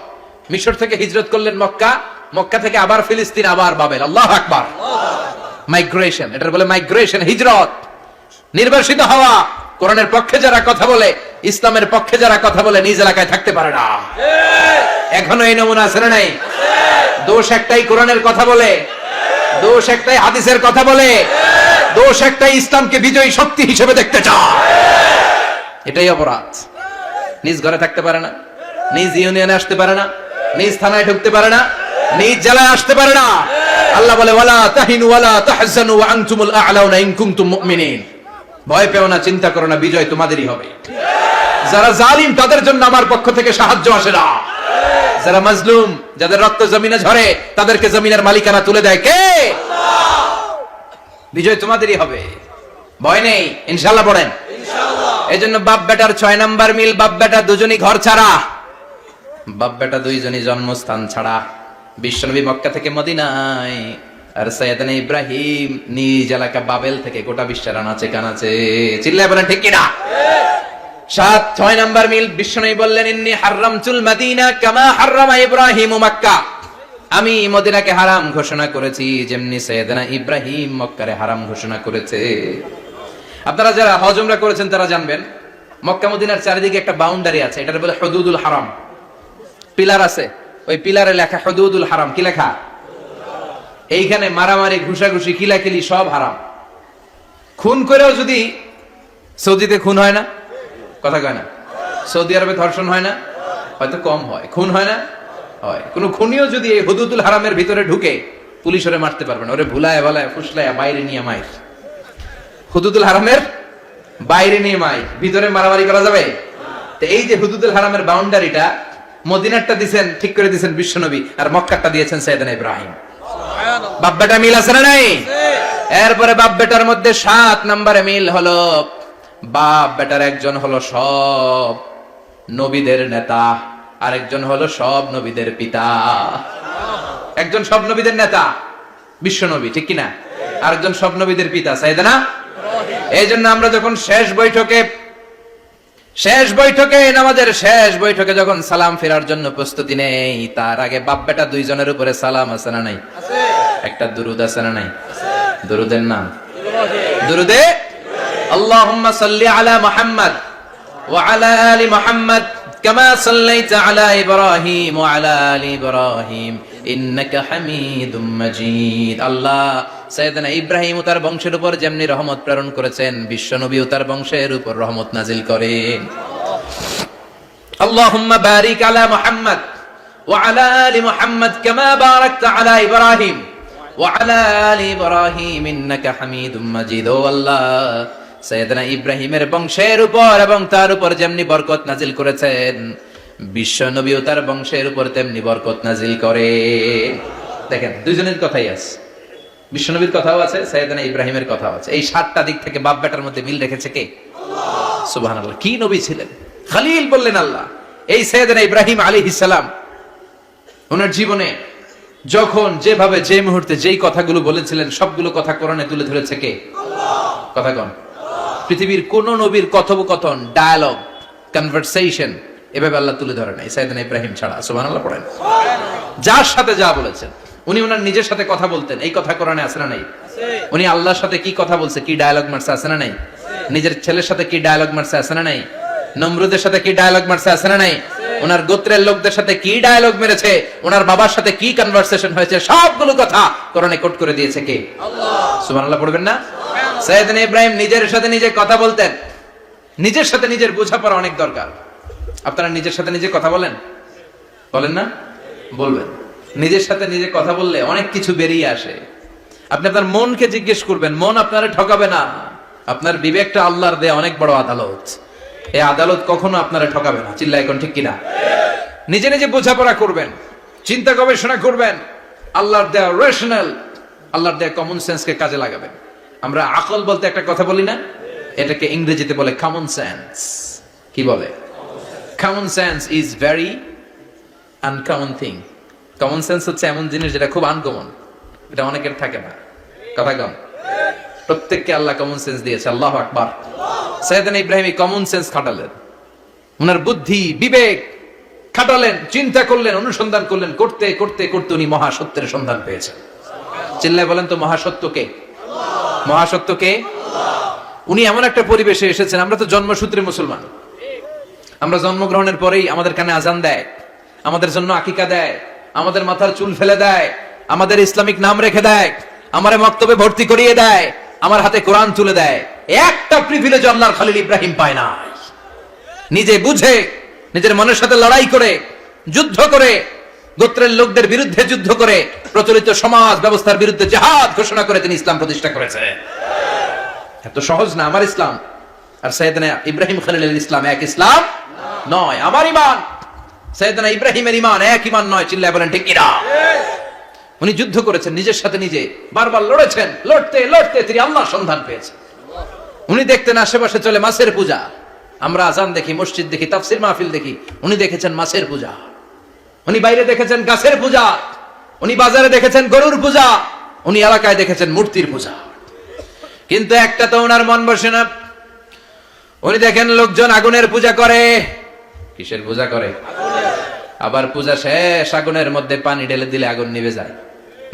মিশর থেকে হিজরত করলেন মক্কা, মক্কা থেকে আবার ফিলিস্তিন, আবার বাবেল। আল্লাহু আকবার। মাইগ্রেশন, এটার বলে মাইগ্রেশন, হিজরত। নির্বাসিত হওয়া। কোরআনের পক্ষে যারা কথা বলে, ইসলামের পক্ষে যারা কথা বলে, নিজ এলাকায় থাকতে পারে না। এখনো এই নমুনা আছে না নাই? দোষ একটাই, কোরআনের কথা বলে। দোষ একটাই, হাদিসের কথা বলে। দোষ একটাই, ইসলামকে বিজয়ী শক্তি হিসেবে দেখতে চায়। এটাই অপরাধ। নিজ ঘরে থাকতে পারে না, নিজ ইউনিয়নে আসতে পারে না, নিজ থানায় ঢুকতে পারে না, নিজ জেলায় আসতে পারে না। আল্লাহ বলে, ওয়ালা তাহিনু ওয়ালা তাহজানু ওয়া আনতুমুল আ'লাউনা ইন কুনতুম মুমিনিন। ভয় পেও না, চিন্তা করো না, বিজয় তোমাদেরই হবে। যারা জালিম তাদের জন্য আমার পক্ষ থেকে সাহায্য আসে না। যারা মাজলুম, যাদের রক্ত জমিনে ঝরে, তাদেরকে জমিনের মালিকানা তুলে দেয় কে? আল্লাহ। বিজয় তোমাদেরই হবে, ভয় নেই ইনশাআল্লাহ। পড়েন ইনশাআল্লাহ। এজন্য বাপ বেটার 6 নাম্বার মিল, বাপ বেটা দুজনই ঘর ছাড়া, বাপ বেটা দুইজনই জন্মস্থান ছাড়া। বিশ্বনবী মক্কা থেকে মদিনায়, আর সাইয়েদনা ইব্রাহিম নিজ এলাকা বাবেল থেকে গোটা বিশ্বের আনাচে কানাচে। চিল্লায় বলেন ঠিক কিনা? 6 নাম্বার মিল, বিশ্বনবী বললেন ইন্নী হারামতুল মদিনা কামা হারামা ইব্রাহিম মক্কা। আমি মদিনাকে হারাম ঘোষণা করেছি যেমনি সাইয়েদনা ইব্রাহিম মক্কারে হারাম ঘোষণা করেছে। আপনারা যারা হজ উমরা করেছেন তারা জানবেন, মক্কা মদিনার চারিদিকে একটা বাউন্ডারি আছে, এটার বলে হুদুদুল হারাম। পিলার আছে, ওই পিলারে লেখা হুদুদুল হারাম। কি লেখা? এইখানে মারামারি, ঘুষাঘুষি, কিলাকিলি সব হারাম। খুন করেও যদি, সৌদিতে খুন হয় না? কথা কয় না? সৌদি আরবে ধর্ষণ হয় না? হয়তো কম হয়। খুন হয় না? হয়। কোন খুনিও যদি এই হুদুদুল হারামের ভিতরে ঢুকে, পুলিশ ওরে মারতে পারবে না। ওরে ভুলায় ভালায় ফুসলায় বাইরে নিয়ে মাইর। হুদুদুল হারামের বাইরে নিয়ে মাইর, ভিতরে মারামারি করা যাবে? তো এই যে হুদুদুল হারামের বাউন্ডারিটা, মদিনারটা দিয়েছেন, ঠিক করে দিয়েছেন বিশ্বনবী, আর মক্কারটা দিয়েছেন সাইয়েদনা ইব্রাহিম। বাপ বেটা মিল আছে না নাই? এরপরে বাপ বেটার মধ্যে 7 নম্বরে মিল হলো, বাপ বেটার একজন হলো সব নবীদের নেতা, আরেকজন হলো সব নবীদের পিতা। একজন সব নবীদের নেতা বিশ্বনবী, ঠিক কিনা? আরেকজন সব নবীদের পিতা সাইয়েদনা। এই জন্য আমরা যখন শেষ বৈঠকে নামাজের শেষ বৈঠকে যখন সালাম ফেরার জন্য প্রস্তুতি নেই, তার আগে বাপ বেটা দুইজনের উপরে সালাম আছে না নাই? একটা দুরুদ আছে না নাই? দুরুদের নাম দুরুদে আল্লাহুম্মা সাল্লি আলা মুহাম্মদ ওয়া আলা আলি মুহাম্মদ কামা সাল্লাইতা আলা ইব্রাহিম ওয়া আলা আলি ইব্রাহিম ইন্নাকা হামিদুম মাজিদ। আল্লাহ সাইয়েদনা ইব্রাহিম ও তার বংশের উপর যেমনি রহমত প্রেরণ করেছেন, বিশ্বনবী ও তার বংশের উপর রহমত নাজিল করেন। আল্লাহুম্মা বারিক আলা মুহাম্মদ ওয়া আলা আলি মুহাম্মদ কামা বারাকতা আলা ইব্রাহিম ওয়া আলা আলি ইব্রাহিম ইন্নাকা হামিদুম মাজিদ। ও আল্লাহ, সাইয়েদনা ইব্রাহিমের বংশের উপর এবং তার উপর যেমনি বরকত নাজিল করেছেন, বিশ্বনবী ও তার বংশের উপর তেমনি বরকত নাজিল করে। দেখেন, দুইজনের কথাই আছে, বিশ্বনবীর কথাও আছে, সাইয়েদনা ইব্রাহিমের কথাও আছে। এই 7টা দিক থেকে বাপ বেটার মধ্যে মিল রেখেছে কে? সুবহানাল্লাহ। কি নবী ছিলেন! খলিল বললেন আল্লাহ। এই সাইয়েদনা ইব্রাহিম আলাইহিস সালাম ওনার জীবনে যখন যেভাবে যে মুহূর্তে যেই কথাগুলো বলেছিলেন, সবগুলো কথা কোরআনে তুলে ধরেছে কে? কথা কোন? পৃথিবীর কোন নবীর কথোপকথন, ডায়ালগ, কনভারসেশন এভাবে আল্লাহ তুলে ধরে নাই সাইয়েদনা ইব্রাহিম ছাড়া। সুবহানাল্লাহ পড়েন। যার সাথে যা বলেছেন, উনি ওনার নিজের সাথে কথা বলতেন, এই কথা কোরআনে আছে না নাই? উনি আল্লাহর সাথে কি কথা বলছে, কি ডায়ালগ মারছে, আছে না নাই? নিজের ছেলের সাথে কি ডায়ালগ মারছে, আছে না নাই? নমরুদের সাথে কি ডায়ালগ মারছে, আছে না নাই? ওনার গোত্রের লোকদের সাথে কি ডায়ালগ মেরেছে, ওনার বাবার সাথে কি কনভারসেশন হয়েছে, সবগুলো কথা কোরআনে কোট করে দিয়েছে কে? আল্লাহ। সুবহানাল্লাহ পড়বেন না? সাইয়েদনা ইব্রাহিম নিজের সাথে নিজে কথা বলতেন। নিজের সাথে নিজের বোঝাপড়া অনেক দরকার। আপনারা নিজের সাথে নিজে কথা বলেন? বলেন না? বলবেন। নিজের সাথে নিজে কথা বললে অনেক কিছু বেরিয়ে আসে। আপনি আপনার মনকে জিজ্ঞেস করবেন, মন আপনারে ঠকাবে না। আপনার বিবেকটা আল্লাহর দেয়া অনেক বড় আদালত, এই আদালত কখনো আপনারে ঠকাবে না। চিল্লা এখন ঠিক কিনা? নিজে নিজে বোঝাপড়া করবেন, চিন্তা গবেষণা করবেন, আল্লাহর দেয়া রেশনাল, আল্লাহর দেয়া কমন সেন্সকে কাজে লাগাবেন। আমরা আকল বলতে একটা কথা বলি না, এটাকে ইংরেজিতে বলে কমন সেন্স। কি বলে? Common sense is very uncommon thing. Common sense হচ্ছে এমন জিনিস যেটা খুব আনকমন, এটা অনেকের থাকে না। কথা কম। প্রত্যেককে আল্লাহ কমন সেন্স দিয়েছে। আল্লাহু আকবার। সাইয়েদনা ইব্রাহিম এই কমন সেন্স খাটালেন, ওনার বুদ্ধি বিবেক খাটালেন, চিন্তা করলেন, অনুসন্ধান করলেন, করতে করতে করতে উনি মহাসত্যের সন্ধান পেয়েছেন। চিল্লায় বলেন তো মহাসত্যকে? মহাসত্যকে? উনি এমন একটা পরিবেশে এসেছেন, আমরা তো জন্মসূত্রে মুসলমান, আমরা জন্মগ্রহণের পরেই আমাদের কানে আজান দেয়, আমাদের জন্য আকিকা দেয়, আমাদের মাথার চুল ফেলে দেয়, আমাদের ইসলামিক নাম রেখে দেয়, আমারে মক্তবে ভর্তি করিয়ে দেয়, আমার হাতে কোরআন তুলে দেয়। একটা প্রিভিলেজ আল্লাহর খলিল ইব্রাহিম পায় না। নিজে বুঝে, নিজের মনের সাথে লড়াই করে, যুদ্ধ করে, গোত্রের লোকদের বিরুদ্ধে যুদ্ধ করে, প্রচলিত সমাজ ব্যবস্থার বিরুদ্ধে জিহাদ ঘোষণা করে তিনি ইসলাম প্রতিষ্ঠা করেছে। এত সহজ না আমার ইসলাম আর সাইয়েদনা ইব্রাহিম খলিলের ইসলাম এক ইসলাম নয়। আমার ঈমান সাইয়েদনা ইব্রাহিমের ঈমান এক ঈমান নয়। চিল্লায় বলেন ঠিক কিনা? উনি যুদ্ধ করেছেন, নিজের সাথে নিজে বারবার লড়েছেন, লড়তে লড়তে তিনি আল্লাহর সন্ধান পেয়েছেন। উনি দেখতেন আশেপাশে চলে মাছের পূজা, আমরা আজান দেখি, মসজিদ দেখি, তাফসির মাহফিল দেখি। উনি দেখেছেন মাছের পূজা, উনি বাইরে দেখেছেন গাছের পূজা, উনি বাজারে দেখেছেন গরুর পূজা, উনি এলাকায় দেখেছেন মূর্তির পূজা। কিন্তু একটা তো ওনার মন বসে না। উনি দেখেন লোকজন আগুনের পূজা করে। কিসের পূজা করে? আবার পূজা শেষ, আগুনের মধ্যে পানি ঢেলে দিলে আগুন নিভে যায়।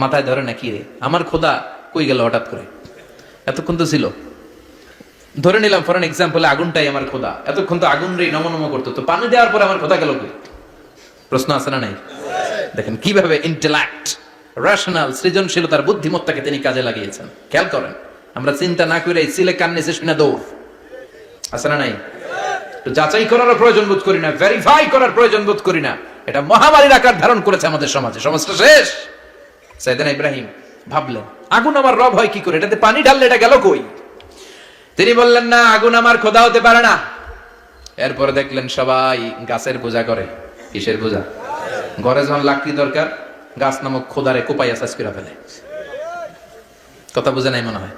মাথায় ধরে না, কি রে আমার খোদা কই গেল হঠাৎ করে? এতক্ষণ তো ছিল। ধরে নিলাম ফর এন এক্সাম্পল, আগুনটাই আমার খোদা। এতক্ষণ তো আগুন রে নম নম করতো, তো পানি দেওয়ার পরে আমার খোদা গেল কই? প্রশ্ন আছে না নাই? দেখেন কিভাবে ইন্টেলেক্ট, রেশনাল, সৃজনশীলতার বুদ্ধিমত্তাকে তিনি কাজে লাগিয়েছেন। খেয়াল করেন, আমরা চিন্তা না করে সিলে কান নিচে শুনে দৌড়। আছে না নাই? তো যাচাই করার প্রয়োজন বোধ করি না, ভেরিফাই করার প্রয়োজন বোধ করি না। এটা মহামারীর আকার ধারণ করেছে আমাদের সমাজে। সমাজটা শেষ। সাইয়েদনা ইব্রাহিম ভাবলেন, আগুন আমার রব হয় কি করে? এটাতে পানি ঢাললে এটা গেল কই? তিনি বললেন, না, আগুন আমার খোদা হতে পারে না। এরপরে দেখলেন সবাই গাছের পূজা করে। কিসের পূজা? ঘরে যখন লাকড়ি দরকার, গাছ নামক খোদারে কোপাইয়া সাজ করে ফেলে। কথা বুঝে নাই মনে হয়?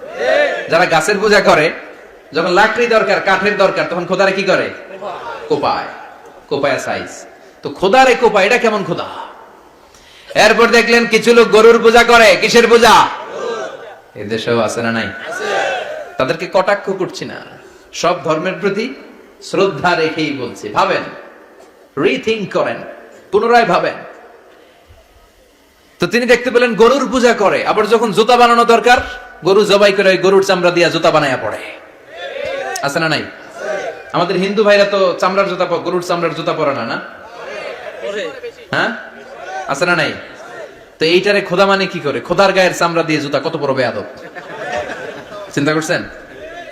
যারা গাছের পূজা করে, যখন লাকড়ি দরকার, কাঠের দরকার, তখন খোদারে কি করে? কোপায়। কোপায়া সাইজ। তো খোদারে কোপায়, এটা কেমন খোদা? এরপর দেখলেন কিছু লোক গরুর পূজা করে। কিসের পূজা? এদেশেও আছে না নাই? তাদেরকে কটাক্ষ করছি না, সব ধর্মের প্রতি শ্রদ্ধা রেখেই বলছি। ভাবেন, রিথিঙ্ক করেন, পুনরায় ভাবেন। তো তিনি দেখতে পেলেন গরুর পূজা করে। আবার যখন জুতা বানানো দরকার, গরু জবাই করে গরুর চামড়া দিয়া জুতা বানায়া পড়ে। আছে না নাই? আমাদের হিন্দু ভাইরা তো চামড়ার জুতা, গরুর চামড়ার জুতা পরে না, না? হ্যাঁ, আছে না নাই? তো এইটারে খোদা মানে কি করে? খোদার গায়ের চামড়া দিয়ে জুতা, কত বড় বেয়াদব! চিন্তা করছেন?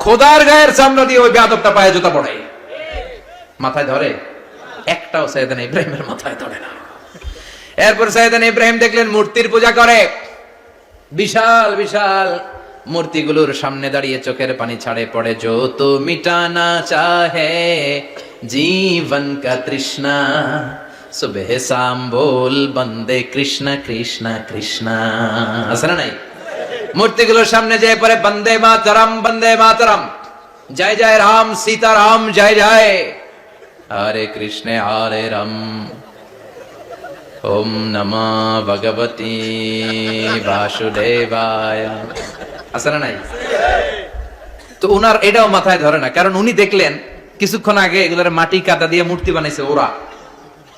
খোদার গায়ের চামড়া দিয়ে ওই বেয়াদবটা পায়ে জুতা পড়ে। মাথায় ধরে? একটাও সাইয়েদনা ইব্রাহিমের মাথায় ধরে না। এরপর সাইয়েদনা ইব্রাহিম দেখলেন মূর্তির পূজা করে। বিশাল বিশাল মূর্তিগুলোর সামনে দাঁড়িয়ে চোখের পানি ছাড়ে পড়ে। जो तो मिटाना चाहे जीवन का तृष्णा, सुबह शाम बोल बंदे कृष्ण कृष्ण कृष्ण। আছে না নাই? মূর্তিগুলোর সামনে যেয়ে পড়ে বন্দে মাতরম, বন্দে মাতরম, জয় জয় রাম সীতারাম, জয় জয় হরে কৃষ্ণ হরে রাম, ওম নমঃ ভগবতে বাসুদেবায়। আছে না নাই? তো উনার এটাও মাথায় ধরে না, কারণ উনি দেখলেন কিছুক্ষণ আগে এগুলোর মাটি কাদা দিয়ে মূর্তি বানাইছে ওরা।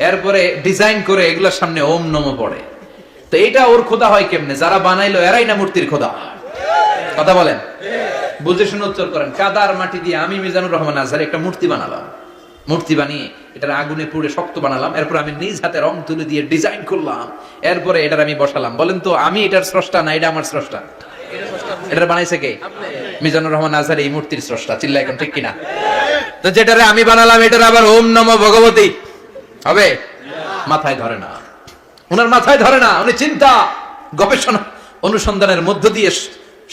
এরপরে ডিজাইন করে এগুলোর সামনে ওম নমঃ পড়ে। তো এটা ওর খোদা হয় কেমনে? যারা বানাইলো এরাই না মূর্তির খোদা। কথা বলেন, বুঝে শুনে উত্তর করেন। কাদার মাটি দিয়ে আমি মিজানুর রহমান আজহারি একটা মূর্তি বানালাম। মূর্তি বানিয়ে এটার আগুনে পুড়ে শক্ত বানালাম। এরপর আমি নিজ হাতে রং তুলে দিয়ে ডিজাইন করলাম। এরপরে এটার আমি বসালাম। বলেন তো, আমি এটার স্রষ্টা না এটা আমার স্রষ্টা? এটার বানাইছে কে? মিজানুর রহমান আজহারি এই মূর্তির স্রষ্টা। চিল্লা এখন ঠিক কিনা? তো যেটারে আমি বানালাম এটার আবার ওম নমঃ ভগবতী হবে? মাথায় ধরে না, উনার মাথায় ধরে না। উনি চিন্তা, গবেষণা, অনুসন্ধানের মধ্য দিয়ে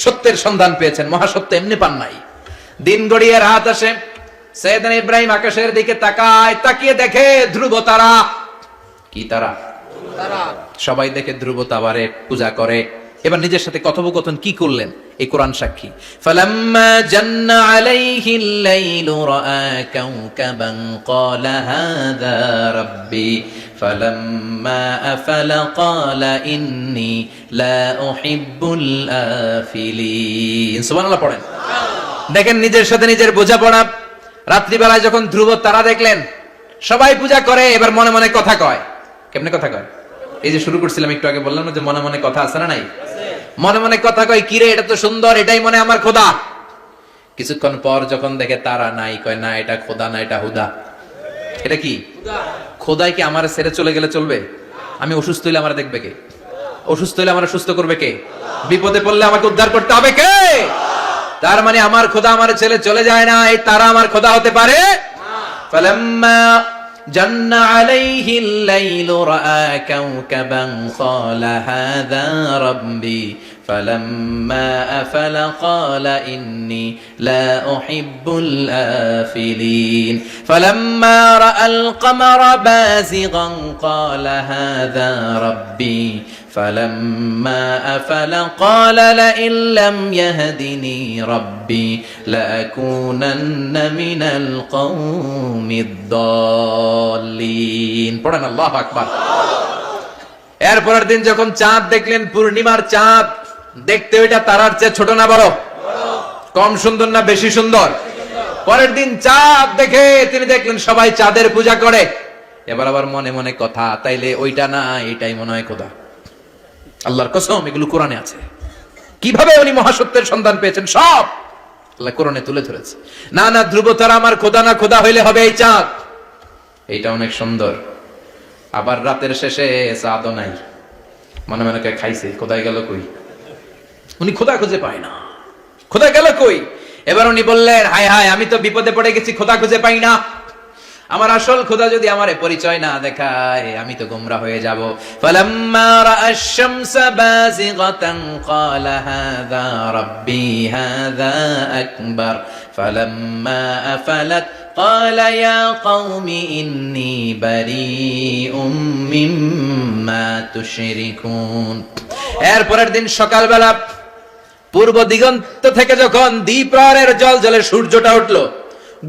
সত্যের সন্ধান পেয়েছেন। মহাসত্য এমনি পান নাই। দিন গড়িয়ে রাত আসে। সাইয়েদনা ইব্রাহিম আকাশের দিকে তাকায়, তাকিয়ে দেখে ধ্রুব তারা। কি তারা? সবাই দেখে ধ্রুব তারারে পূজা করে। এবার নিজের সাথে কথোপকথন কি করলেন এই কোরআন সাক্ষী। ফালাম্মা জান্না আলাইহিল লাইলু রাআ কাওকাবান ক্বালা হাযা রাব্বি ফালাম্মা আফালা ক্বালা ইন্নী লা উহিব্বুল আফিলিন। সুবহানাল্লাহ পড়েন। দেখেন নিজের সাথে নিজের বোঝাপড়া। রাত্রিবেলায় যখন ধ্রুব তারা দেখলেন, সবাই পূজা করে, এবার মনে মনে কথা কয়। কেমনে কথা কয়? এই যে শুরু করছিলাম একটু আগে, বললাম না যে মনে মনে কথা আছে না নাই? মনে মনে কথা কয়, কিরে এটা তো সুন্দর, এটাই মনে আমার খোদা। কিছুক্ষণ পর যখন দেখে তারা নাই, কয় না এটা খোদা না, এটা হুদা। এটা কি? খোদাই কি আমার ছেড়ে চলে গেলে চলবে? আমি অসুস্থ হইলে আমার দেখবে কে? অসুস্থ হইলে আমার সুস্থ করবে কে? বিপদে পড়লে আমাকে উদ্ধার করতে হবে কে? তার মানে আমার খোদা আমার ছেলে চলে যায় না, এই তারা আমার খোদা হতে পারে? ফালাম্মা জান্না আলাইহিল লাইলু রাআ কাওকাবান ক্বালা হাযা রাব্বি فلما أفل قال إني لا أحب الآفلين فلما رأى القمر بازغا قال هذا ربي فلما أفل قال لئن لم يهدني ربي لأكونن من القوم الضالين পড়েন আল্লাহু আকবার। এরপরের দিন যখন চাঁদ দেখলেন, পূর্ণিমার চাঁদ, দেখতে ওইটা তারার চেয়ে ছোট না বড়? কম সুন্দর না বেশি সুন্দর? পরের দিন চাঁদ দেখে তিনি দেখলেন সবাই চাঁদের পূজা করে। এবার আবার মনে মনে কথা, তাইলে ওইটা না এটাই মনে হয় খোদা। আল্লাহর কসম, এগুলো কোরআনে আছে। কিভাবে উনি মহাসত্যের সন্ধান পেয়েছেন সব আল্লাহ কোরআনে তুলে ধরেছে। না না, ধ্রুব তারা আমার খোদা না, খোদা হইলে হবে এই চাঁদ। এইটা অনেক সুন্দর। আবার রাতের শেষে চাঁদও নাই, মনে মনে খাইছে, খোদাই গেল কই? উনি খোদা খুঁজে পায় না, খোদা গেল কই? এবার উনি বললেন, হায় হায়, আমি তো বিপদে পড়ে গেছি, খোদা খুঁজে পাই না। আমার আসল খোদা যদি আমারে পরিচয় না দেখায়, আমি তো গোমরা হয়ে যাব। ফালাম্মা রাআশ শামসা বাযিগাতান ক্বালা হাযা রাব্বি হাযা আকবার ফালাম্মা আফালাত ক্বালা ইয়া কওমি ইন্নী বারীউম মিম্মা তুশরিকুন। এরপরের দিন সকালবেলা পূর্ব দিগন্ত থেকে যখন দ্বিপ্রহরের জলজলে সূর্যটা উঠলো,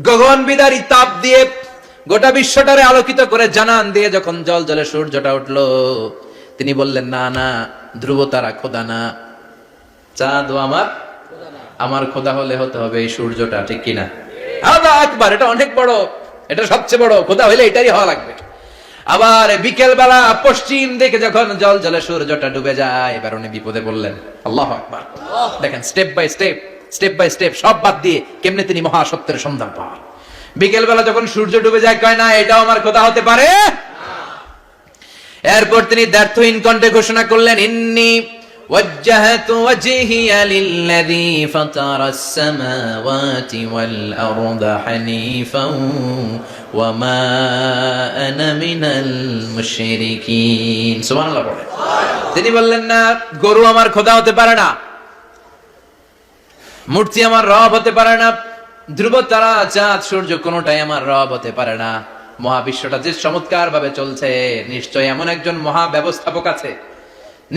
গগন বিদারী তাপ দিয়ে গোটা বিশ্বটারে আলোকিত করে জানান দিয়ে যখন জলজলে সূর্যটা উঠলো, তিনি বললেন, না না, ধ্রুব তারা খোদা না, চাঁদও আমার খোদা হলে হতে হবে এই সূর্যটা, ঠিক কিনা? আল্লাহু আকবার, এটা অনেক বড়, এটা সবচেয়ে বড়, খোদা হইলে এটাই হওয়া লাগবে। আবার বিকেল বেলা পশ্চিম দিকে যখন জলজলে সূর্যটা ডুবে যায়, এবার উনি বিপদে বললেন। আল্লাহু আকবার। দেখেন, স্টেপ বাই স্টেপ সব বাদ দিয়ে কেমনে তিনি মহাসত্যের সন্ধান পান। বিকেল বেলা যখন সূর্য ডুবে যায়, কয় না এটাও আমার খোদা হতে পারে। এরপর তিনি দ্ব্যর্থহীন কণ্ঠে ঘোষণা করলেন, ইন্নী ওয়াজ্জাহতু ওয়াজহিয়া লিল্লাযী ফাতারাস সামাওয়াতি ওয়াল আরদা হানিফান ওয়া মা আনা মিনাল মুশরিকিন। সুবহানাল্লাহ পড়ে। তিনি বললেন, না, গরু আমার খোদা হতে পারে না, মূর্তি আমার রব হতে পারে না, ধ্রুব তারা, চাঁদ, সূর্য কোনোটাই আমার রব হতে পারে না। মহাবিশ্বটা যে চমৎকার ভাবে চলছে, নিশ্চয় এমন একজন মহা ব্যবস্থাপক আছে,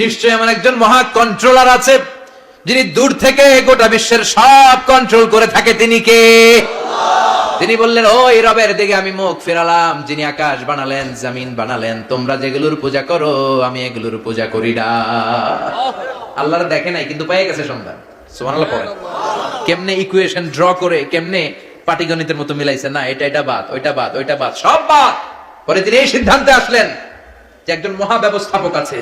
নিশ্চয় এমন একজন মহা কন্ট্রোলার আছে, যিনি দূর থেকে গোটা বিশ্বের সব কন্ট্রোল করে থাকে। তিনি কে? তিনি বললেন, ওই রবের দিকে আমি মুখ ফেরালাম, যিনি আকাশ বানালেন, জমিন বানালেন। তোমরা যেগুলোর পূজা করো, আমি এগুলোর পূজা করি না। আল্লাহর দেখে নাই, কিন্তু পেয়ে গেছে সন্ধান। সুবহানাল্লাহ পড়েন। কেমনে ইকুয়েশন ড্র করে, কেমনে পাটিগণিতের মতো মিলাইছে, না এটা বাদ, ওইটা বাদ, সব বাদ। পরে তিনি এই সিদ্ধান্তে আসলেন যে একজন মহা ব্যবস্থাপক আছে,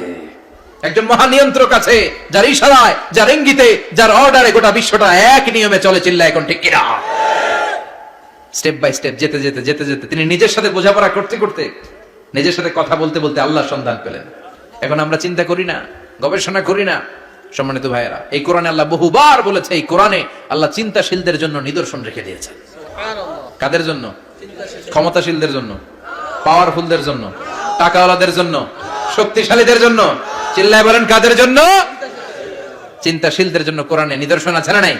একজন মহা নিয়ন্ত্রক আছে, যার ইশারায়, যার ইঙ্গিতে, যার অর্ডারে গোটা বিশ্বটা এক নিয়মে চলে। চিল্লা এখন ঠিক কিনা? স্টেপ বাই স্টেপ যেতে যেতে তিনি নিজের সাথে বোঝাপড়া করতে করতে, নিজের সাথে কথা বলতে বলতে আল্লাহর সন্ধান পেলেন। এখন আমরা চিন্তা করি না, গবেষণা করি না। সম্মানিত ভাইয়েরা, এই কোরআনে আল্লাহ বহুবার বলেছে, এই কোরআনে আল্লাহ চিন্তাশীলদের জন্য নিদর্শন রেখে দিয়েছেন। কাদের জন্য? ক্ষমতাশীলদের জন্য, পাওয়ারফুলদের জন্য, টাকাওয়ালাদের জন্য, শক্তিশালীদের জন্য। চিল্লায় বলেন, কাদের জন্য? চিন্তাশীলদের জন্য কোরআনে নিদর্শন আছে না নাই?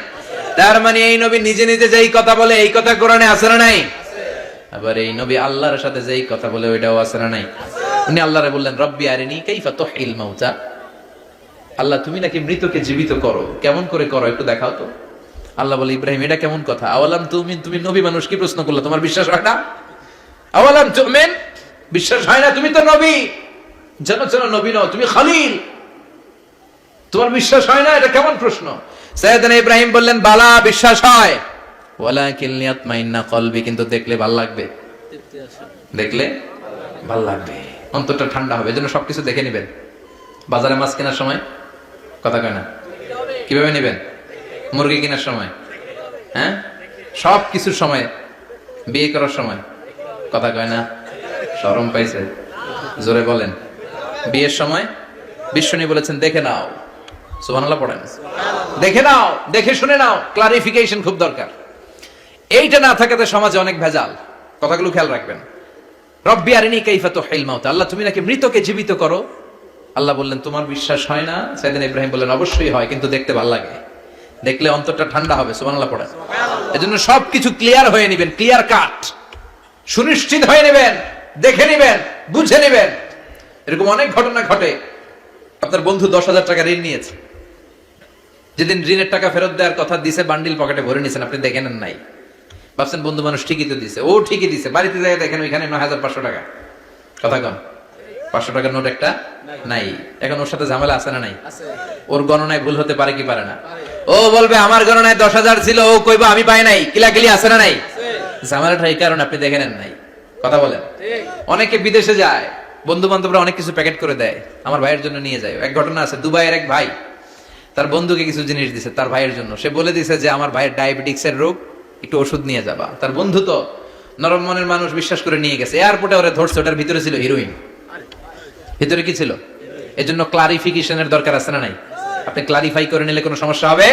তার মানে এই নবী নিজে নিজে যেই কথা বলে, এই কথা কোরআনে আছে না নাই? আবার এই নবী আল্লাহর সাথে যেই কথা বলে, ওইটাও আছে না নাই? উনি আল্লাহরে বললেন, রব্বি আরিনি কাইফা তুহিল মাউতা। আল্লাহ, তুমি নাকি মৃতকে জীবিত করো, কেমন করে করো একটু দেখাও তো। আল্লাহ বলে, ইব্রাহিম, এটা কেমন কথা? আওয়ালাম তুমিন, তুমি নবী মানুষ, কি প্রশ্ন করলে? তোমার বিশ্বাস হয় না? আওয়ালাম তুমিন, বিশ্বাস হয় না? তুমি তো নবী, জানো নবী নও, তুমি খলিল, তোমার বিশ্বাস হয় না? এটা কেমন প্রশ্ন? সাইয়েদনা ইব্রাহিম বললেন, বালা, বিশ্বাস হয়, ওয়ালাকিন লিয়াতমাইন্না কলবি, কিন্তু দেখলে ভাল লাগবে, দেখলে ভাল লাগবে, অন্তরটা ঠান্ডা হবে। এজন্য সবকিছু দেখে নেবেন। বাজারে মাছ কেনার সময় কথা কয় না, কিভাবে নেবেন? মুরগি কেনার সময়, হ্যাঁ, সব কিছুর সময়, বিয়ে করার সময় কথা কয় না, শরম পাইছে, জোরে বলেন। বিয়ের সময় বিশ্বনী বলেছেন, দেখে নাও। সুবহানাল্লাহ পড়েন। দেখে নাও, দেখে শুনে নাও, ক্লারিফিকেশন খুব দরকার। এইটা না থাকাতে সমাজে অনেক ভেজাল। কথাগুলো খেয়াল রাখবেন। রব্বি আরিনি কাইফা তুহিল মাউতা, আল্লাহ তুমি নাকি মৃতকে জীবিত করো। আল্লাহ বললেন তোমার বিশ্বাস হয় না? সাইয়েদনা ইব্রাহিম বললেন অবশ্যই হয়, কিন্তু দেখতে ভালো লাগে, দেখলে অন্তরটা ঠান্ডা হবে। সুবহানাল্লাহ পড়েন। এজন্য সবকিছু ক্লিয়ার হয়ে নেবেন, ক্লিয়ার কাট, সুনিশ্চিত হয়ে নেবেন, দেখে নেবেন, বুঝে নেবেন। এরকম অনেক ঘটনা ঘটে। আপনার বন্ধু 10,000 টাকা ঋণ নিয়েছে, যেদিন ঋণের টাকা ফেরত দেওয়ার কথা দিছে বান্ডিল পকেটে ভরে নিয়েছেন, আপনি দেখেন নাই, ভাবছেন বন্ধু মানুষ ঠিকই তো দিছে, ও ঠিকই দিছে, বাড়িতে যাই দেখেন ওইখানে 9,500 টাকা। কথা কন, 500 টাকার নোট একটা নাই। এখন ওর সাথে ঝামেলা আছে না নাই? ওর গণনায় ভুল হতে পারে কি পারে না? ও বলবে আমার গণনায় 10,000 ছিল, ও কইবা আমি পাই নাই, কিলাকিলি আছে না নাই? ঝামেলাটা এই কারণে আপনি দেখে নেন নাই। কথা বলেন। অনেকে বিদেশে যায়, বন্ধু বান্ধবরা অনেক কিছু প্যাকেট করে দেয়, আমার ভাইয়ের জন্য নিয়ে যায়। এক ঘটনা আছে, দুবাইয়ের এক ভাই তার বন্ধুকে কিছু জিনিস দিছে তার ভাইয়ের জন্য। সে বলে দিছে যে আমার ভাইয়ের ডায়াবেটিক্সের রোগ, একটু ওষুধ নিয়ে যাবা। তার বন্ধু তো নরম মনের মানুষ, বিশ্বাস করে নিয়ে গেছে। এয়ারপোর্টে ওরা ধরছে, ওটার ভিতরে ছিল হিরোইন। ভিতরে কি ছিল? এজন্য ক্লারিফিকেশনের দরকার আছে না নাই? আপনি ক্লারিফাই করে নিলে কোনো সমস্যা হবে?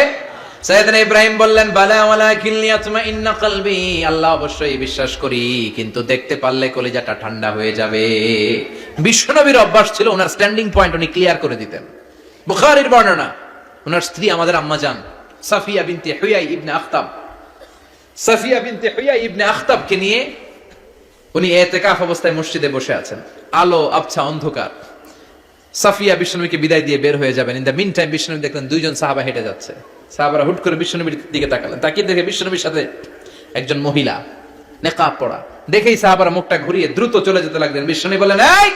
সাইয়েদনা ইব্রাহিম বললেন বালা ওয়ালাকিন লিয়াতমাইন্না কলবি, আল্লাহ অবশ্যই বিশ্বাস করি, কিন্তু দেখতে পারলে কলিজাটা ঠান্ডা হয়ে যাবে। বিশ্বনবীর অভ্যাস ছিল, ওনার স্ট্যান্ডিং পয়েন্ট উনি ক্লিয়ার করে দিতেন। বুখারীর বর্ণনা, ওনার স্ত্রী আমাদের আম্মা জান সাফিয়া বিনতে হুয়াই ইবনে আখতাব, সাফিয়া বিনতে হুয়াই ইবনে আখতাবকে নিয়ে উনি ইতিকাফ অবস্থায় মসজিদে বসে আছেন। আলো আবছা অন্ধকার। সাফিয়া বিশ্বনবীকে বিদায় দিয়ে বের হয়ে যাবেন। ইন দ্য মিন টাইম বিশ্বনবী দেখলেন দুইজন সাহাবা হেঁটে যাচ্ছে। সাহাবারা হুট করে বিশ্বনবীর দিকে তাকালেন, তাকিয়ে দেখে বিশ্বনবীর সাথে একজন মহিলা নেকাব পরা। দেখেই সাহাবারা মুখটা ঘুরিয়ে দ্রুত চলে যেতে লাগলেন। বিশ্বনবী বললেন এই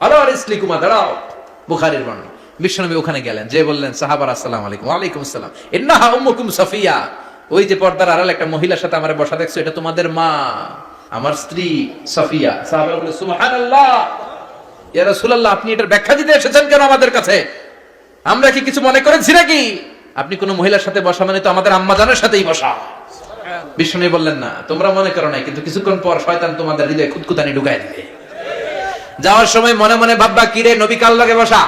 আলো ইসলিকুমা, দাঁড়াও। বুখারীর বর্ণনা। বিশ্বনবী ওখানে গেলেন, যে বললেন সাহাবারা আসসালামু আলাইকুম। ওয়া আলাইকুম আসসালাম। ইন্নাহা উম্মুকুম সাফিয়া, ওই যে পর্দার আড়াল একটা মহিলার সাথে আমারে বসা দেখছো, এটা তোমাদের মা, আমার স্ত্রী সাফিয়া। সাহাবারা বলে সুবহানাল্লাহ, ইয়া রাসূলুল্লাহ, আপনি এটার ব্যাখ্যা দিতে এসেছেন কেন আমাদের কাছে? আমরা কি কিছু মনে করেছি নাকি? আপনি কোন মহিলার সাথে বসা মানে তো আমাদের আম্মা জানের সাথেই বসা। বিষ্ণু বললেন না, তোমরা মনে করো নাই, কিন্তু কিছুক্ষণ পর শয়তান তোমাদের হৃদয়ে খুঁতখুঁতানি ঢুকায় দিবে। যাওয়ার সময় মনে মনে ভাববা, কিরে নবী কার লগে বসা?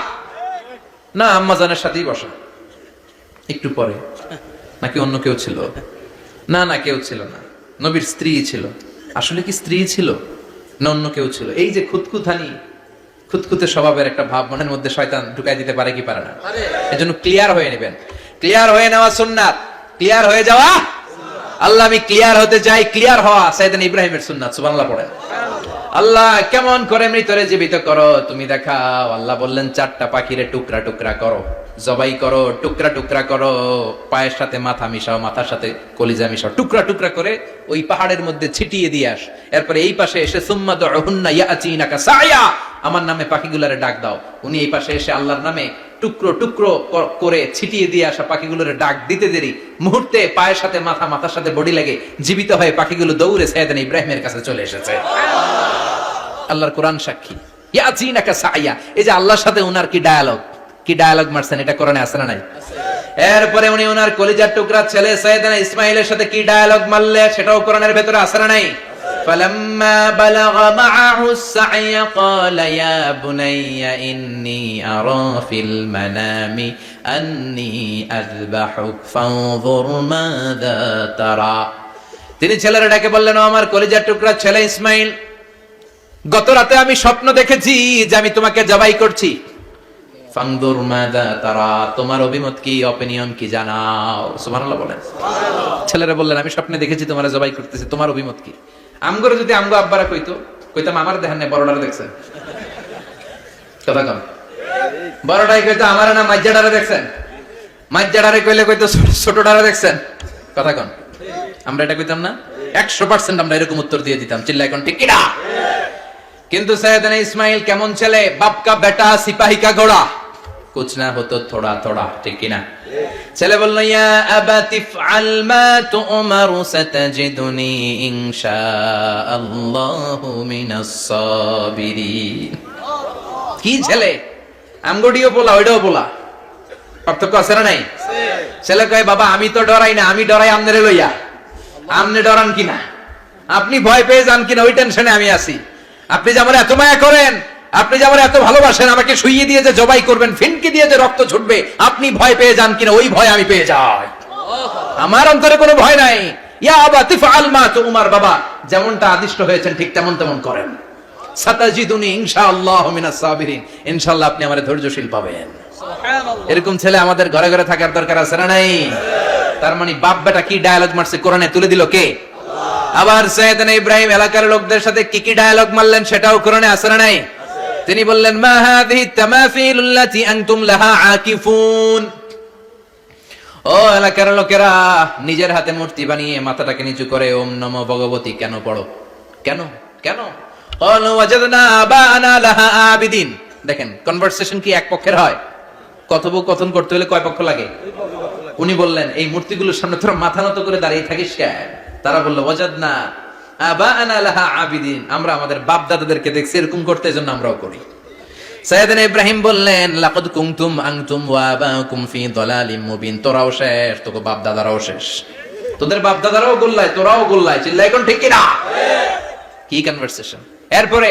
না, আম্মা জানের সাথেই বসা। একটু পরে নাকি অন্য কেউ ছিল? না না, কেউ ছিল না, নবীর স্ত্রী ছিল। আসলে কি স্ত্রী ছিল না অন্য কেউ ছিল? এই যে খুঁতখুঁতানি, খুঁতখুঁতে স্বভাবের একটা ভাব মনের মধ্যে শয়তান ঢুকাই দিতে পারে কি পারে না? এজন্য ক্লিয়ার হয়ে নেবেন। ক্লিয়ার হয়ে নেওয়া সুন্নাত, ক্লিয়ার হয়ে যাওয়া। আল্লাহ আমি ক্লিয়ার হতে চাই, ক্লিয়ার হওয়া সাইয়েদনা ইব্রাহিমের সুন্নাত। সুবহানাল্লাহ পড়েন। আল্লাহ কেমন করে মৃতরে জীবিত করো তুমি দেখাও। আল্লাহ বললেন 4টা পাখিরে টুকরা টুকরা করো, জবাই করো, টুকরা টুকরা করো, পায়ের সাথে মাথা মিশাও, মাথার সাথে কলিজা মিশাও, টুকরা টুকরা করে ওই পাহাড়ের মধ্যে ছিটিয়ে দিয়ে আস। এরপরে এই পাশে এসে সুম্মা দুহুন্না ইয়াতিনাকা সায়া, আমার নামে পাখিগুলোরে ডাক দাও। উনি এই পাশে এসে আল্লাহর নামে টুকরো টুকরো করে ছিটিয়ে দিয়ে আসা পাখিগুলোরে ডাক দিতে দেরি মুহূর্তে পায়ের সাথে মাথা, মাথার সাথে বডি লাগে জীবিত হয়ে পাখিগুলো দৌড়ে সাইয়েদনা ইব্রাহিমের কাছে চলে এসেছে। আল্লাহর কোরআন সাক্ষী। ইয়াতিনাকা সায়া, এই যে আল্লাহর সাথে উনার কি ডায়ালগ মারছেন, এটা কোরআনে আছে না নাই? এরপরে উনি ওনার কলিজার টুকরা ছেলে সাইয়েদনা ইসমাঈলের সাথে কি ডায়ালগ মারলে, সেটাও কোরআনের ভেতরে আছে না নাই? فلما بلغ معه السعي قال يا بني إني أرى في المنام أني أذبحك فانظر ماذا ترى। তিনি ছেলের ডাকে বললেন, ও আমার কলিজার টুকরা ছেলে ইসমাঈল, গত রাতে আমি স্বপ্ন দেখেছি যে আমি তোমাকে জবাই করছি। ফানদুর মাযা তারা, তোমার অভিমত কি, অপিনিয়ন কি জানাও। সুবহানাল্লাহ বলেন। ছেলেরা বললেন, আমি স্বপ্নে দেখেছি তোমারে জবাই করতেছি, তোমার অভিমত কি? আমগরে যদি আমগো আব্বারা কইতাম আমার দেখেন না, বড়ডারে দেখছেন। কথা কম, বড়ডাই কইতো আমার না মাজ্জাডারে দেখছেন, মাজ্জাডারে কইলে কইতো ছোটডারে দেখছেন। কথা কম, আমরা এটা কইতাম না? 100% আমরা এরকম উত্তর দিয়ে দিতাম, চিল্লায় কোন ঠিক কিনা? কিন্তু সাইয়েদনা ইসমাঈল কেমন ছেলে, বাপ কা বেটা সিপাহী কা ঘোড়া, কুছ না হতো থোড়া থোড়া, ঠিক কিনা? ছেলে বলল, ইয়া আবাতি ফআল মা তুমারু সাতাজিদুনি ইনশাআল্লাহু মিনাস সাবিরিন। কি ছেলে, আমগডিও বলা ওইটাও বলা, পার্থক্য আছে না নাই? ছেলে কয়, বাবা আমি তো ডরাই না, আমি ডরাই আমনেরে লইয়া। আমনে ডরান কিনা, আপনি ভয় পেয়ে যান কিনা, ওই টেনশনে আমি আছি। আপনি যে আমার এত মায়া করেন, আপনি যে আমার এত ভালোবাসেন, আমাকে শুইয়ে দিয়ে যে জবাই করবেন, ফিনকি দিয়ে যে রক্ত ছুটবে, আপনি ভয় পেয়ে যান কিনা, ওই ভয় আমি পেয়ে যাই। আমার অন্তরে কোনো ভয় নাই। ইয়া আবাতি ফাআল মা তুমার, বাবা যেমনটা আদিষ্ট হয়েছেন ঠিক তেমন তেমন করেন। সাতাজিদুনি ইনশাআল্লাহু মিনাস সাবিরিন, ইনশাআল্লাহ আপনি আমারে ধৈর্যশীল পাবেন। সুবহানাল্লাহ। এরকম ছেলে আমাদের ঘরে ঘরে থাকার দরকার আছে না নাই? তার মানে বাপ বেটা কি ডায়ালগ মারছে কোরআনে তুলে দিল কে? আবার সাইয়েদনা ইব্রাহিম এলাকার লোকদের সাথে কি কি ডায়ালগ মারলেন সেটাও কোরআনে আছে না নাই? তিনি বললেন মা হাযিহি তামাসিলুল্লাতী আনতুম লাহা আকিফুন, ও এলাকার লোকেরা নিজের হাতে মূর্তি বানিয়ে মাথাটাকে নিচু করে ওম নমো ভগবতী কেন পড়ো? কেন কেন? ক্বালু ওয়াজাদনা আবানা লাহা আবিদিন। দেখেন কনভারসেশন কি এক পক্ষের হয়? কথোপকথন করতে হলে কয় পক্ষ লাগে? উনি বললেন এই মূর্তিগুলোর সামনে তোরা মাথা নত করে দাঁড়িয়ে থাকিস কেন? তারা বলল ওয়াজাদনা আবানা লাহা আবিদিন, আমরা আমাদের বাপ দাদাদেরকে দেখছি এরকম করতে, এজন্য আমরাও করি। সাইয়েদনা ইব্রাহিম বললেন লাকাদ কুনতুম আনতুম ওয়া আবাকুম ফি দালালিম মুবিন, তোরাও শেষ, তোকে বাপ দাদারাও শেষ, তোদের বাপ দাদারাও গোল্লায় তোরাও গোল্লায়, চিল্লাই কোন ঠিক কিনা? কি কনভারসেশন। এরপরে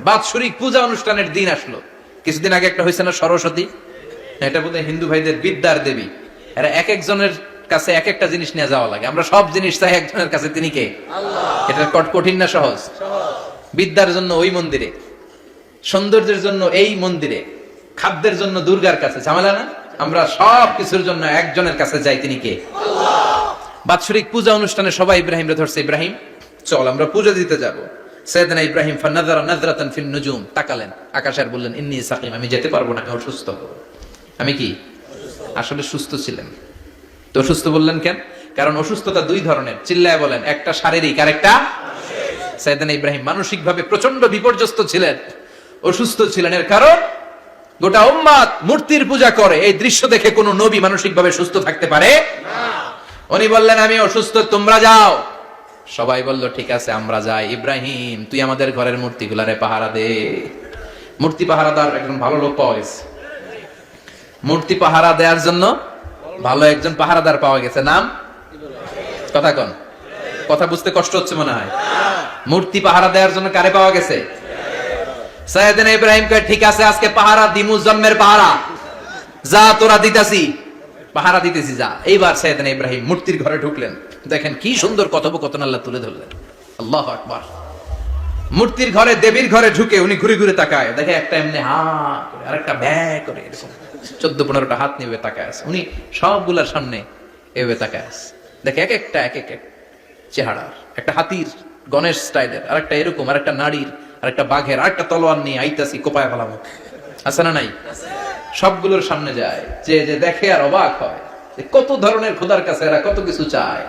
বাৎসরিক পূজা অনুষ্ঠানের দিন আসলো। কিছুদিন আগে একটা হয়েছে না সরস্বতী, এটা বোধহয় হিন্দু ভাইদের বিদ্যার দেবী। এরা এক একজনের কাছে এক একটা জিনিস নিয়ে যাওয়া লাগে, আমরা সব জিনিস চাই একজনের কাছে, তিনি কে? আল্লাহ। এটা কঠিন না সহজ? বিদ্যার জন্য ওই মন্দিরে, সৌন্দর্যের জন্য এই মন্দিরে, খাদ্যের জন্য দুর্গার কাছে, ঝামেলা না? আমরা সব কিছুর জন্য একজনের কাছে যাই, তিনি কে? আল্লাহ। বাৎসরিক পূজা অনুষ্ঠানে সবাই ইব্রাহিমরে ধরছে, ইব্রাহিম চল আমরা পূজা দিতে যাব। সাইয়েদনা ইব্রাহিম ফানাযারা নাযরাতান ফিন নুজুম, তাকালেন আকাশে আর বললেন ইন্নী সাকিম, আমি যেতে পারবো না, আমি অসুস্থ। আমি কি? আসলে সুস্থ ছিলেন তো। অসুস্থ বললেন কেন? কারণ অসুস্থতা দুই ধরনের, চিল্লায় বলেন, একটা শারীরিক আর একটা মানসিক। সাইয়েদনা ইব্রাহিম মানসিকভাবে প্রচন্ড বিপর্যস্ত ছিলেন, অসুস্থ ছিলেন। এর কারণ গোটা উম্মাত মূর্তির পূজা করে, এই দৃশ্য দেখে কোন নবী মানসিকভাবে সুস্থ থাকতে পারে না। উনি বললেন আমি অসুস্থ, তোমরা যাও। সবাই বলল ঠিক আছে আমরা যাই। ইব্রাহিম তুই আমাদের ঘরের মূর্তিগুলারে পাহারা দে। মূর্তি পাহারাদার একজন ভালো লোক পাওয়া গেছে, মূর্তি পাহারা দেওয়ার জন্য ভালো একজন পাহারাদার পাওয়া গেছে। নাম? কথা কন, কথা বুঝতে কষ্ট হচ্ছে মনে হয়। মূর্তি পাহারা দেওয়ার জন্য কারে পাওয়া গেছে? সাইয়েদনা ইব্রাহিম কয় ঠিক আছে আজকে পাহারা দিমু, জন্মের পাহারা, যা তোরা দিতাছি, পাহারা দিতেছি যা। এইবার সাইয়েদনা ইব্রাহিম মূর্তির ঘরে ঢুকলেন। দেখেন কি সুন্দর কথোপকথন আল্লাহ তুলে ধরলেন। আল্লাহু আকবার। মূর্তির ঘরে, দেবীর ঘরে ঢুকে উনি ঘুরে ঘুরে তাকায়, দেখে একটা এমনি হা করে আর একটা ব্যা করে, এরকম 14-15টা হাত নিয়ে তাকায় আছে। উনি সবগুলার সামনে এভাবে তাকায় আছে, দেখে এক একটা এক এক চেহারা, একটা হাতির গণেশ স্টাইলের, আর একটা এরকম, আর একটা নারীর, আর একটা বাঘের, আর একটা তলোয়ার নিয়ে আইতাছি কোপায় ফেলামো, আছে না নাই? সবগুলোর সামনে যায়, যে যে দেখে আর অবাক হয় কত ধরনের খোদার কাছে এরা কত কিছু চায়।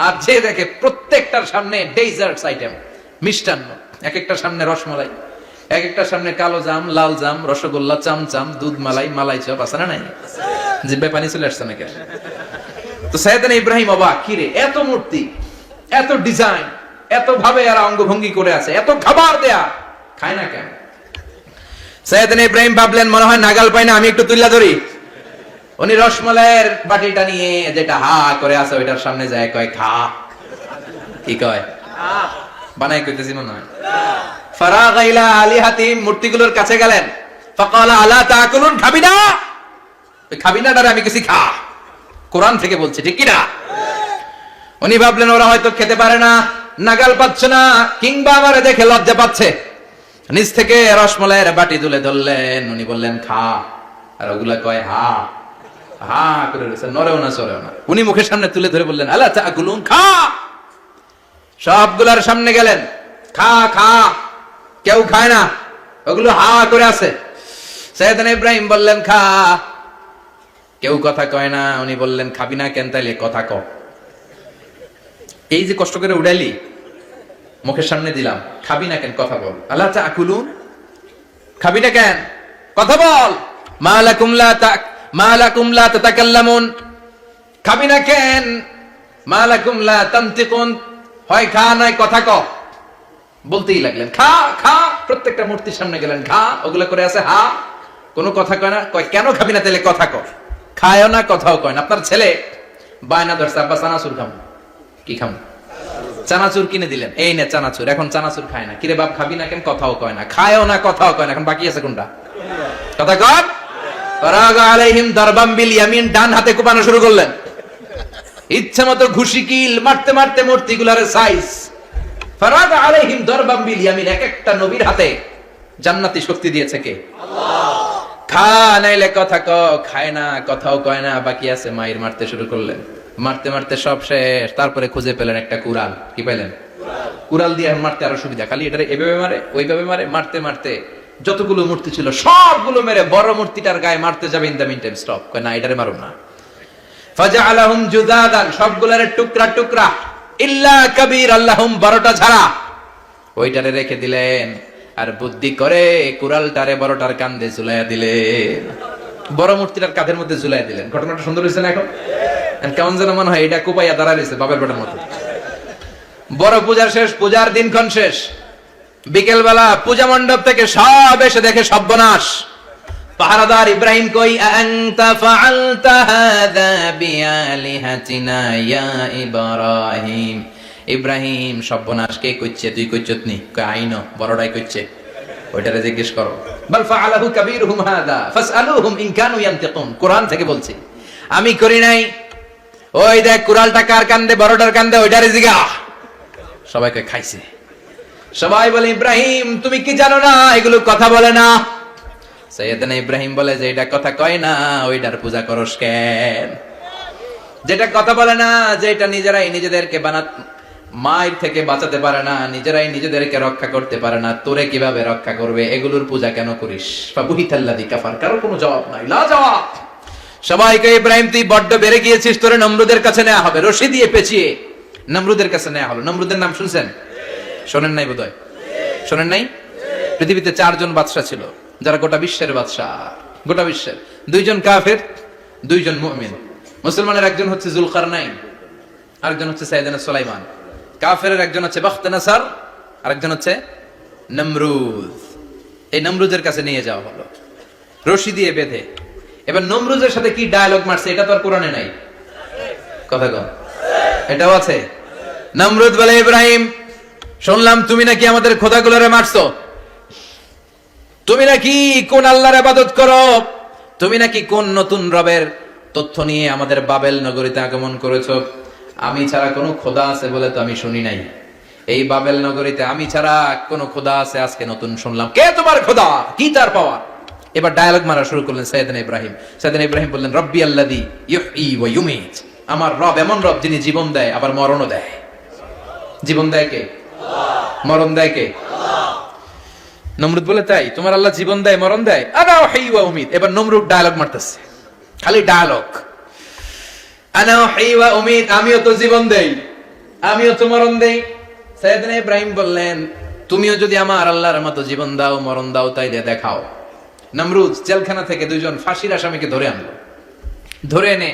আর যে দেখে প্রত্যেকটার সামনে ডেজার্টস আইটেম, মিষ্টান্ন, এক একটার সামনে রসমালাই, এক একটার সামনে কালো জাম, লাল জাম, রসগোল্লা, চামচাম, দুধ মালাই, মালাই চপ, আছে না নাই? জিব্বায় পানি চলে আসছে নাকি? তো সাইয়েদনা ইব্রাহিম অবাক, কি রে এত মূর্তি, এত ডিজাইন, এত ভাবে এরা অঙ্গভঙ্গি করে আছে, এত খাবার দেয়া, খায় না কেন? সাইয়েদনা ইব্রাহিম ভাবলেন মনে হয় নাগাল পাই না, আমি একটু তুল্লা ধরি। উনি রসমালাইয়ের বাটিটা নিয়ে যেটা হা করে আছে ওইটার সামনে যায়, কয় খা। কি কয়? বানাই কইতেছি মনে হয়। ফারাগা ইলা আলিহাতিম, মূর্তিগুলোর কাছে গেলেন। ফাকালা আলা তাকুলুন, খাবি না? খাবি না ডারে আমি কিছু খা, কোরআন থেকে বলছে, ঠিক কি না? উনি ভাবলেন ওরা হয়তো খেতে পারে না, নাগাল পাচ্ছে না, কিংবা আমারে দেখে লজ্জা পাচ্ছে। নিজ থেকে রসমালাইয়ের বাটি তুলে ধরলেন। উনি বললেন খা, আর ওগুলা কয় হা হা করে রয়েছে, নরেও না চড়েও না। উনি মুখের সামনে তুলে ধরে বললেন আলা তাকুলুন, খা। সবগুলার সামনে গেলেন, খা খা। কেউ খায় না, ওগুলো হা করে আছে। সাইয়েদনা ইব্রাহিম বললেন খা, কেউ কথা কয় না। উনি বললেন খাবি না কেন? তাইলে কথা ক। এই যে কষ্ট করে উড়াইলি, মুখের সামনে দিলাম, খাবি না কেন? কথা বল। আলা তাকুলুন, খাবি না কেন? কথা বল। মা লাকুম লা তাতাকাল্লামুন, খাবি না কেন? মা লাকুম লা তানতিকুন, হয় খা নাই কথা ক। বলতেই লাগলেন খা খা। প্রত্যেকটা মূর্তির সামনে গেলেন, খা। ওগুলা করে আছে হা, কোনো কথা কয় না। কয় কেন খাবি না? তাহলে কথা কর। খায়ও না, কথাও কয় না। আপনার ছেলে বায়না ধরছে আব্বা চানাচুর খাম। কি খাম? চানাচুর কিনে দিলেন, এই নে চানাচুর। এখন চানাচুর খায় না। কিরে বাপ খাবি না কেন? কথাও কয় না। খায়ও না, কথাও কয় না। এখন বাকি আছে কোনটা? কথা কর। ফারাগা আলাইহিম দারবাম বিল ইয়ামিন, ডান হাতে কোপানো শুরু করলেন। ইচ্ছা মতো ঘুষি কিল মারতে মারতে মূর্তিগুলার সাইজ ফারাদা আলাইহিম দারবাম বিল ইয়ামিন, এক একটা নবীর হাতে জান্নাতি শক্তি দিয়েছে কে? আল্লাহ। খা নাইলে কথা ক, খায় না, কথাও কয় না, বাকি আছে মাইর মারতে শুরু করলেন। মারতে মারতে সব শেষ, তারপরে খুঁজে পেলেন একটা কুড়াল। কি পেলেন? কুড়াল দিয়ে মারতে আরো সুবিধা, খালি এটা এভাবে মারে ওইভাবে মারে, মারতে মারতে যতগুলো মূর্তি ছিল সবগুলো মেরে বড় মূর্তিটার গায়ে মারতে যাবে, in the meantime stop, কয় না এটারে মারুন না। ফাজআলাহুম জুদাদান, সবগুলোরে টুকরা টুকরা, ইল্লা কাবীর আল্লাহুম, বড়টা ছাড়া ওইটারে রেখে দিলেন। আর বুদ্ধি করে কুড়ালটারে বড়টার কাঁধে ঝুলাইয়া দিলেন, বড় মূর্তিটার কাঁধের মধ্যে ঝুলাইয়া দিলেন। ঘটনাটা সুন্দর হয়েছে না? এখন কেমন যেন মনে হয় এটা কোপাইয়া দাঁড়া রয়েছে বাবের বেটার মতো। বড় পূজার শেষ, পূজার দিনক্ষণ শেষ। বিকেল বেলা পূজা মণ্ডপ থেকে সব এসে দেখে সর্বনাশ। পাহারাদার ইব্রাহিম কই, আনতা ফাআলতা হাযা বিআলিহাতিনা ইয়া ইব্রাহিম। ইব্রাহিম, সর্বনাশ কে কইছে? তুই কইছত নি? কই আইনো, বড়টাই কইছে, ওইটারে জিজ্ঞেস করো। বাল ফাআলাহু কাবীরুহুম হাযা ফাসআলুহুম ইন কানু ইয়ানতিকুন। কোরআন থেকে বলছি, আমি করি নাই। ওই দেখ কুড়ালটা কার কান্দে? বড়টার কান্দে, ওইটারে জিগা। সবাইকে খাইছে। সবাই বলে, ইব্রাহিম তুমি কি জানো না এগুলো কথা বলে না? সাইয়েদনা ইব্রাহিম বলে যে এটা কথা কয় না, ওইটার পূজা করস কেন? যেটা কথা বলে না, যেটা নিজেরাই নিজেদেরকে মায়ের থেকে বাঁচাতে পারে না, নিজেরাই নিজেদেরকে রক্ষা করতে পারে না, তোরে কিভাবে রক্ষা করবে? এগুলোর পূজা কেন করিস? ফাবুহিতাল্লাযী কাফার। কারো কোনো জবাব নাই, লা জবাব। সবাইকে, ইব্রাহিম তুই বড্ড বেড়ে গিয়েছিস, তোরে নমরুদের কাছে নেওয়া হবে, রশি দিয়ে পেঁচিয়ে নমরুদের কাছে নেওয়া হলো। নমরুদের নাম শুনছেন? শোনেন নাই বোধহয়? শোনেন নাই? পৃথিবীতে 4 জন বাদশা ছিল, যারা গোটা বিশ্বের বাদশা। গোটা বিশ্বের 2 জন কাফের, 2 জন মুমিন। মুসলমানের একজন হচ্ছে যুলকারনাইন, আরেকজন হচ্ছে সাইয়েদনা সুলাইমান। কাফেরের একজন হচ্ছে বাখতানাসার, আরেকজন হচ্ছে নমরুদ। এই নমরুদের কাছে নিয়ে যাওয়া হলো রশি দিয়ে বেঁধে। এবার নমরুদের সাথে কি ডায়ালগ মারছে এটা তো আর কোরআনে নাই। কথা কন, এটাও আছে। নমরুদ বলে, ইব্রাহিম শুনলাম তুমি নাকি আমাদের খোদাগুলোরে মারছো, তুমি নাকি কোন আল্লাহর ইবাদত করো, তুমি নাকি কোন নতুন রবের তথ্য নিয়ে আমাদের বাবেল নগরীতে আগমন করেছো। আমি ছাড়া কোনো খোদা আছে বলে তো আমি শুনি নাই। এই বাবেল নগরীতে আমি ছাড়া কোনো খোদা আছে আজকে নতুন শুনলাম। কে তোমার খোদা? কি তার পাওয়ার? এবার ডায়ালগ মারা শুরু করলেন সাইয়েদনা ইব্রাহিম। সাইয়েদনা ইব্রাহিম বললেন, রব্বি আল্লাযী ইউহয়ী ওয়া ইউমীত। আমার রব এমন রব যিনি জীবন দেয় আবার মরণও দেয়। জীবন দেয় কে? আল্লাহ। মরণ দেয় কে? আল্লাহ। নমরুদ বলে, তাই তোমার আল্লাহ জীবন দেয় মরণ দেয়? আনা উহয়ী ওয়া উমীত। এবার নমরুদ ডায়ালগ মারতেছে, খালি ডায়ালগ। আনা উহয়ী ওয়া উমীত, আমিও তো জীবন দেই, আমিও তো মরণ দেই। সাইয়েদনা ইব্রাহিম বললেন, তুমিও যদি আমার আল্লাহর মতো জীবন দাও মরণ দাও তাইলে দেখাও। নমরুদ জেলখানা থেকে 2 জন ফাঁসির আসামিকে ধরে আনলো। ধরে এনে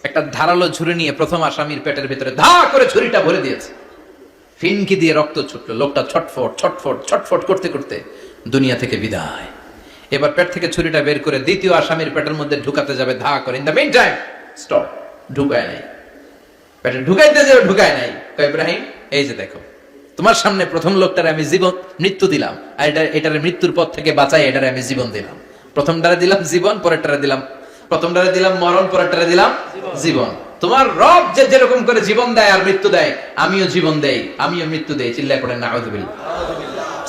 একটা ধারালো ছুরি নিয়ে প্রথম আসামির পেটের ভিতরে ধা করে ছুরিটা ভরে দিয়েছে। ফিনকি দিয়ে রক্ত ছুটলো। লোকটা ছটফট ছটফট ছটফট করতে করতে দুনিয়া থেকে বিদায়। এবার পেট থেকে ছুরিটা বের করে দ্বিতীয় আসামির পেটের মধ্যে ঢুকাতে যাবে ধা করে। In the meantime stop, ঢুকায় নাই। পেটে ঢুকাইতে যাবে, ঢুকায় নাই। কয়, ইব্রাহিম এই যে দেখো, তোমার সামনে প্রথম লোকটারে আমি মৃত্যু দিলাম, আর এটারে মৃত্যুর পথ থেকে বাঁচাই এটারে আমি জীবন দিলাম। প্রথমটারে দিলাম জীবন, পরেরটারে দিলাম, প্রথমটারে দিলাম মরণ, পরেরটারে দিলাম জীবন। তোমার রব যে যেরকম করে জীবন দেয় আর মৃত্যু দেয়, আমিও জীবন দেই, আমিও মৃত্যু দেই। চিল্লায় পড়েন নাউযুবিল্লাহ।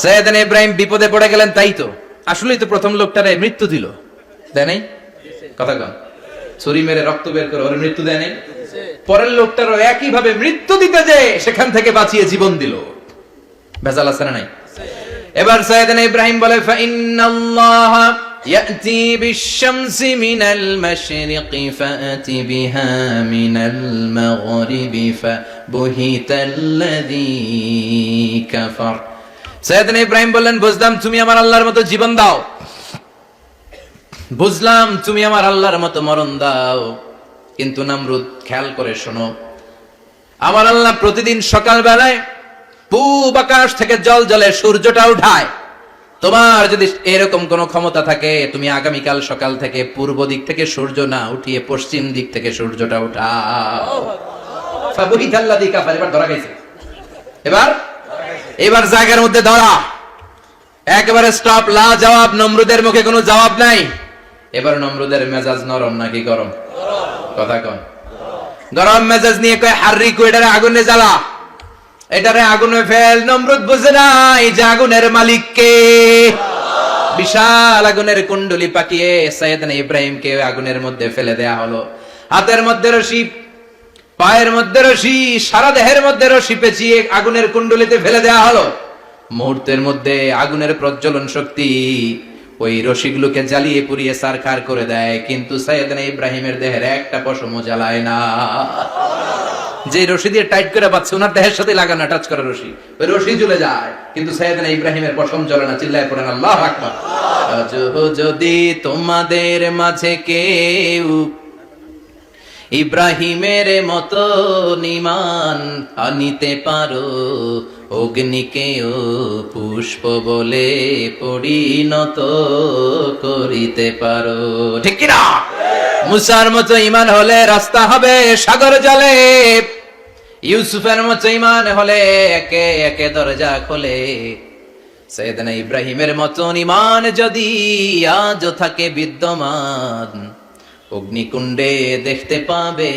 সাইয়েদনা ইব্রাহিম বিপদে পড়ে গেলেন। তাই তো, আসলেই তো প্রথম লোকটারে মৃত্যু দিল, দেয় নাই? কথা কন, ছুরি মেরে রক্ত বের করে ওর মৃত্যু দেয় নাই? পরের লোকটারও একই ভাবে মৃত্যু দিতে যে সেখান থেকে বাঁচিয়ে জীবন দিল। ভেজাল আছে না নাই? এবার সাইয়েদনা ইব্রাহিম বলে, ফাইন্নাল্লাহ ইয়াতি বিশ-শামসি মিনাল মাশরিকি ফাআতি বিহা মিনাল মাগরিবি ফাবুহিতাল্লাযী কাফার। সাইয়েদনা ইব্রাহিম বললেন, বুঝলাম তুমি আমার আল্লাহর মতো জীবন দাও, বুঝলাম তুমি আমার আল্লাহর মতো মরণ দাও, কিন্তু নমরুদ খেয়াল করে শোনো, আমার আল্লাহ প্রতিদিন সকাল বেলায় পূব আকাশ থেকে জল জলে সূর্যটা উঠায়। তোমার যদি এরকম কোন ক্ষমতা থাকে, তুমি আগামীকাল সকাল থেকে পূর্ব দিক থেকে সূর্য না উঠিয়ে পশ্চিম দিক থেকে সূর্যটা উঠাও। ফাবুহিতাল্লাযী কাফার। এবার ধরা গেছে, এবার জায়গার মধ্যে ধরা, একেবারে স্টপ, লা জবাব। নমরুদের মুখে কোনো জবাব নাই। এবার নমরুদের মেজাজ নরম নাকি গরম? কথা কন। গরম মেজাজ নিয়ে কয়, হাররিকু, এটারে আগুনে জ্বালা। এটারে আগুনে ফেল। নমরুদ বুঝে নাই যে আগুনের মালিক কে। বিশাল আগুনের কুণ্ডলি পাকিয়ে সাইয়েদনা ইব্রাহিমকে আগুনের মধ্যে ফেলে দেয়া হলো। হাতের মধ্যে রশি, পায়ের মধ্যে রশি, সারা দেহের মধ্যে রশি পেঁচিয়ে আগুনের কুণ্ডলিতে ফেলে দেয়া হলো। মুহূর্তের মধ্যে আগুনের প্রজ্বলন শক্তি ওই রশিগুলোকে জ্বালিয়ে পুড়িয়ে সারখার করে দেয়, কিন্তু সাইয়েদনা ইব্রাহিমের দেহের একটা পশমও জ্বালায় না। যে রশি দিয়ে টাইট করে বাঁধছে ওনার দেহের সাথে লাগানো টাচ করা রশি, ওই রশি জ্বলে যায়, কিন্তু সাইয়েদনা ইব্রাহিমের পশম জ্বলে না। চিল্লায় পড়েন আল্লাহু আকবার। যদি তোমাদের মাঝে কেউ ইব্রাহিমের মতো ঈমান আনিতে পারো, অগ্নিকেও পুষ্প বলে পরিণত করিতে পারো, ঠিক কি না? মুসার মতো ঈমান হলে রাস্তা হবে সাগর জলে, ইউসুফের মতো ঈমান হলে একে একে দরজা খোলে। সাইয়েদনা ইব্রাহিমের মতো ঈমান যদি আজও থাকে বিদ্যমান, অগ্নিকুণ্ডে দেখতে পাবে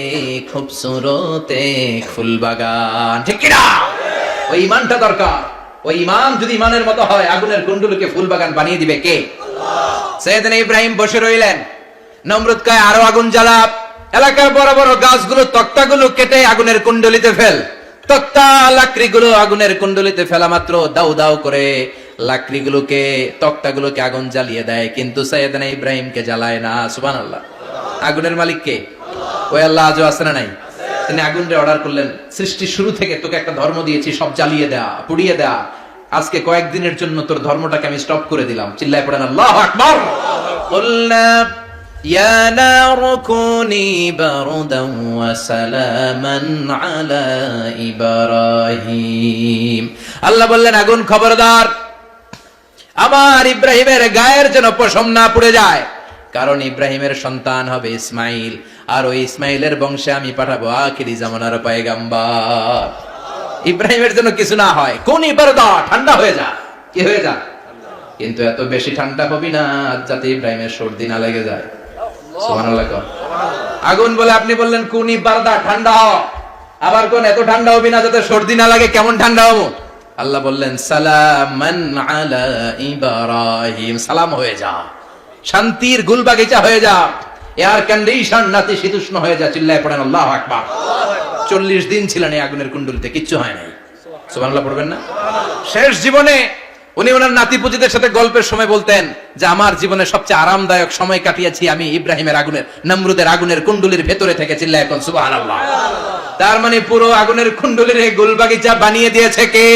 খুবসুরত এক ফুলবাগান, ঠিক কি না? ওই ঈমানটা দরকার। ওই ঈমান যদি ঈমানের মতো হয়, আগুনের কুণ্ডুলকে ফুলবাগান বানিয়ে দিবে কে? আল্লাহ। সাইয়েদনা ইব্রাহিম বসে রইলেন। নমরুদ কয় আরো আগুন জ্বালা, এলাকার বড় বড় গাছগুলো তক্তাগুলো কেটে আগুনের কুণ্ডলিতে ফেল। তক্তা লাকড়িগুলো আগুনের কুণ্ডলিতে ফেলা মাত্র দাউ দাউ করে লাকড়িগুলোকে, তক্তাগুলোকে আগুন জ্বালিয়ে দেয়, কিন্তু সাইয়েদনা ইব্রাহিমকে জ্বালায় না। সুবহানাল্লাহ। আগুনের মালিক কে? ওই আল্লাহ আজও আছে না নাই? তিনি আগুনরে অর্ডার করলেন, সৃষ্টির শুরু থেকে তোকে একটা ধর্ম দিয়েছি, সব জ্বালিয়ে দেয়া, পুড়িয়ে দেয়া, আজকে কয়েকদিনের জন্য তোর ধর্মটাকে আমি স্টপ করে দিলাম। চিল্লায় পড়েন আল্লাহু আকবার। কুলনা ইয়া নারু কুনি বারদান ওয়া সালামান আলা ইব্রাহিম। আল্লাহ বললেন আগুন খবরদার, আমার ইব্রাহিমের গায়ের যেন পশম না পুড়ে যায়, কারণ ইব্রাহিমের সন্তান হবে ইসমাইল, আর ওই ইসমাইলের বংশে আমি পাঠাবো আখিরি জামানার পয়গাম্বর। ইব্রাহিমের জন্য কিছু না হয়, কোন ইবারদা ঠান্ডা হয়ে যা, কি হয়ে যা, কিন্তু এত বেশি ঠান্ডা হবি না যাতে ইব্রাহিমের সর্দি না লেগে যায়। সুবহানাল্লাহ। আগুন বলে আপনি বললেন কোন ইবারদা ঠান্ডা হ, আবার কোন এত ঠান্ডা হবি না যাতে সর্দি না লাগে, কেমন ঠান্ডা হবো? আল্লাহ বললেন সালামান আলা ইব্রাহিম, সালাম হয়ে যা, শান্তির গুলবাগিচা হয়ে যা, এয়ার কন্ডিশন নাতিশীতোষ্ণ হয়ে যা। চিল্লায় পড়েন আল্লাহু আকবার। 40 দিন ছিলেন এই আগুনের কুণ্ডলিতে, কিচ্ছু হয় নাই। সুবহানাল্লাহ পড়বেন না? শেষ জীবনে উনি ওনার নাতিপুতিদের সাথে গল্পের সময় বলতেন যে আমার জীবনে সবচেয়ে আরামদায়ক সময় কাটিয়েছি আমি ইব্রাহিমের আগুনের, নমরুদের আগুনের কুণ্ডলির ভেতরে থেকে। চিল্লায় এখন সুবহানাল্লাহ। তার মানে পুরো আগুনের কুণ্ডলির এই গুলবাগিচা বানিয়ে দিয়েছে কে?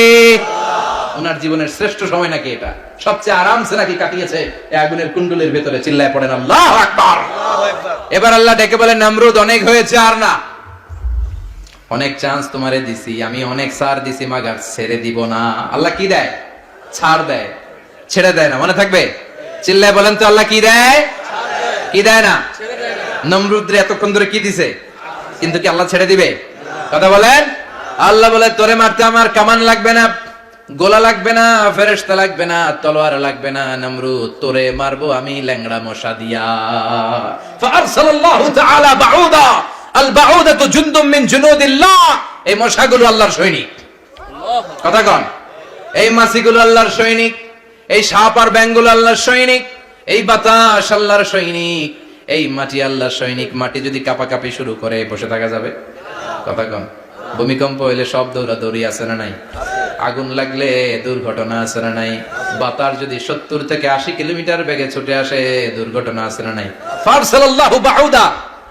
ওনার জীবনের শ্রেষ্ঠ সময় নাকি এটা, সবচেয়ে আরামসে নাকি কাটিয়েছে এই আগুনের কুণ্ডলির ভেতরে। চিল্লায় পড়েন আল্লাহু আকবার। এবার আল্লাহ ডেকে বলেন নমরুদ অনেক হয়েছে, আর না, অনেক চান্স তোমারে দিছি আমি, অনেক ছাড় দিছি, মাগার ছেড়ে দিব না। আল্লাহ কি দেয়? ছাড় দেয়, ছেড়ে দেয় না। মনে থাকবে? চিল্লায় বলেন তো আল্লাহ কি দেয়? কি দেয় না? নমরুদ রে এতক্ষণ ধরে কি দিছে, কিন্তু কি আল্লাহ ছেড়ে দিবে? কথা বলেন। আল্লাহ বলে তোরে মারতে আমার কামান লাগবে না, গোলা লাগবে না, ফেরেশতা লাগবে না, তলোয়ার লাগবে না, নমরুদ তোরে মারবো আমি ল্যাংড়া মশা দিয়া। ফারসালাল্লাহু তাআলা বাউদা, আল বাউদাতু জুনদুম মিন জুনুদিল্লাহ। এই মশাগুলো আল্লাহর সৈনিক। কথা কন। এই মাছিগুলো আল্লাহর সৈনিক, এই সাপ আর ব্যাঙগুলো আল্লাহর সৈনিক, এই বাতাস আল্লাহর সৈনিক, এই মাটি আল্লাহর সৈনিক। মাটি যদি কাঁপাকাঁপি শুরু করে বসে থাকা যাবে? কথা কন। ভূমিকম্প হইলে সব দৌড়াদৌড়ি আছে না নাই? আগুন লাগলে দুর্ঘটনা আছে না নাই? বাতাস যদি 70 থেকে 80 কিলোমিটার বেগে ছুটে আসে দুর্ঘটনা আছে না নাই? ফারসালাল্লাহু বাউদা,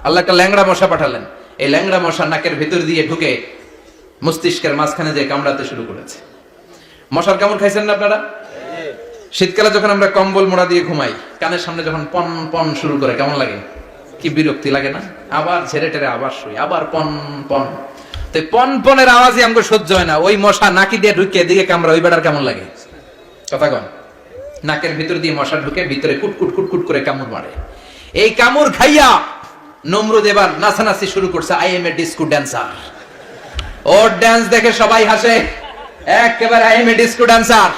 আল্লাহ একটা ল্যাংড়া মশা পাঠালেন। এই ল্যাংড়া মশা নাকের ভিতর দিয়ে ঢুকে মস্তিষ্কের মাঝখানে যে কামড়াতে শুরু করেছে। মশার কামড় খাইছেন না আপনারা? শীতকালে যখন আমরা কম্বল মোড়া দিয়ে ঘুমাই, কানের সামনে যখন পন পন শুরু করে কেমন লাগে? কি বিরক্তি লাগে না? আবার ঝেড়ে টেরে আবার শুই, আবার পন পন। তো পন পনের আওয়াজই আমাকে সহ্য হয় না। ওই মশা নাকি দিয়ে ঢুকে দিকে কামড়া, ওই বেটার কেমন লাগে? কথা কন। নাকের ভিতর দিয়ে মশা ঢুকে ভিতরে কুটকুট কুটকুট করে কামড় মারে। এই কামড় খাইয়া নমরুদ এবার নাচানাচি শুরু করছে। I M A disco dancer. Or dance দেখে সবাই হাসে, একেবারে I M A disco dancer.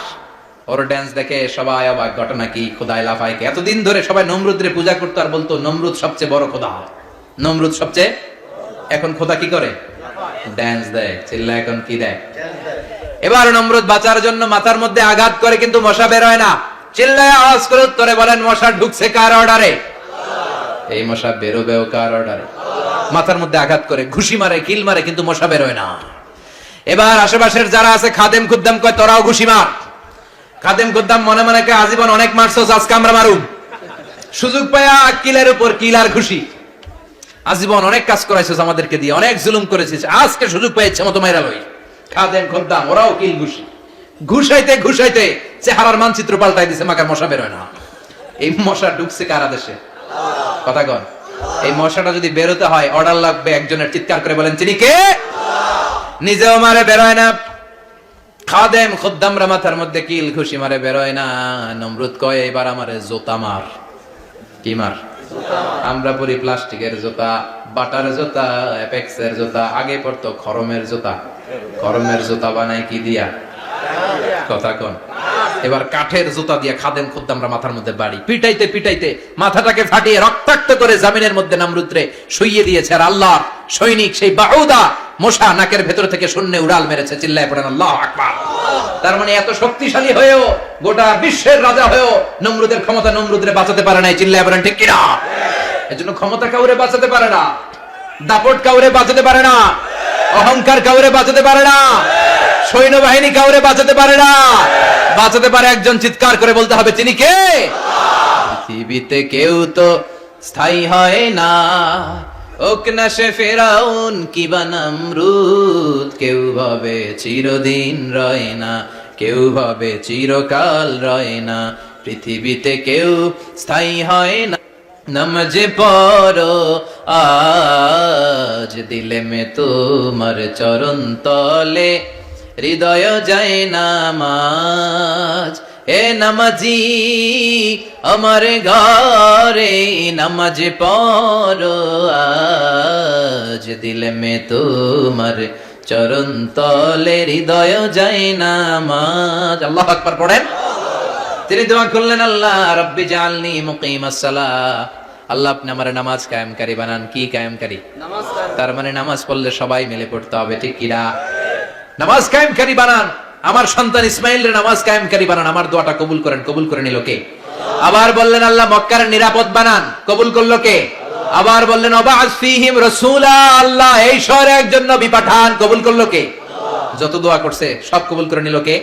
Or dance দেখে সবাই অবাক। ঘটনা কি? খোদায় লাফায়। এতদিন ধরে সবাই নমরুদরে পূজা করতো আর বলতো নমরুদ সবচেয়ে বড় খোদা, নমরুদ সবচেয়ে। এখন খোদা কি করে? ড্যান্স দেয়। চিল্লা এখন কি দেয়? এবার নমরুদ বাঁচার জন্য মাথার মধ্যে আঘাত করে, কিন্তু মশা বের হয় না। চিল্লায় আওয়াজ করে উত্তরে বলেন, মশা ঢুকছে কার অর্ডারে? এই মশা বেরোবেও কার অর্ডারে? মাথার মধ্যে আঘাত করে ঘুষি মারে, কিল মারে, কিন্তু মশা বের হয় না। এবার আশেপাশের যারা আছে খাদেম খুদ্দাম কয়, তোরাও ঘুষি মার। খাদেম খুদ্দাম মনে মনে কয়, আজীবন অনেক মারছস, আজকে আমরা মারুম। সুযোগ পায়া কিলের উপর কিল আর ঘুষি। আজীবন অনেক কাজ করাইছিস আমাদেরকে দিয়ে, অনেক জুলুম করেছিস, আজকে সুযোগ পেয়েছে মতো মাইরা লই। খাদেম খুদ্দাম ওরাও কিল ঘুষি। ঘুষাইতে ঘুষাইতে চেহারার মানচিত্র পাল্টাই দিছে, মাকার মশা বের হয় না। এই মশা ঢুকছে কারা দেশে? কথা কন। এই মশাটা যদি বেরোতে হয়, অর্ডার লাগবে একজনের। চিৎকার করে বলেন, তিনি কে? নিজেও মারে, বেরোয় না। খাদেম খুদ্দামরা মাথার মধ্যে কিল ঘুষি মারে, বেরোয় না। নমরুদ কয়, এবার আমারে জুতা মার। কি মার? আমরা পরি প্লাস্টিকের জুতা, বাটার জুতা, অ্যাপেক্সের জুতা। আগে পড়তো খরমের জুতা। খরমের জুতা বানায় কি দিয়া? কথা কন। এবার কাঠের জুতা দিয়ে খাদেম খুদ্দামরা মাথার মধ্যে বাড়ি। পিটাইতে পিটাইতে মাথাটাকে ফাটিয়ে রক্তাক্ত করে জামিনের মধ্যে নমরুদরে শুইয়ে দিয়েছে। আর আল্লাহর সৈনিক সেই বাহুদা মশা নাকের ভেতর থেকে শূন্যে উড়াল মেরেছে। চিল্লায় পড়েন আল্লাহু আকবার। তার মানে এত শক্তিশালী হয়েও, গোটা বিশ্বের রাজা হয়েও নমরুদের ক্ষমতা নমরুদরে বাঁচাতে পারে নাই। চিল্লায় পড়েন ঠিক কিনা? এজন্য ক্ষমতা কাউরে বাঁচাতে পারে না, দাপট কাউরে বাঁচাতে পারে না, অহংকার কাউরে বাঁচাতে পারে না, সৈন্যবাহিনী কাউরে বাঁচাতে পারে না। বাঁচাতে পারে একজন। চিৎকার করে বলতে হবে, তিনি কে? পৃথিবীতে কেউ তো স্থায়ী হয় না, ওক না সে ফেরাউন কিবা নমরুদ। কেউ ভাবে চিরদিন রয় না, কেউ ভাবে চিরকাল রয় না। পৃথিবীতে কেউ স্থায়ী হয় না। নমজে পড়ো আজ দিলে মে তোমার চরণ তলে, হৃদয় যায় নামাজ। এ নামাজি আমার ঘরে, নামাজ পড়ো আজ দিলে মে তোমার চরণ তলে, হৃদয় যায় নামাজ। আল্লাহু আকবার পড়েন। তিনি দোয়া করলেন, আল্লাহ রাব্বি জাআলনি মুকিমাস সালাহ। আল্লাহ আপনি আমার নামাজ কায়েমকারী বানান। কি কায়েমকারী? নামাজ। তার মানে নামাজ পড়লে সবাই মিলে পড়তে হবে, ঠিক কিনা? নামাজ কায়েমকারী বানান। আমার সন্তান ইসমাইলের নামাজ কায়েমকারী বানান। আমার দোয়াটা কবুল করেন। কবুল করে নিল কে? আবার বললেন, আল্লাহ মক্কার নিরাপদ বানান। কবুল করলো কে? আবার বললেন, ওয়াবা'আস ফীহিম রাসূলা। আল্লাহ এই শহরে একজন নবী পাঠান। কবুল করলো কে? যত দোয়া করছে সব কবুল করে নিল কে?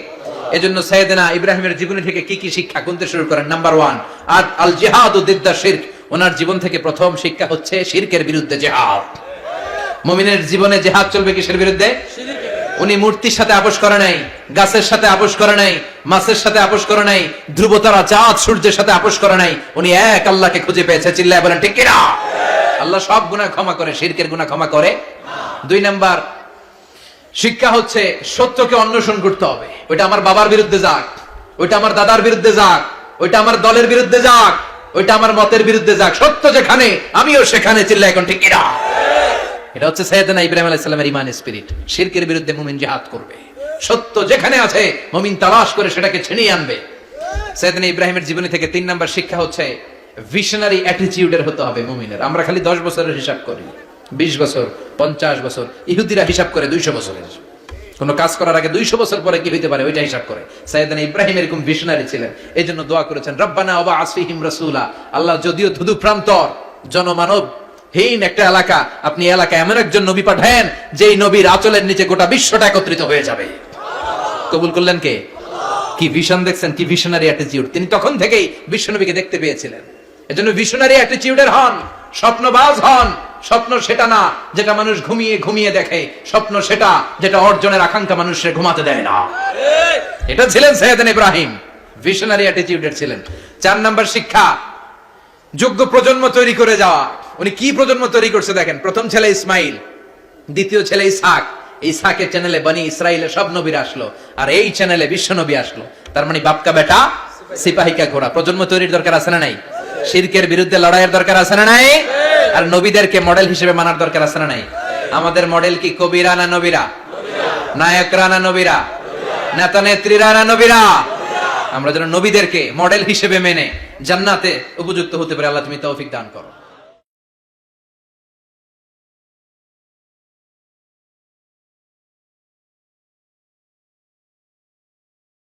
এজন্য সাইয়েদনা ইব্রাহিমের জীবনী থেকে কি কি শিক্ষা কোনতে শুরু করেন? নাম্বার 1, আল জিহাদু দিদ্দা শিরক। ওনার জীবন থেকে প্রথম শিক্ষা হচ্ছে শিরকের বিরুদ্ধে জিহাদ। মুমিনের জীবনে জিহাদ চলবে কিসের বিরুদ্ধে? উনি মূর্তির সাথে আপোষ করে নাই, গাছের সাথে আপোষ করে নাই, মাছের সাথে আপোষ করে নাই, ধ্রুবতারা চাঁদ সূর্যের সাথে আপোষ করে নাই। উনি এক আল্লাহকে খুঁজে পেয়েছে। চিল্লায় বলেন ঠিক কিনা? আল্লাহ সব গুনাহ ক্ষমা করে, শিরকের গুনাহ ক্ষমা করে। 2 নাম্বার শিক্ষা হচ্ছে সত্যকে অন্বেষণ করতে হবে। ওইটা আমার বাবার বিরুদ্ধে যাক, ওইটা আমার দাদার বিরুদ্ধে যাক, ওইটা আমার দলের বিরুদ্ধে যাক, ওইটা আমার মতের বিরুদ্ধে যাক, সত্য যেখানে আমিও সেখানে। চিল্লায় এখন ঠিক কিনা? এটা হচ্ছে সাইয়েদনা ইব্রাহিম আলাইহিস সালামের ঈমান স্পিরিট। শিরকের বিরুদ্ধে মুমিন জিহাদ করবে। সত্য যেখানে আছে মুমিন তালাশ করে সেটাকে ছিনিয়ে আনবে। সাইয়েদনা ইব্রাহিমের জীবনী থেকে 3 নাম্বার শিক্ষা হচ্ছে ভিশনারি অ্যাটিটিউডের হতে হবে মুমিনের। আমরা খালি 10 বছরের হিসাব করি, 20 বছর, 50 বছর। ইহুদিরা হিসাব করে 200 বছরের। কোন কাজ করার আগে 200 বছর পরে কি হইতে পারে ওইটা হিসাব করে। সাইয়েদনা ইব্রাহিম এরকম ভিশনারি ছিলেন। এজন্য দোয়া করেছেন, রব্বানা ওয়াবআস ফীহিম রাসূলা। আল্লাহ যদিও ধুধু প্রান্তর জনমানব হীন একটা এলাকা, আপনি এলাকায় এমন একজন নবী পাঠান যেই নবীর আঁচলের নিচে গোটা বিশ্বটা একত্রিত হয়ে যাবে। কবুল করলেন কে? কি ভিশন দেখছেন, কি ভিশনারি অ্যাটিটিউড। তিনি তখন থেকেই বিশ্বনবীকে দেখতে পেয়েছিলেন। এজন্য ভিশনারি অ্যাটিটিউডের হন, স্বপ্নবাজ হন। স্বপ্ন সেটা না যেটা মানুষ ঘুমিয়ে ঘুমিয়ে দেখে, স্বপ্ন সেটা যেটা অর্জনের আকাঙ্ক্ষা মানুষের ঘুমাতে দেয় না। এটা ছিলেন সাইয়েদনা ইব্রাহিম, ভিশনারি অ্যাটিটিউডের ছিলেন। 4 নাম্বার শিক্ষা, যোগ্য প্রজন্ম তৈরি করে যাওয়া। উনি কি প্রজন্ম তৈরি করছে দেখেন। প্রথম ছেলে ইসমাইল, দ্বিতীয় ছেলে ইসহাক। ইসহাকের চ্যানেলে বনি ইসরাইলের সব নবীরা আসলো, আর এই চ্যানেলে বিশ্ব নবী আসলো। তার মানে বাপকা বেটা সিপাহিকা ঘোড়া। প্রজন্ম তৈরির দরকার আছে না নাই? শিরকের বিরুদ্ধে লড়াইয়ের দরকার আছে না নাই? আর নবীদেরকে মডেল হিসেবে মানার দরকার আছে না নাই? আমাদের মডেল কি কবিরা না নবীরা? নায়করা না নবীরা? নেতা নেত্রীরা না নবীরা? আমরা যেন নবীদেরকে মডেল হিসেবে মেনে জান্নাতে উপযুক্ত হতে পারে। আল্লাহ তুমি তৌফিক দান করো।